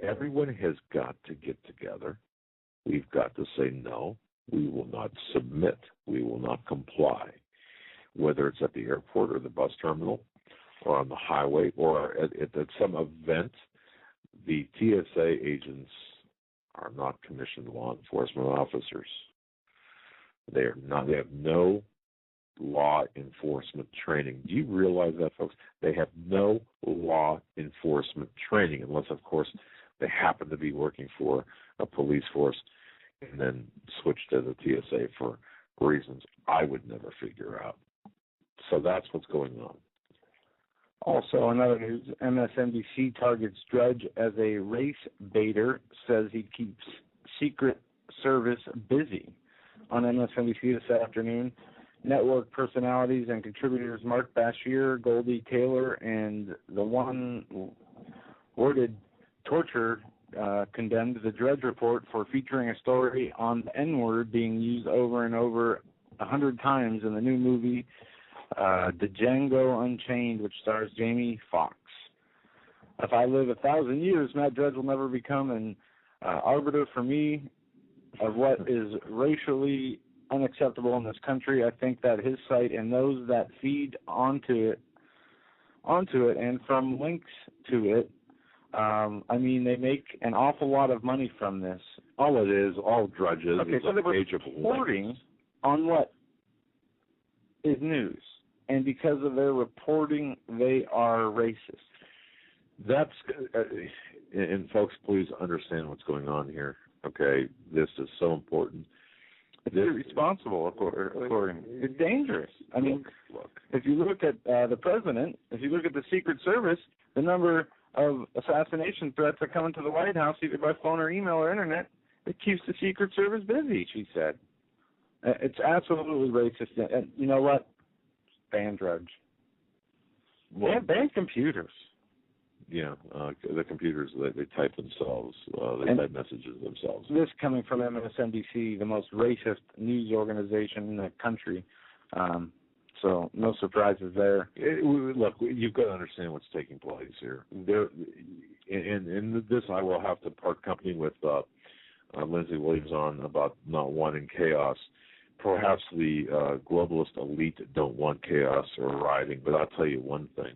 Speaker 2: Everyone has got to get together. We've got to say, no, we will not submit. We will not comply. Whether it's at the airport or the bus terminal or on the highway or at some event, the TSA agents are not commissioned law enforcement officers. They are not. They have no law enforcement training. Do you realize that, folks? They have no law enforcement training, unless, of course, they happen to be working for a police force and then switch to the TSA for reasons I would never figure out. So that's what's going on.
Speaker 3: Also, in other news, MSNBC targets Drudge as a race baiter, says he keeps Secret Service busy. On MSNBC this afternoon, network personalities and contributors Mark Bashir, Goldie Taylor, and the one-worded torture condemned the Drudge Report for featuring a story on the N-word being used over and over 100 times in the new movie Django Unchained, which stars Jamie Foxx. If I live 1,000 years, Matt Drudge will never become an arbiter for me of what is racially unacceptable in this country. I think that his site and those that feed onto it and from links to it, they make an awful lot of money from this.
Speaker 2: All it is, all Drudge is
Speaker 3: so
Speaker 2: a page of
Speaker 3: reporting on what is news. And because of their reporting, they are racist.
Speaker 2: That's, and folks, please understand what's going on here. Okay, this is so important.
Speaker 3: It's irresponsible, according. It's dangerous. Look. If you look at the president, if you look at the Secret Service, the number of assassination threats are coming to the White House either by phone or email or internet, it keeps the Secret Service busy, she said. It's absolutely racist. And you know what? Ban Drudge. Well, ban computers.
Speaker 2: Yeah, the computers, they type themselves. They type messages themselves.
Speaker 3: This coming from MSNBC, the most racist news organization in the country. So no surprises there.
Speaker 2: Look, you've got to understand what's taking place here. In this, I will have to part company with Lindsay Williams on about not wanting chaos. Perhaps the globalist elite don't want chaos or rioting, but I'll tell you one thing.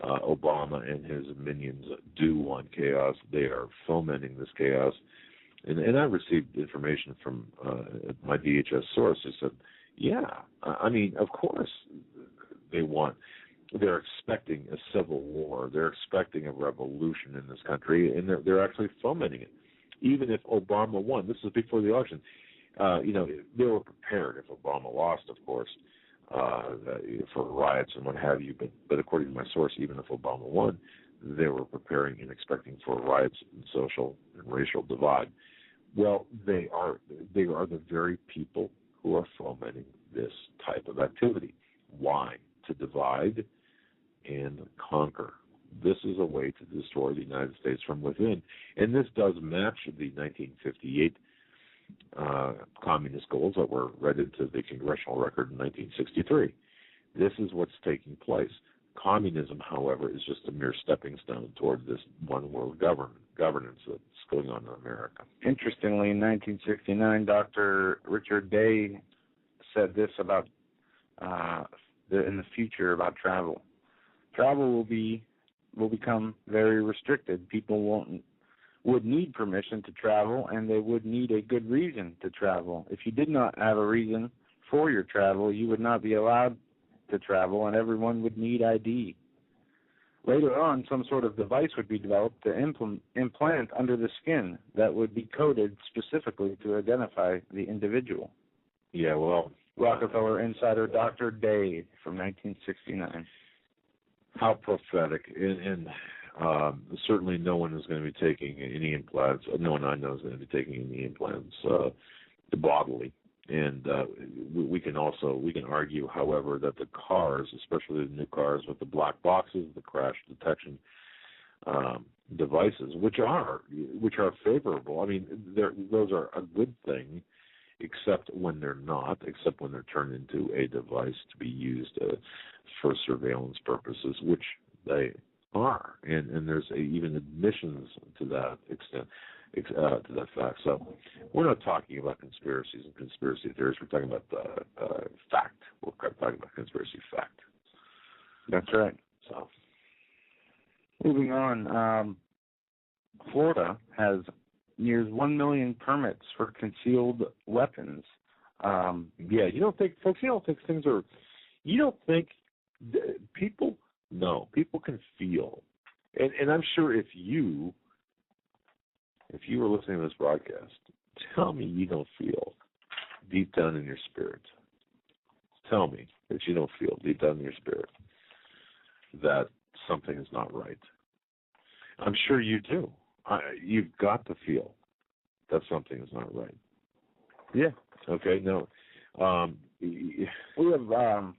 Speaker 2: Obama and his minions do want chaos. They are fomenting this chaos. And I received information from my DHS source who said, of course they're expecting a civil war. They're expecting a revolution in this country, and they're actually fomenting it. Even if Obama won, this is before the election, they were prepared if Obama lost, of course, for riots and what have you. But according to my source, even if Obama won, they were preparing and expecting for riots and social and racial divide. Well, they are the very people who are fomenting this type of activity. Why? To divide and conquer. This is a way to destroy the United States from within. And this does match the 1958 communist goals that were read into the congressional record in 1963. This is what's taking place. Communism, however, is just a mere stepping stone toward this one world governance that's going on in America.
Speaker 3: Interestingly, in 1969, Dr. Richard Day said this about in the future about travel. Travel will become very restricted. People would need permission to travel, and they would need a good reason to travel. If you did not have a reason for your travel, you would not be allowed to travel, and everyone would need ID. Later on, some sort of device would be developed to implant under the skin that would be coded specifically to identify the individual.
Speaker 2: Yeah, well,
Speaker 3: Rockefeller insider Dr. Day from 1969.
Speaker 2: How prophetic. And certainly no one is going to be taking any implants. No one I know is going to be taking any implants bodily. And we can argue, however, that the cars, especially the new cars with the black boxes, the crash detection devices, which are favorable. I mean, those are a good thing, except when they're not, except when they're turned into a device to be used for surveillance purposes, which they are. And there's even admissions to that extent. To that fact. So we're not talking about conspiracies and conspiracy theories. We're talking about fact. We're talking about conspiracy fact.
Speaker 3: That's right.
Speaker 2: So
Speaker 3: moving on, Florida has nears 1 million permits for concealed weapons.
Speaker 2: You don't think, folks, you don't think things are, you don't think people, no, people can feel. And I'm sure if you were listening to this broadcast, tell me you don't feel deep down in your spirit. Tell me that you don't feel deep down in your spirit that something is not right. I'm sure you do. You've got to feel that something is not right.
Speaker 3: Yeah.
Speaker 2: Okay. No.
Speaker 3: We have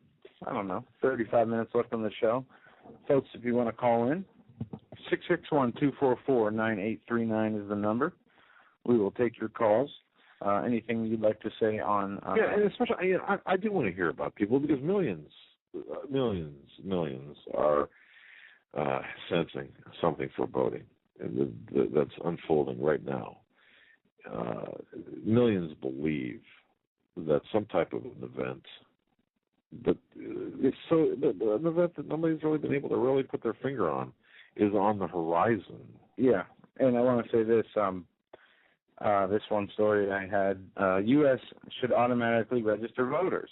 Speaker 3: 35 minutes left on the show, folks. If you want to call in, 661-244-9839 is the number. We will take your calls. Anything you'd like to say on?
Speaker 2: And especially, I do want to hear about people because millions are sensing something foreboding that's unfolding right now. Millions believe that some type of an event, but an event that nobody's really been able to really put their finger on, is on the horizon.
Speaker 3: Yeah, and I want to say this. This one story I had: U.S. should automatically register voters.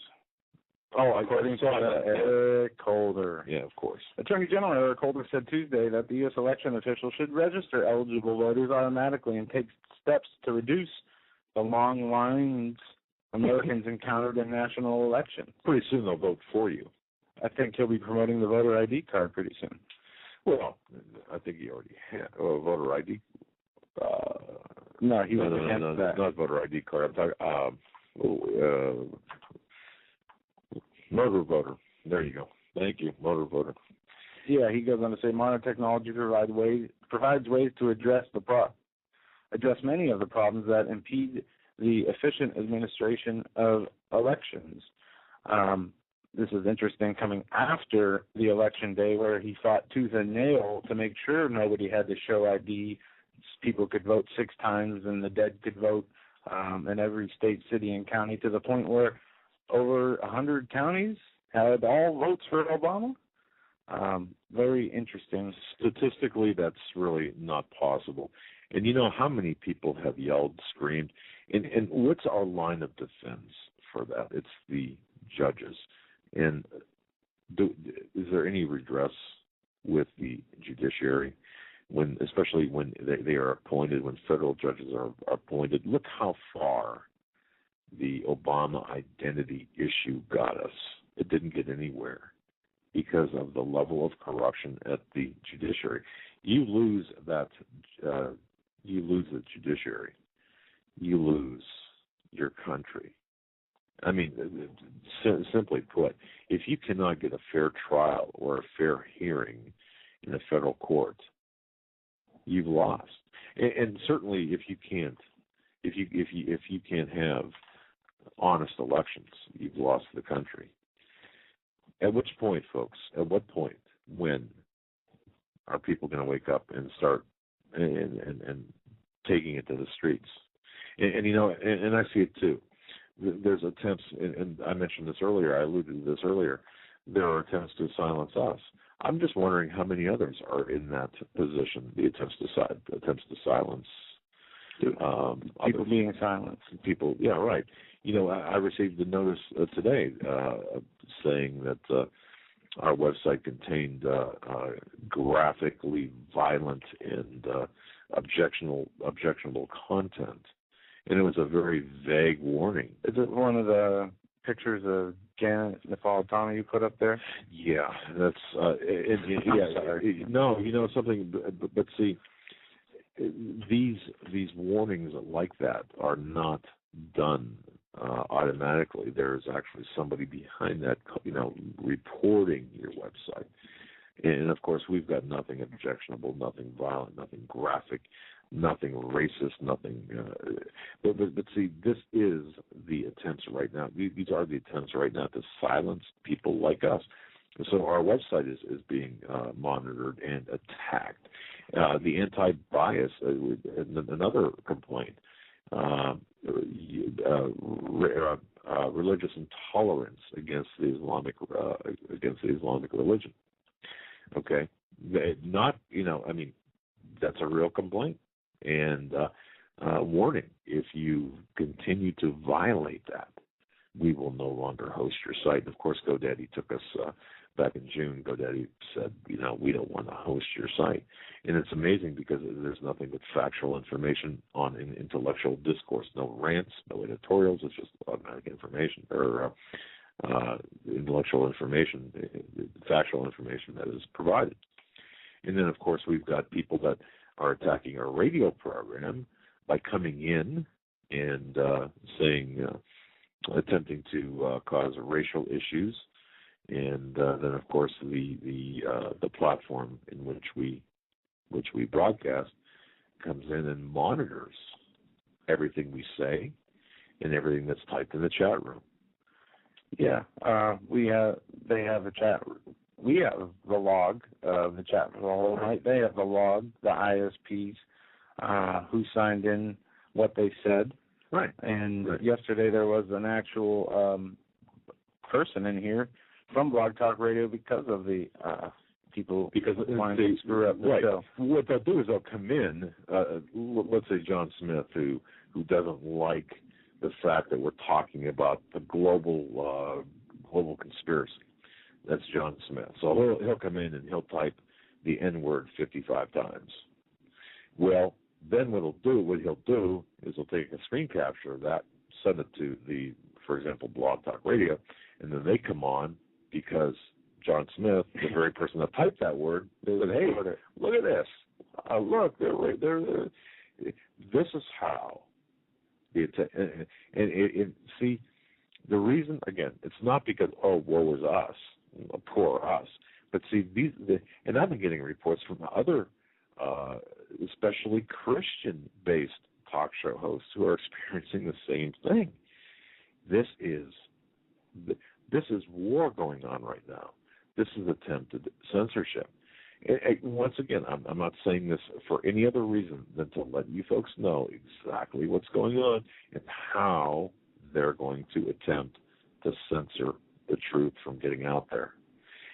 Speaker 3: According to Eric Holder.
Speaker 2: Yeah, of course.
Speaker 3: Attorney General Eric Holder said Tuesday that the U.S. election officials should register eligible voters automatically and take steps to reduce the long lines Americans encountered in national elections.
Speaker 2: Pretty soon they'll vote for you.
Speaker 3: I think he'll be promoting the voter ID card pretty soon.
Speaker 2: Well, I think he already had a voter ID.
Speaker 3: No, he was against that.
Speaker 2: Not voter ID card. I'm talking motor voter. There you go. Thank you, motor voter.
Speaker 3: Yeah, he goes on to say modern technology provides ways to address many of the problems that impede the efficient administration of elections. This is interesting, coming after the election day where he fought tooth and nail to make sure nobody had to show ID. People could vote 6 times and the dead could vote in every state, city, and county, to the point where over 100 counties had all votes for Obama. Very interesting.
Speaker 2: Statistically, that's really not possible. And you know how many people have yelled, screamed, and what's our line of defense for that? It's the judges. And is there any redress with the judiciary, especially when they are appointed, when federal judges are appointed? Look how far the Obama identity issue got us. It didn't get anywhere because of the level of corruption at the judiciary. You lose the judiciary, you lose your country. I mean, simply put, if you cannot get a fair trial or a fair hearing in a federal court, you've lost. And certainly, if you can't have honest elections, you've lost the country. At which point, folks? At what point? When are people going to wake up and start and taking it to the streets? And you know, and I see it too. There's attempts, and I mentioned this earlier. I alluded to this earlier. There are attempts to silence us. I'm just wondering how many others are in that position. The attempts to silence
Speaker 3: people being silenced.
Speaker 2: People, yeah, right. You know, I received a notice today saying that our website contained graphically violent and objectionable content, and it was a very vague warning.
Speaker 3: Is it one of the pictures of Janet Napolitano you put up there?
Speaker 2: Yeah, that's no, you know something, but see, these warnings like that are not done automatically. There's actually somebody behind that, you know, reporting your website. And of course, we've got nothing objectionable, nothing violent, nothing graphic, nothing racist, nothing. But see, this is the attempts right now. These are the attempts right now to silence people like us. So our website is being monitored and attacked. The anti-bias, another complaint. Religious intolerance against the Islamic religion. Okay, not, you know, I mean, that's a real complaint, and warning: if you continue to violate that, we will no longer host your site. And of course, GoDaddy took us back in June. GoDaddy said, we don't want to host your site. And it's amazing because there's nothing but factual information on an intellectual discourse. No rants, no editorials. It's just automatic information or intellectual information, factual information that is provided. And then, of course, we've got people that are attacking our radio program by coming in and attempting to cause racial issues, and then of course the platform in which we broadcast comes in and monitors everything we say and everything that's typed in the chat room.
Speaker 3: Yeah, they have a chat room. We have the log of the chat room the whole night. They have the log, the ISPs, who signed in, what they said.
Speaker 2: Right.
Speaker 3: And yesterday there was an actual person in here from Blog Talk Radio because of the people wanting to screw up the show.
Speaker 2: What they'll do is they'll come in, let's say John Smith, who doesn't like the fact that we're talking about the global conspiracy. That's John Smith. So he'll come in and he'll type the N-word 55 times. Well, then what he'll do is he'll take a screen capture of that, send it to for example, Blog Talk Radio, and then they come on because John Smith, the very person that typed that word, said, "Hey, look at this. Look, they're this is how." See, the reason, again, it's not because, woe is us, poor us, but see, and I've been getting reports from other, especially Christian-based talk show hosts who are experiencing the same thing. This is war going on right now. This is attempted censorship. And once again, I'm not saying this for any other reason than to let you folks know exactly what's going on and how they're going to attempt to censor the truth from getting out there.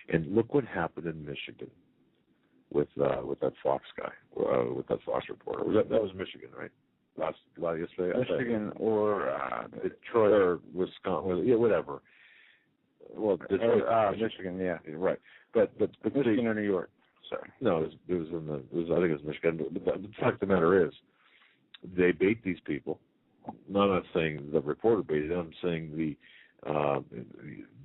Speaker 2: And look what happened in Michigan with that Fox guy, with that Fox reporter. That was Michigan, right? Yesterday.
Speaker 3: Michigan or Detroit
Speaker 2: or Wisconsin, yeah, whatever. Well, Detroit,
Speaker 3: Michigan, yeah,
Speaker 2: right. But
Speaker 3: Michigan or New York. Sorry.
Speaker 2: No, I think it was Michigan. But the fact of the matter is, they bait these people. No, I'm not saying the reporter baited them. I'm saying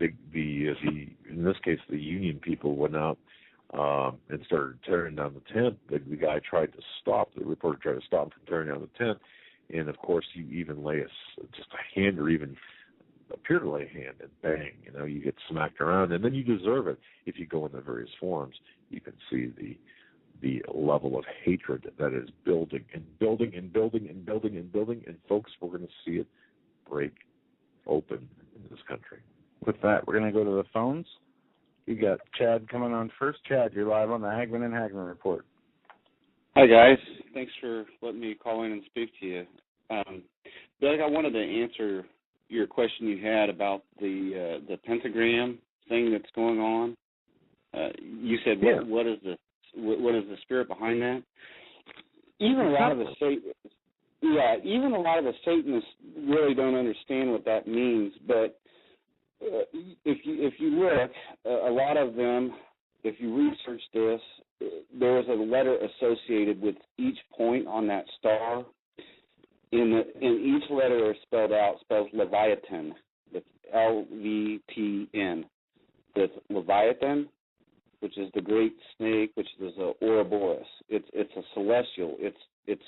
Speaker 2: in this case, the union people went out and started tearing down the tent. The guy tried to stop. The reporter tried to stop him from tearing down the tent. And of course, you even lay just a hand, or even appear to lay a hand, and bang, you get smacked around, and then you deserve it. If you go in the various forums, you can see the level of hatred that is building and building and building and building and building, and folks, we're going to see it break open in this country.
Speaker 3: With that, we're going to go to the phones. You got Chad coming on first. Chad, you're live on the Hagmann and Hagmann Report.
Speaker 13: Hi, guys. Thanks for letting me call in and speak to you. Doug, I wanted to answer your question you had about the pentagram thing that's going on. You said, what is the spirit behind that? Even a lot of the Satanists really don't understand what that means. But if you look, a lot of them, if you research this, there is a letter associated with each point on that star. In each letter spells Leviathan. It's Lvtn. That's Leviathan, which is the great snake, which is a Ouroboros. It's a celestial. It's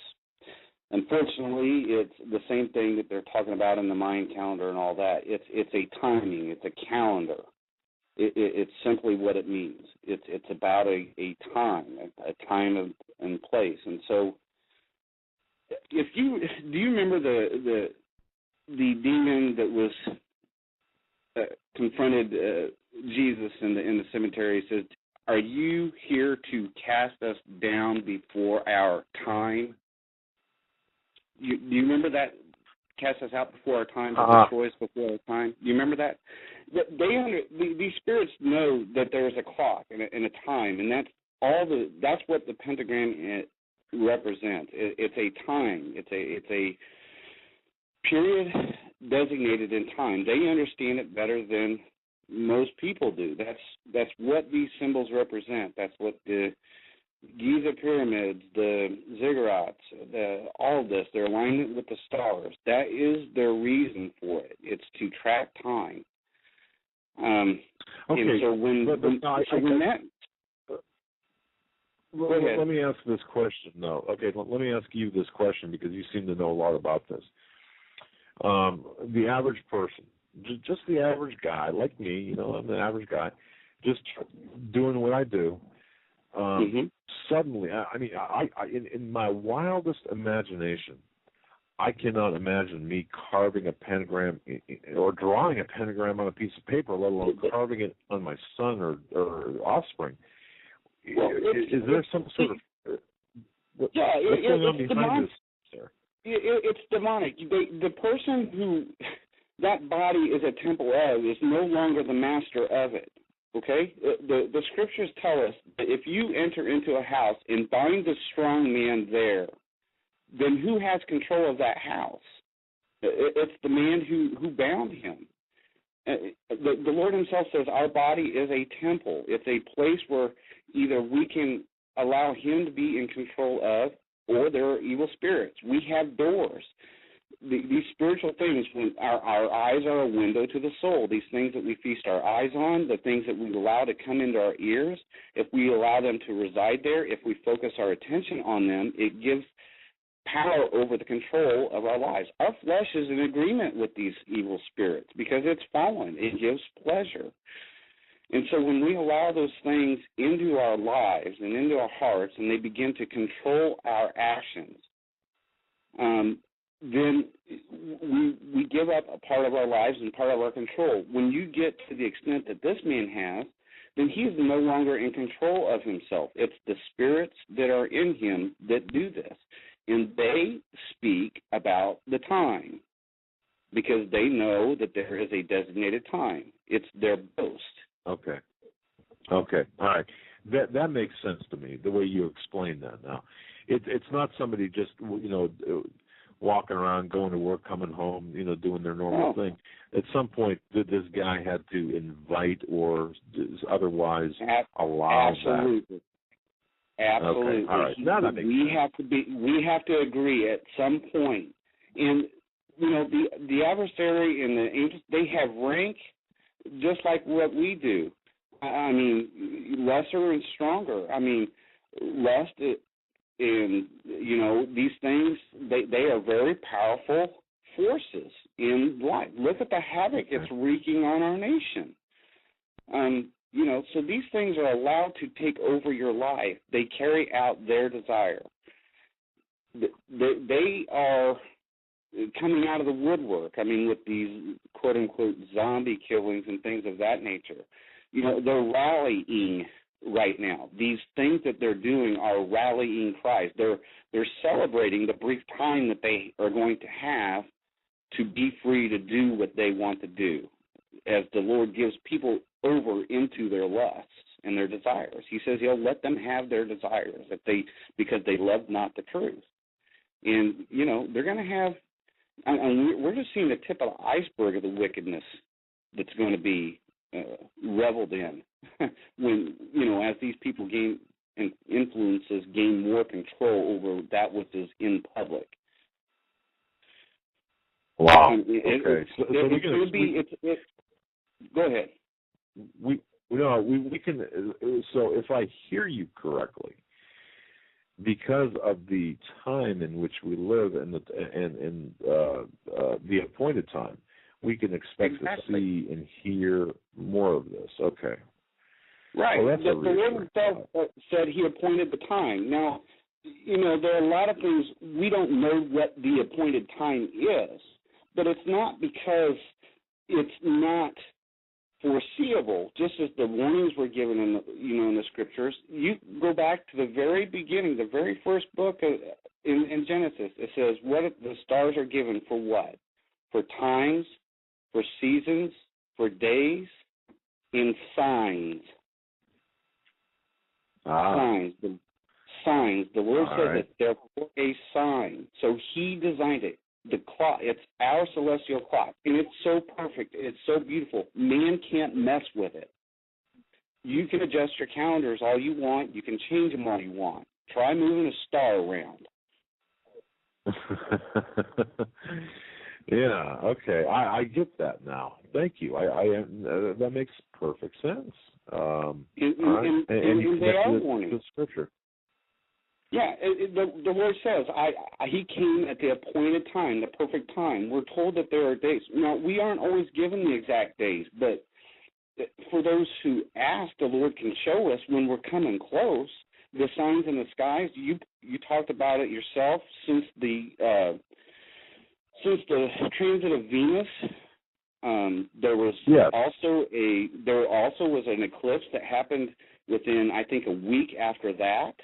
Speaker 13: unfortunately it's the same thing that they're talking about in the Mayan calendar and all that. It's a timing. It's a calendar. It's simply what it means. It's about a time and place. And so, do you remember the demon that was confronted Jesus in the cemetery? He says, "Are you here to cast us down before our time?" Do you remember that? Cast us out before our time, destroy us before our time. Do you remember that? These spirits know that there's a clock and a time, and that's what the pentagram represents. It's a time. It's a period designated in time. They understand it better than most people do. That's what these symbols represent. That's what the Giza pyramids, the ziggurats, all of this, their alignment with the stars. That is their reason for it. It's to track time.
Speaker 2: Okay.
Speaker 13: And so
Speaker 2: let me ask this question. No, okay. Let me ask you this question because you seem to know a lot about this. The average person, just the average guy, like me, I'm the average guy, just doing what I do. Suddenly, in my wildest imagination, I cannot imagine me carving a pentagram or drawing a pentagram on a piece of paper, let alone carving it on my son or offspring.
Speaker 13: Well,
Speaker 2: is there some sort of what's going on behind this, sir?
Speaker 13: It's demonic. The person who that body is a temple of is no longer the master of it. Okay? The scriptures tell us that if you enter into a house and bind the strong man there, then who has control of that house? It's the man who bound him. The Lord himself says our body is a temple. It's a place where either we can allow him to be in control of, or there are evil spirits. We have doors. These spiritual things, when our eyes are a window to the soul, these things that we feast our eyes on, the things that we allow to come into our ears, if we allow them to reside there, if we focus our attention on them, it gives power over the control of our lives. Our flesh is in agreement with these evil spirits because it's fallen. It gives pleasure. And so when we allow those things into our lives and into our hearts and they begin to control our actions, then we give up a part of our lives and part of our control. When you get to the extent that this man has, then he is no longer in control of himself. It's the spirits that are in him that do this. And they speak about the time because they know that there is a designated time. It's their boast.
Speaker 2: Okay. All right. That makes sense to me, the way you explain that now. It's not somebody just, walking around, going to work, coming home, doing their normal thing. At some point, this guy had to invite or otherwise allow that.
Speaker 13: Absolutely.
Speaker 2: Okay. All right. Now that makes sense.
Speaker 13: We have to agree at some point. And the adversary and the angels, they have rank just like what we do. I mean, lesser and stronger. I mean, lust and these things, they are very powerful forces in life. Look at the havoc it's wreaking on our nation. So these things are allowed to take over your life. They carry out their desire. They are coming out of the woodwork. I mean, with these quote-unquote zombie killings and things of that nature. They're rallying right now. These things that they're doing are rallying cries. They're celebrating the brief time that they are going to have to be free to do what they want to do, as the Lord gives people over into their lusts and their desires. He says he'll let them have their desires because they love not the truth. And, they're going to have, and we're just seeing the tip of the iceberg of the wickedness that's going to be reveled in when, as these people gain influences, gain more control over that which is in public.
Speaker 2: Wow. Okay.
Speaker 13: Go ahead.
Speaker 2: We can. So if I hear you correctly, because of the time in which we live and the appointed time, we can expect to see and hear more of this. Okay.
Speaker 13: Right.
Speaker 2: Well,
Speaker 13: the Lord himself said he appointed the time. Now, there are a lot of things we don't know what the appointed time is, but it's not because it's not foreseeable. Just as the warnings were given in the scriptures, you go back to the very beginning, the very first book in Genesis. It says what the stars are given for what? For times, for seasons, for days, and signs. Signs. The Lord said that they're for a sign. So he designed it. the clock. It's our celestial clock, and it's so perfect. It's so beautiful. Man can't mess with it. You can adjust your calendars all you want. You can change them all you want. Try moving a star around.
Speaker 2: Yeah. Okay. I get that now. Thank you. That makes perfect sense.
Speaker 13: And they are warning.
Speaker 2: The scripture.
Speaker 13: Yeah, the Lord says, He came at the appointed time, the perfect time. We're told that there are days. Now, we aren't always given the exact days, but for those who ask, the Lord can show us when we're coming close. The signs in the skies. You talked about it yourself. Since the transit of Venus, there also was an eclipse that happened within, I think, a week after that.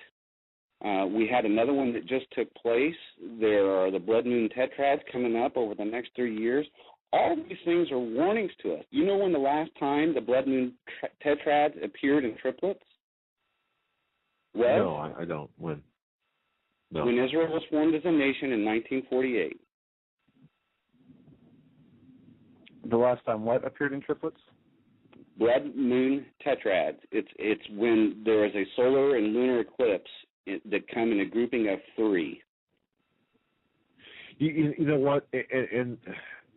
Speaker 13: We had another one that just took place. There are the blood moon tetrads coming up over the next 3 years. All of these things are warnings to us. You know when the last time the blood moon tetrads appeared in triplets?
Speaker 2: No, I don't. When? No.
Speaker 13: When Israel was formed as a nation in 1948.
Speaker 3: The last time what appeared in triplets?
Speaker 13: Blood moon tetrads. It's when there is a solar and lunar eclipse that come in a grouping of 3.
Speaker 2: You know what? And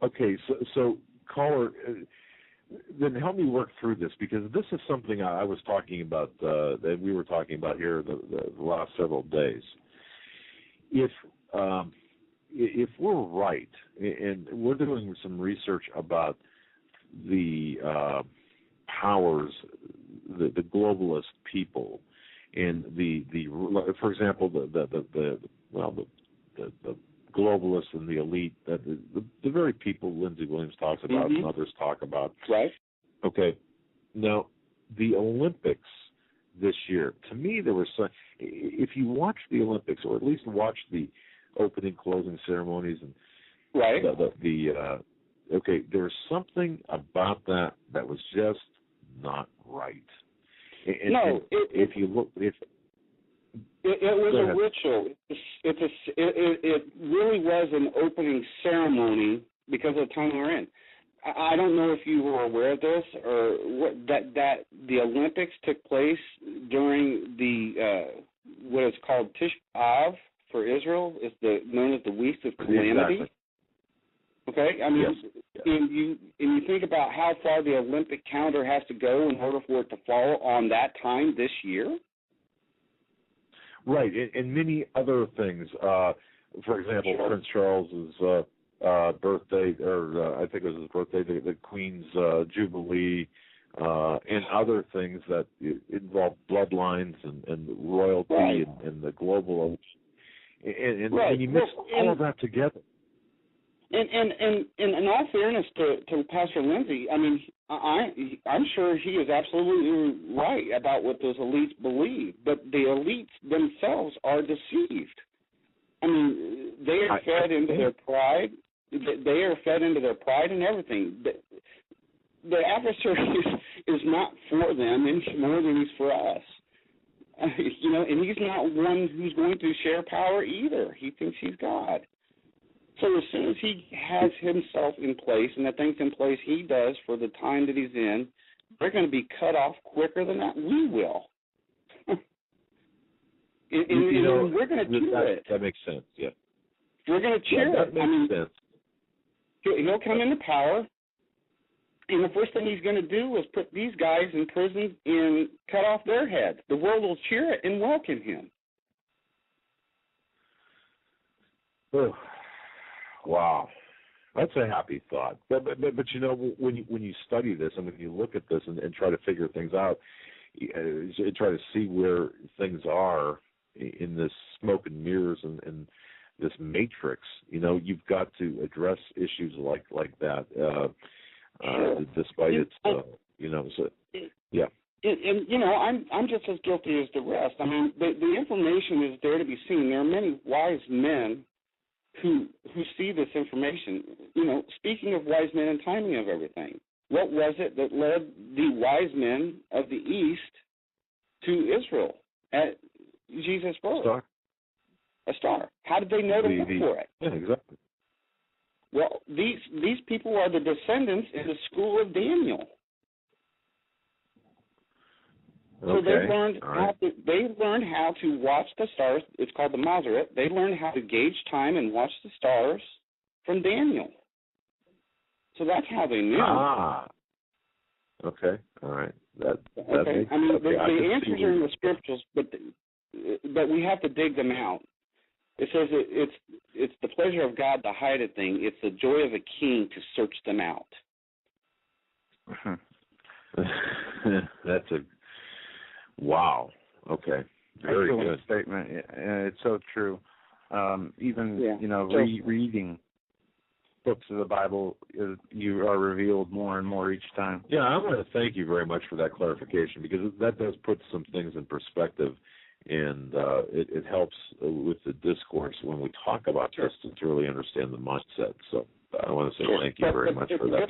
Speaker 2: okay, so caller, then help me work through this, because this is something I was talking about that we were talking about here the last several days. If we're right, and we're doing some research about the powers, the globalist people, and the for example, the globalists and the elite, the very people Lindsey Williams talks about and others talk about.
Speaker 13: Right.
Speaker 2: Okay. Now, the Olympics this year, to me, there was some, if you watch the Olympics, or at least watch the opening, closing ceremonies, and
Speaker 13: right,
Speaker 2: okay, there was something about that was just not right. And if you look, it
Speaker 13: was a ritual. It really was an opening ceremony because of the time we're in. I don't know if you were aware of this, or that the Olympics took place during the what is called Tish B'Av for Israel, is known as the Week of Calamity.
Speaker 2: Exactly.
Speaker 13: Okay, I mean, and you think about how far the Olympic calendar has to go in order for it to fall on that time this year.
Speaker 2: Right, and many other things. For example, Prince Charles's birthday, or I think it was his birthday, the Queen's Jubilee, and other things that involve bloodlines and royalty and the global, and you mix all of that together.
Speaker 13: And in all fairness to Pastor Lindsey, I mean, I'm sure he is absolutely right about what those elites believe, but the elites themselves are deceived. I mean, they are fed into their pride. They are fed into their pride and everything. The adversary is not for them any more than he's for us. You know, and he's not one who's going to share power either. He thinks he's God. So as soon as he has himself in place and the things in place he does for the time that he's in, they're going to be cut off quicker than that we will. and we're going to cheer it.
Speaker 2: That makes sense, yeah.
Speaker 13: We're going to cheer it.
Speaker 2: That makes sense.
Speaker 13: He'll come into power, and the first thing he's going to do is put these guys in prison and cut off their heads. The world will cheer it and welcome him.
Speaker 2: Oh. Wow, that's a happy thought. But you know, when you study this and when you look at this and try to figure things out, try to see where things are in this smoke and mirrors and this matrix, you know, you've got to address issues like that. Despite its, you know, so yeah.
Speaker 13: And you know, I'm just as guilty as the rest. I mean, the information is there to be seen. There are many wise men who see this information. You know, speaking of wise men and timing of everything, what was it that led the wise men of the East to Israel at Jesus' birth?
Speaker 2: A star.
Speaker 13: A star. How did they know to look for it?
Speaker 2: Yeah, exactly.
Speaker 13: Well, these people are the descendants in the school of Daniel. So they learned how to watch the stars. It's called the Mazeret. They learned how to gauge time and watch the stars from Daniel. So that's how they knew.
Speaker 2: Okay. All right. That
Speaker 13: okay.
Speaker 2: Makes,
Speaker 13: I mean,
Speaker 2: okay.
Speaker 13: the answers are in the scriptures, but we have to dig them out. It says it's the pleasure of God to hide a thing. It's the joy of a king to search them out.
Speaker 2: That's a wow. Okay. Very
Speaker 3: excellent
Speaker 2: good
Speaker 3: statement. It's so true. Reading books of the Bible, you are revealed more and more each time.
Speaker 2: Yeah, I want to thank you very much for that clarification, because that does put some things in perspective, and it helps with the discourse when we talk about this to really understand the mindset. So I want to say thank you very much for that.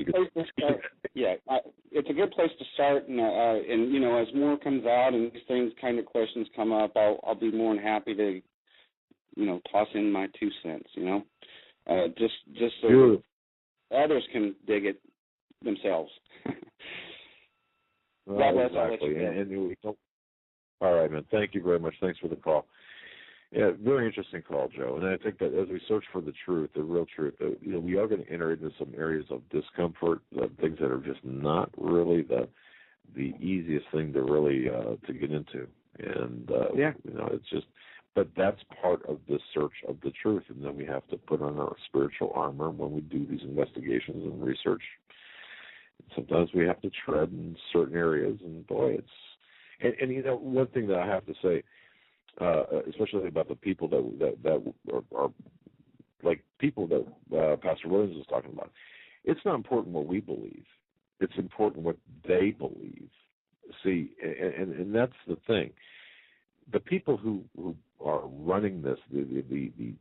Speaker 13: It's a good place to start, and as more comes out and these things kind of questions come up, I'll be more than happy to toss in my 2 cents. Just so others can dig it themselves.
Speaker 2: Exactly. All right, man. Thank you very much. Thanks for the call. Yeah, very interesting call, Joe. And I think that as we search for the truth, the real truth, we are going to enter into some areas of discomfort, things that are just not really the easiest thing to really to get into. And it's just. But that's part of the search of the truth, and then we have to put on our spiritual armor when we do these investigations and research. Sometimes we have to tread in certain areas, and boy, it's one thing that I have to say, especially about the people that are like people that Pastor Williams was talking about. It's not important what we believe; it's important what they believe. See, and that's the thing. The people who are running this, the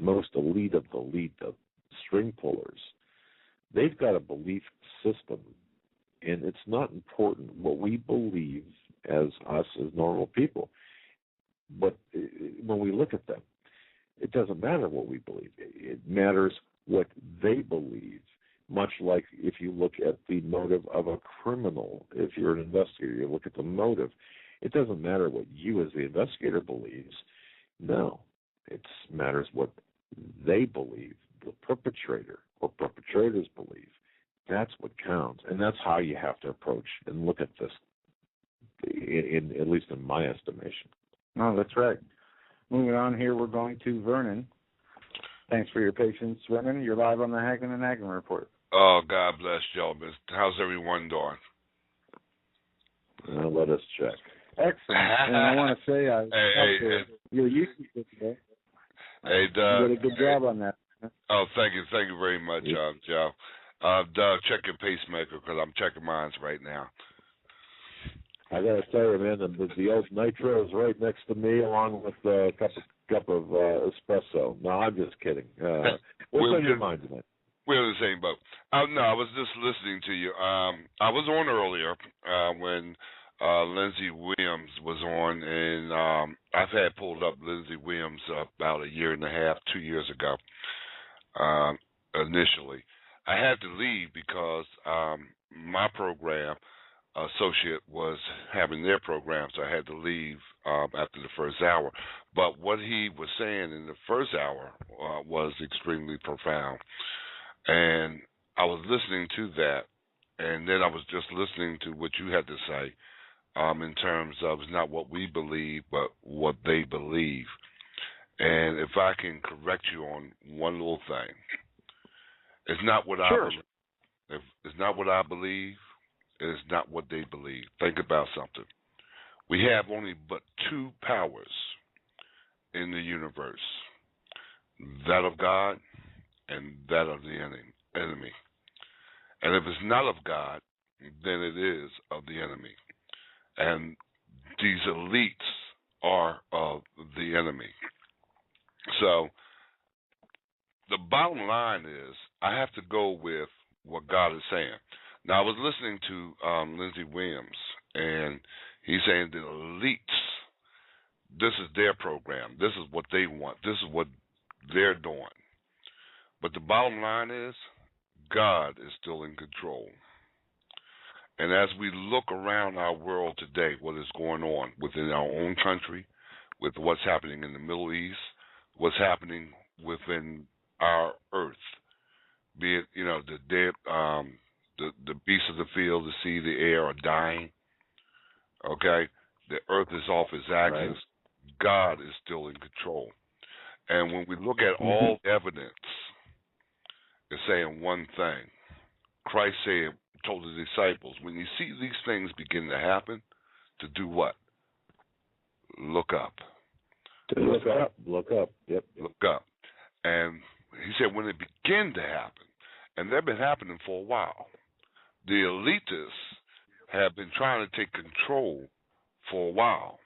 Speaker 2: most elite of the elite, the string pullers, they've got a belief system, and it's not important what we believe as us as normal people. But when we look at them, it doesn't matter what we believe. It matters what they believe, much like if you look at the motive of a criminal. If you're an investigator, you look at the motive. It doesn't matter what you as the investigator believes. No, it matters what they believe, the perpetrator or perpetrators believe. That's what counts, and that's how you have to approach and look at this, at least in my estimation.
Speaker 3: No, that's right. Moving on here, we're going to Vernon. Thanks for your patience, Vernon. You're live on the Hagmann and Hagmann Report.
Speaker 14: Oh, God bless y'all. How's everyone doing?
Speaker 2: Let us check.
Speaker 3: Excellent. And I want to say your YouTube today.
Speaker 14: Hey, Doug.
Speaker 3: You did a good job on that.
Speaker 14: Oh, thank you very much, Joe. Doug, check your pacemaker because I'm checking mine right now.
Speaker 2: I got to tell you, man, the old nitro is right next to me, along with a cup of espresso. No, I'm just kidding. What's on your mind tonight?
Speaker 14: We're in the same boat. No, I was just listening to you. I was on earlier when Lindsey Williams was on, and I've had pulled up Lindsey Williams about 1.5 years, 2 years ago. Initially, I had to leave because my program associate was having their program, so I had to leave after the first hour. But what he was saying in the first hour was extremely profound, and I was listening to that, and then I was just listening to what you had to say in terms of it's not what we believe, but what they believe. And if I can correct you on one little thing, it's not what I believe. It's not what I believe. It's not what they believe. Think about something. We have only but two powers in the universe, that of God and that of the enemy. And if it's not of God, then it is of the enemy. And these elites are of the enemy. So the bottom line is I have to go with what God is saying. Now, I was listening to Lindsey Williams, and he's saying the elites, this is their program. This is what they want. This is what they're doing. But the bottom line is, God is still in control. And as we look around our world today, what is going on within our own country, with what's happening in the Middle East, what's happening within our earth, be it, the dead, the beasts of the field, the sea, the air are dying. Okay, the earth is off its axis. Right. God is still in control. And when we look at all evidence, it's saying one thing. Christ told the disciples, when you see these things begin to happen, to do what? Look up.
Speaker 2: Look up. Yep.
Speaker 14: Look up. And he said when it began to happen, and they've been happening for a while, the elitists have been trying to take control for a while.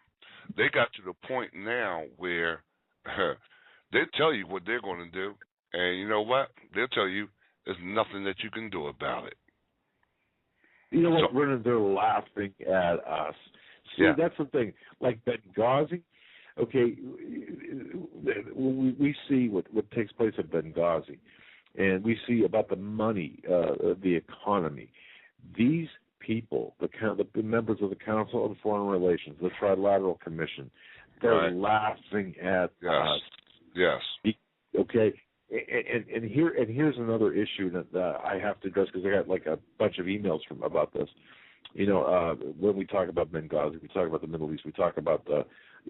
Speaker 14: They got to the point now where they tell you what they're going to do, and you know what? They'll tell you there's nothing that you can do about it.
Speaker 2: You know what, Vernon? They're laughing at us. See, that's the thing. Like Benghazi, okay, we see what takes place at Benghazi, and we see about the money, the economy. These people, the members of the Council on Foreign Relations, the Trilateral Commission, they're laughing at us.
Speaker 14: Yes.
Speaker 2: Okay. And here's another issue that I have to address, because I got like a bunch of emails about this. When we talk about Benghazi, we talk about the Middle East, we talk about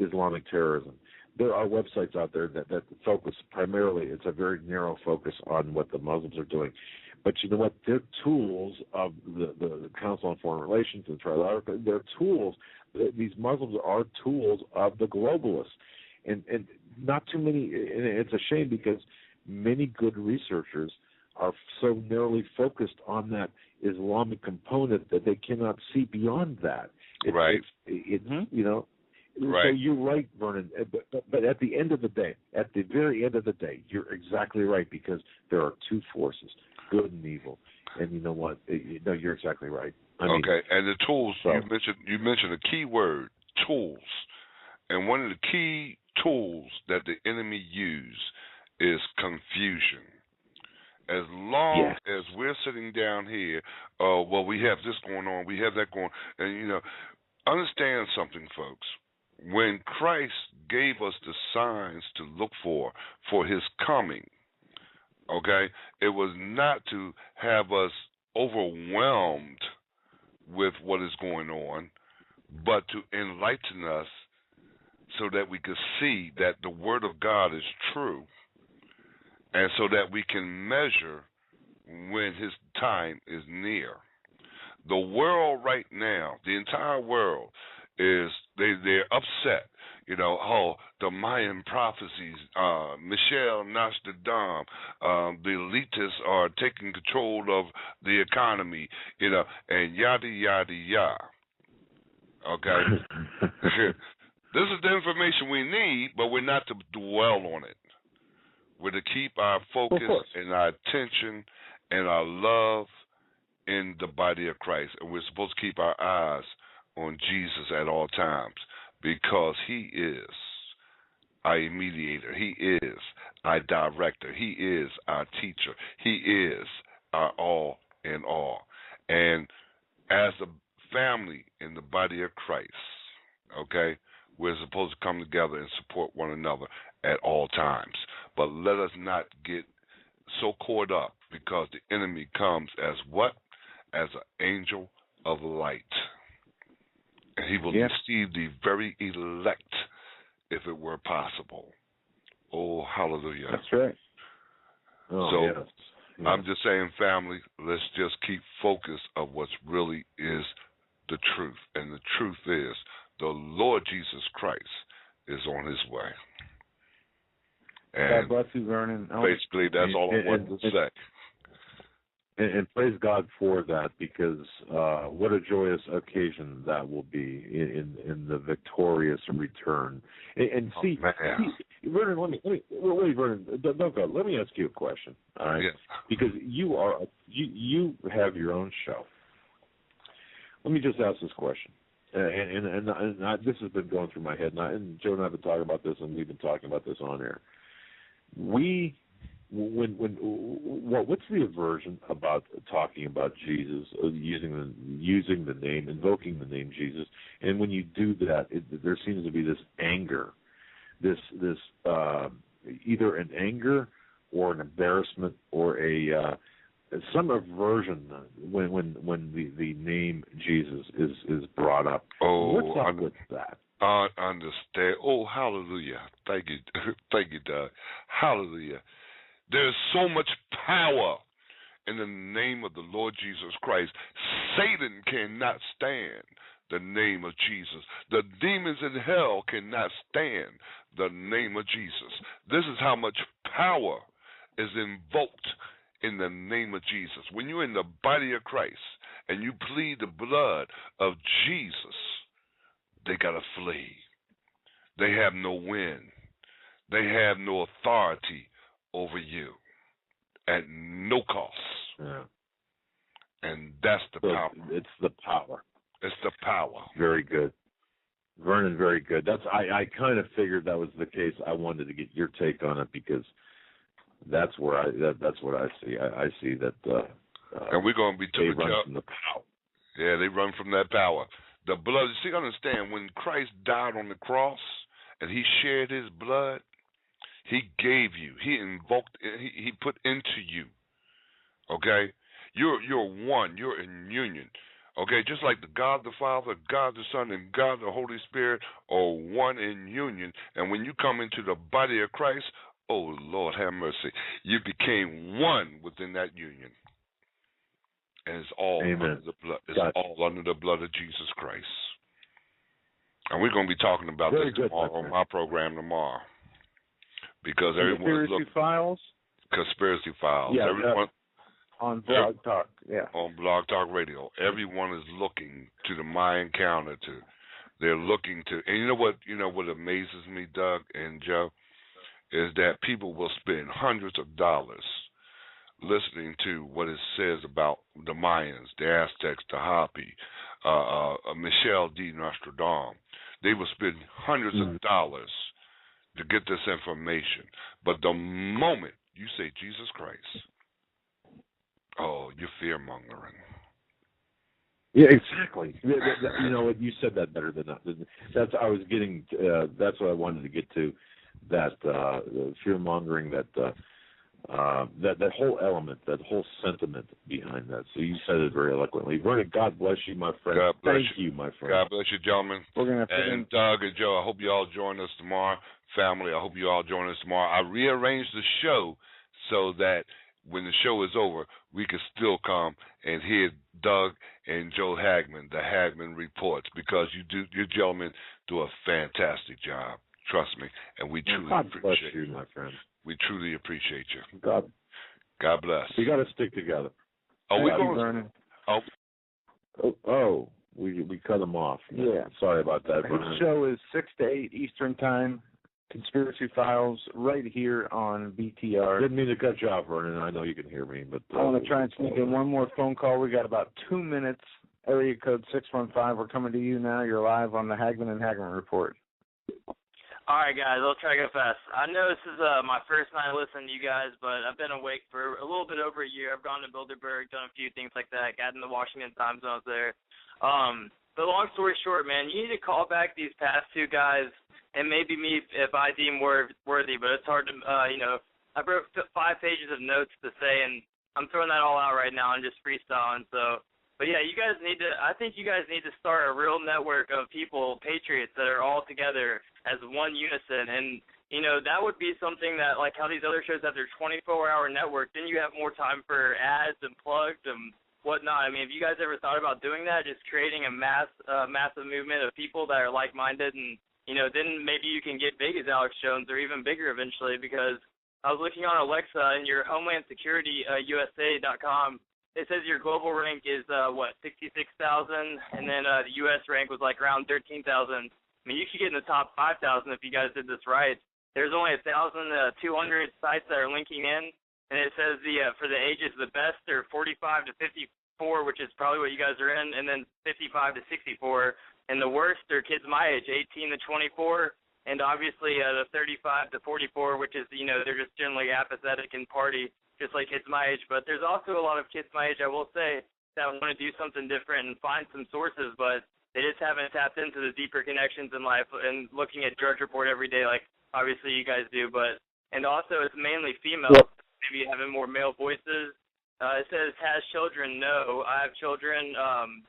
Speaker 2: Islamic terrorism. There are websites out there that focus primarily, it's a very narrow focus on what the Muslims are doing. But you know what? They're tools of the Council on Foreign Relations and Trilateral. They're tools. These Muslims are tools of the globalists. And not too many, and it's a shame because many good researchers are so narrowly focused on that Islamic component that they cannot see beyond that.
Speaker 14: Right.
Speaker 2: So you're right, Vernon. But at the end of the day, at the very end of the day, you're exactly right, because there are two forces, good and evil. And you know what? You're exactly right.
Speaker 14: And the tools, you mentioned a key word, tools. And one of the key tools that the enemy use is confusion. As long as we're sitting down here, we have this going on, we have that going, and understand something, folks. When Christ gave us the signs to look for his coming, okay, it was not to have us overwhelmed with what is going on, but to enlighten us so that we could see that the Word of God is true, and so that we can measure when his time is near. The world right now, the entire world, they're upset. The Mayan prophecies, Michel Nostradamus, the elitists are taking control of the economy, and yada, yada, yada. Okay? This is the information we need, but we're not to dwell on it. We're to keep our focus and our attention and our love in the body of Christ. And we're supposed to keep our eyes on Jesus at all times, because he is our mediator. He is our director. He is our teacher. He is our all in all. And as a family in the body of Christ, okay, we're supposed to come together and support one another at all times. But let us not get so caught up, because the enemy comes as what? As an angel of light. And he will deceive the very elect if it were possible. Oh, hallelujah.
Speaker 2: That's right.
Speaker 14: I'm just saying, family, let's just keep focused of what really is the truth. And the truth is the Lord Jesus Christ is on his way. And
Speaker 3: God bless you, Vernon.
Speaker 14: Basically, that's all I wanted to say.
Speaker 2: And praise God for that, because what a joyous occasion that will be in the victorious return. And see, Vernon, let me wait, Vernon, don't go. Let me ask you a question, all right?
Speaker 14: Yes.
Speaker 2: Because you have your own show. Let me just ask this question. This has been going through my head, and Joe and I have been talking about this, and we've been talking about this on air. We what's the aversion about talking about Jesus, using the name, invoking the name Jesus, and when you do that, there seems to be this anger, this either an anger or an embarrassment or some aversion when the name Jesus is brought up.
Speaker 14: Oh,
Speaker 2: what's up with that?
Speaker 14: I understand. Oh, hallelujah! Thank you, Doug. Hallelujah. There's so much power in the name of the Lord Jesus Christ. Satan cannot stand the name of Jesus. The demons in hell cannot stand the name of Jesus. This is how much power is invoked in the name of Jesus. When you're in the body of Christ and you plead the blood of Jesus, they got to flee. They have no win. They have no authority over you at no cost.
Speaker 2: Yeah.
Speaker 14: And that's the power.
Speaker 2: It's the power.
Speaker 14: It's the power.
Speaker 2: Very good. Vernon, very good. I kind of figured that was the case. I wanted to get your take on it because that's where that's what I see. I see that
Speaker 14: and we're going to be
Speaker 2: they run from the power.
Speaker 14: Yeah, they run from that power. The blood, see, understand, when Christ died on the cross and he shed his blood, he gave you, he invoked, he put into you, okay? You're one, you're in union, okay? Just like the God the Father, God the Son, and God the Holy Spirit are one in union. And when you come into the body of Christ, oh, Lord, have mercy, you became one within that union. And it's all under the blood. It's all under the blood of Jesus Christ. And we're going to be talking about this tomorrow on my program tomorrow. Because everyone's looking. Conspiracy Files.
Speaker 3: Yeah,
Speaker 14: everyone
Speaker 3: on Blog Talk. Yeah.
Speaker 14: On Blog Talk Radio. Everyone is looking to the Mayan calendar. They're looking to, and you know what amazes me, Doug and Joe, is that people will spend hundreds of dollars listening to what it says about the Mayans, the Aztecs, the Hopi, Michel de Nostradam. They will spend hundreds of dollars to get this information. But the moment you say Jesus Christ, oh, you're fear-mongering.
Speaker 2: Yeah, exactly. You know what? You said that better than that. That's I was getting. That's what I wanted to get to. That fear-mongering. That whole element, that whole sentiment behind that. So you said it very eloquently. Vernon, God bless you, my friend.
Speaker 14: God bless
Speaker 2: you, my friend.
Speaker 14: God bless you, gentlemen.
Speaker 3: We're gonna
Speaker 14: and Doug and Joe, I hope you all join us tomorrow. Family, I hope you all join us tomorrow. I rearranged the show so that when the show is over, we can still come and hear Doug and Joe Hagmann, the Hagmann Reports, because you gentlemen do a fantastic job. Trust me, and we truly appreciate
Speaker 2: you, my friend.
Speaker 14: We truly appreciate you.
Speaker 2: God
Speaker 14: bless.
Speaker 2: We got to stick together.
Speaker 14: Oh, we're going.
Speaker 2: We cut them off.
Speaker 3: Yeah.
Speaker 2: Sorry about that.
Speaker 3: The show is 6 to 8 Eastern Time. Conspiracy Files right here on BTR.
Speaker 2: Didn't mean to cut you off, Vernon. I know you can hear me, but
Speaker 3: I want to try and sneak in one more phone call. We got about 2 minutes. Area code 615. We're coming to you now. You're live on the Hagmann and Hagmann Report.
Speaker 15: All right, guys, I'll try to go fast. I know this is my first night listening to you guys, but I've been awake for a little bit over a year. I've gone to Bilderberg, done a few things like that, got in the Washington Times when I was there. But long story short, man, you need to call back these past two guys, and maybe me if I deem worthy, but it's hard to, I wrote 5 pages of notes to say, and I'm throwing that all out right now and just freestyling, so. But, yeah, I think you guys need to start a real network of people, patriots, that are all together as one unison. And, that would be something that, like how these other shows have their 24-hour network, then you have more time for ads and plugs and whatnot. I mean, have you guys ever thought about doing that, just creating a massive movement of people that are like-minded? And, then maybe you can get big as Alex+Jones or even bigger eventually, because I was looking on Alexa and your Homeland Security, USA.com, it says your global rank is, 66,000, and then the U.S. rank was like around 13,000. I mean, you could get in the top 5,000 if you guys did this right. There's only 1,200 sites that are linking in, and it says for the ages, the best are 45 to 54, which is probably what you guys are in, and then 55 to 64. And the worst are kids my age, 18 to 24, And obviously the 35 to 44, which is, they're just generally apathetic and party, just like kids my age. But there's also a lot of kids my age, I will say, that want to do something different and find some sources, but they just haven't tapped into the deeper connections in life and looking at Drudge Report every day like obviously you guys do. And also it's mainly female, maybe having more male voices. It says, has children? No. I have children.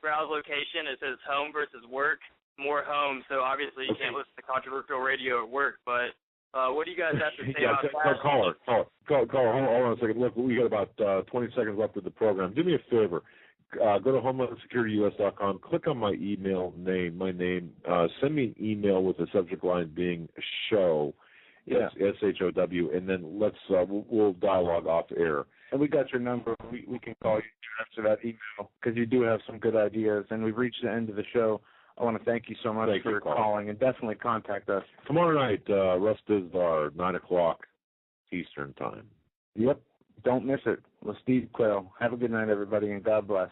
Speaker 15: Browse location, it says home versus work. More home, so obviously you can't listen to controversial radio at work. But what do you guys have to say about that?
Speaker 2: Caller, hold on a second. Look, we got about 20 seconds left of the program. Do me a favor. Go to HomelandSecurityUS.com. Click on my email name, send me an email with the subject line being show, SHOW, and then we'll dialogue off air.
Speaker 3: And we got your number. We can call you to answer that email because you do have some good ideas. And we've reached the end of the show. I want to thank you so much for calling, and definitely contact us.
Speaker 2: Tomorrow night, Rust is our 9 o'clock Eastern time.
Speaker 3: Yep. Don't miss it. Steve Quayle. Have a good night, everybody, and God bless.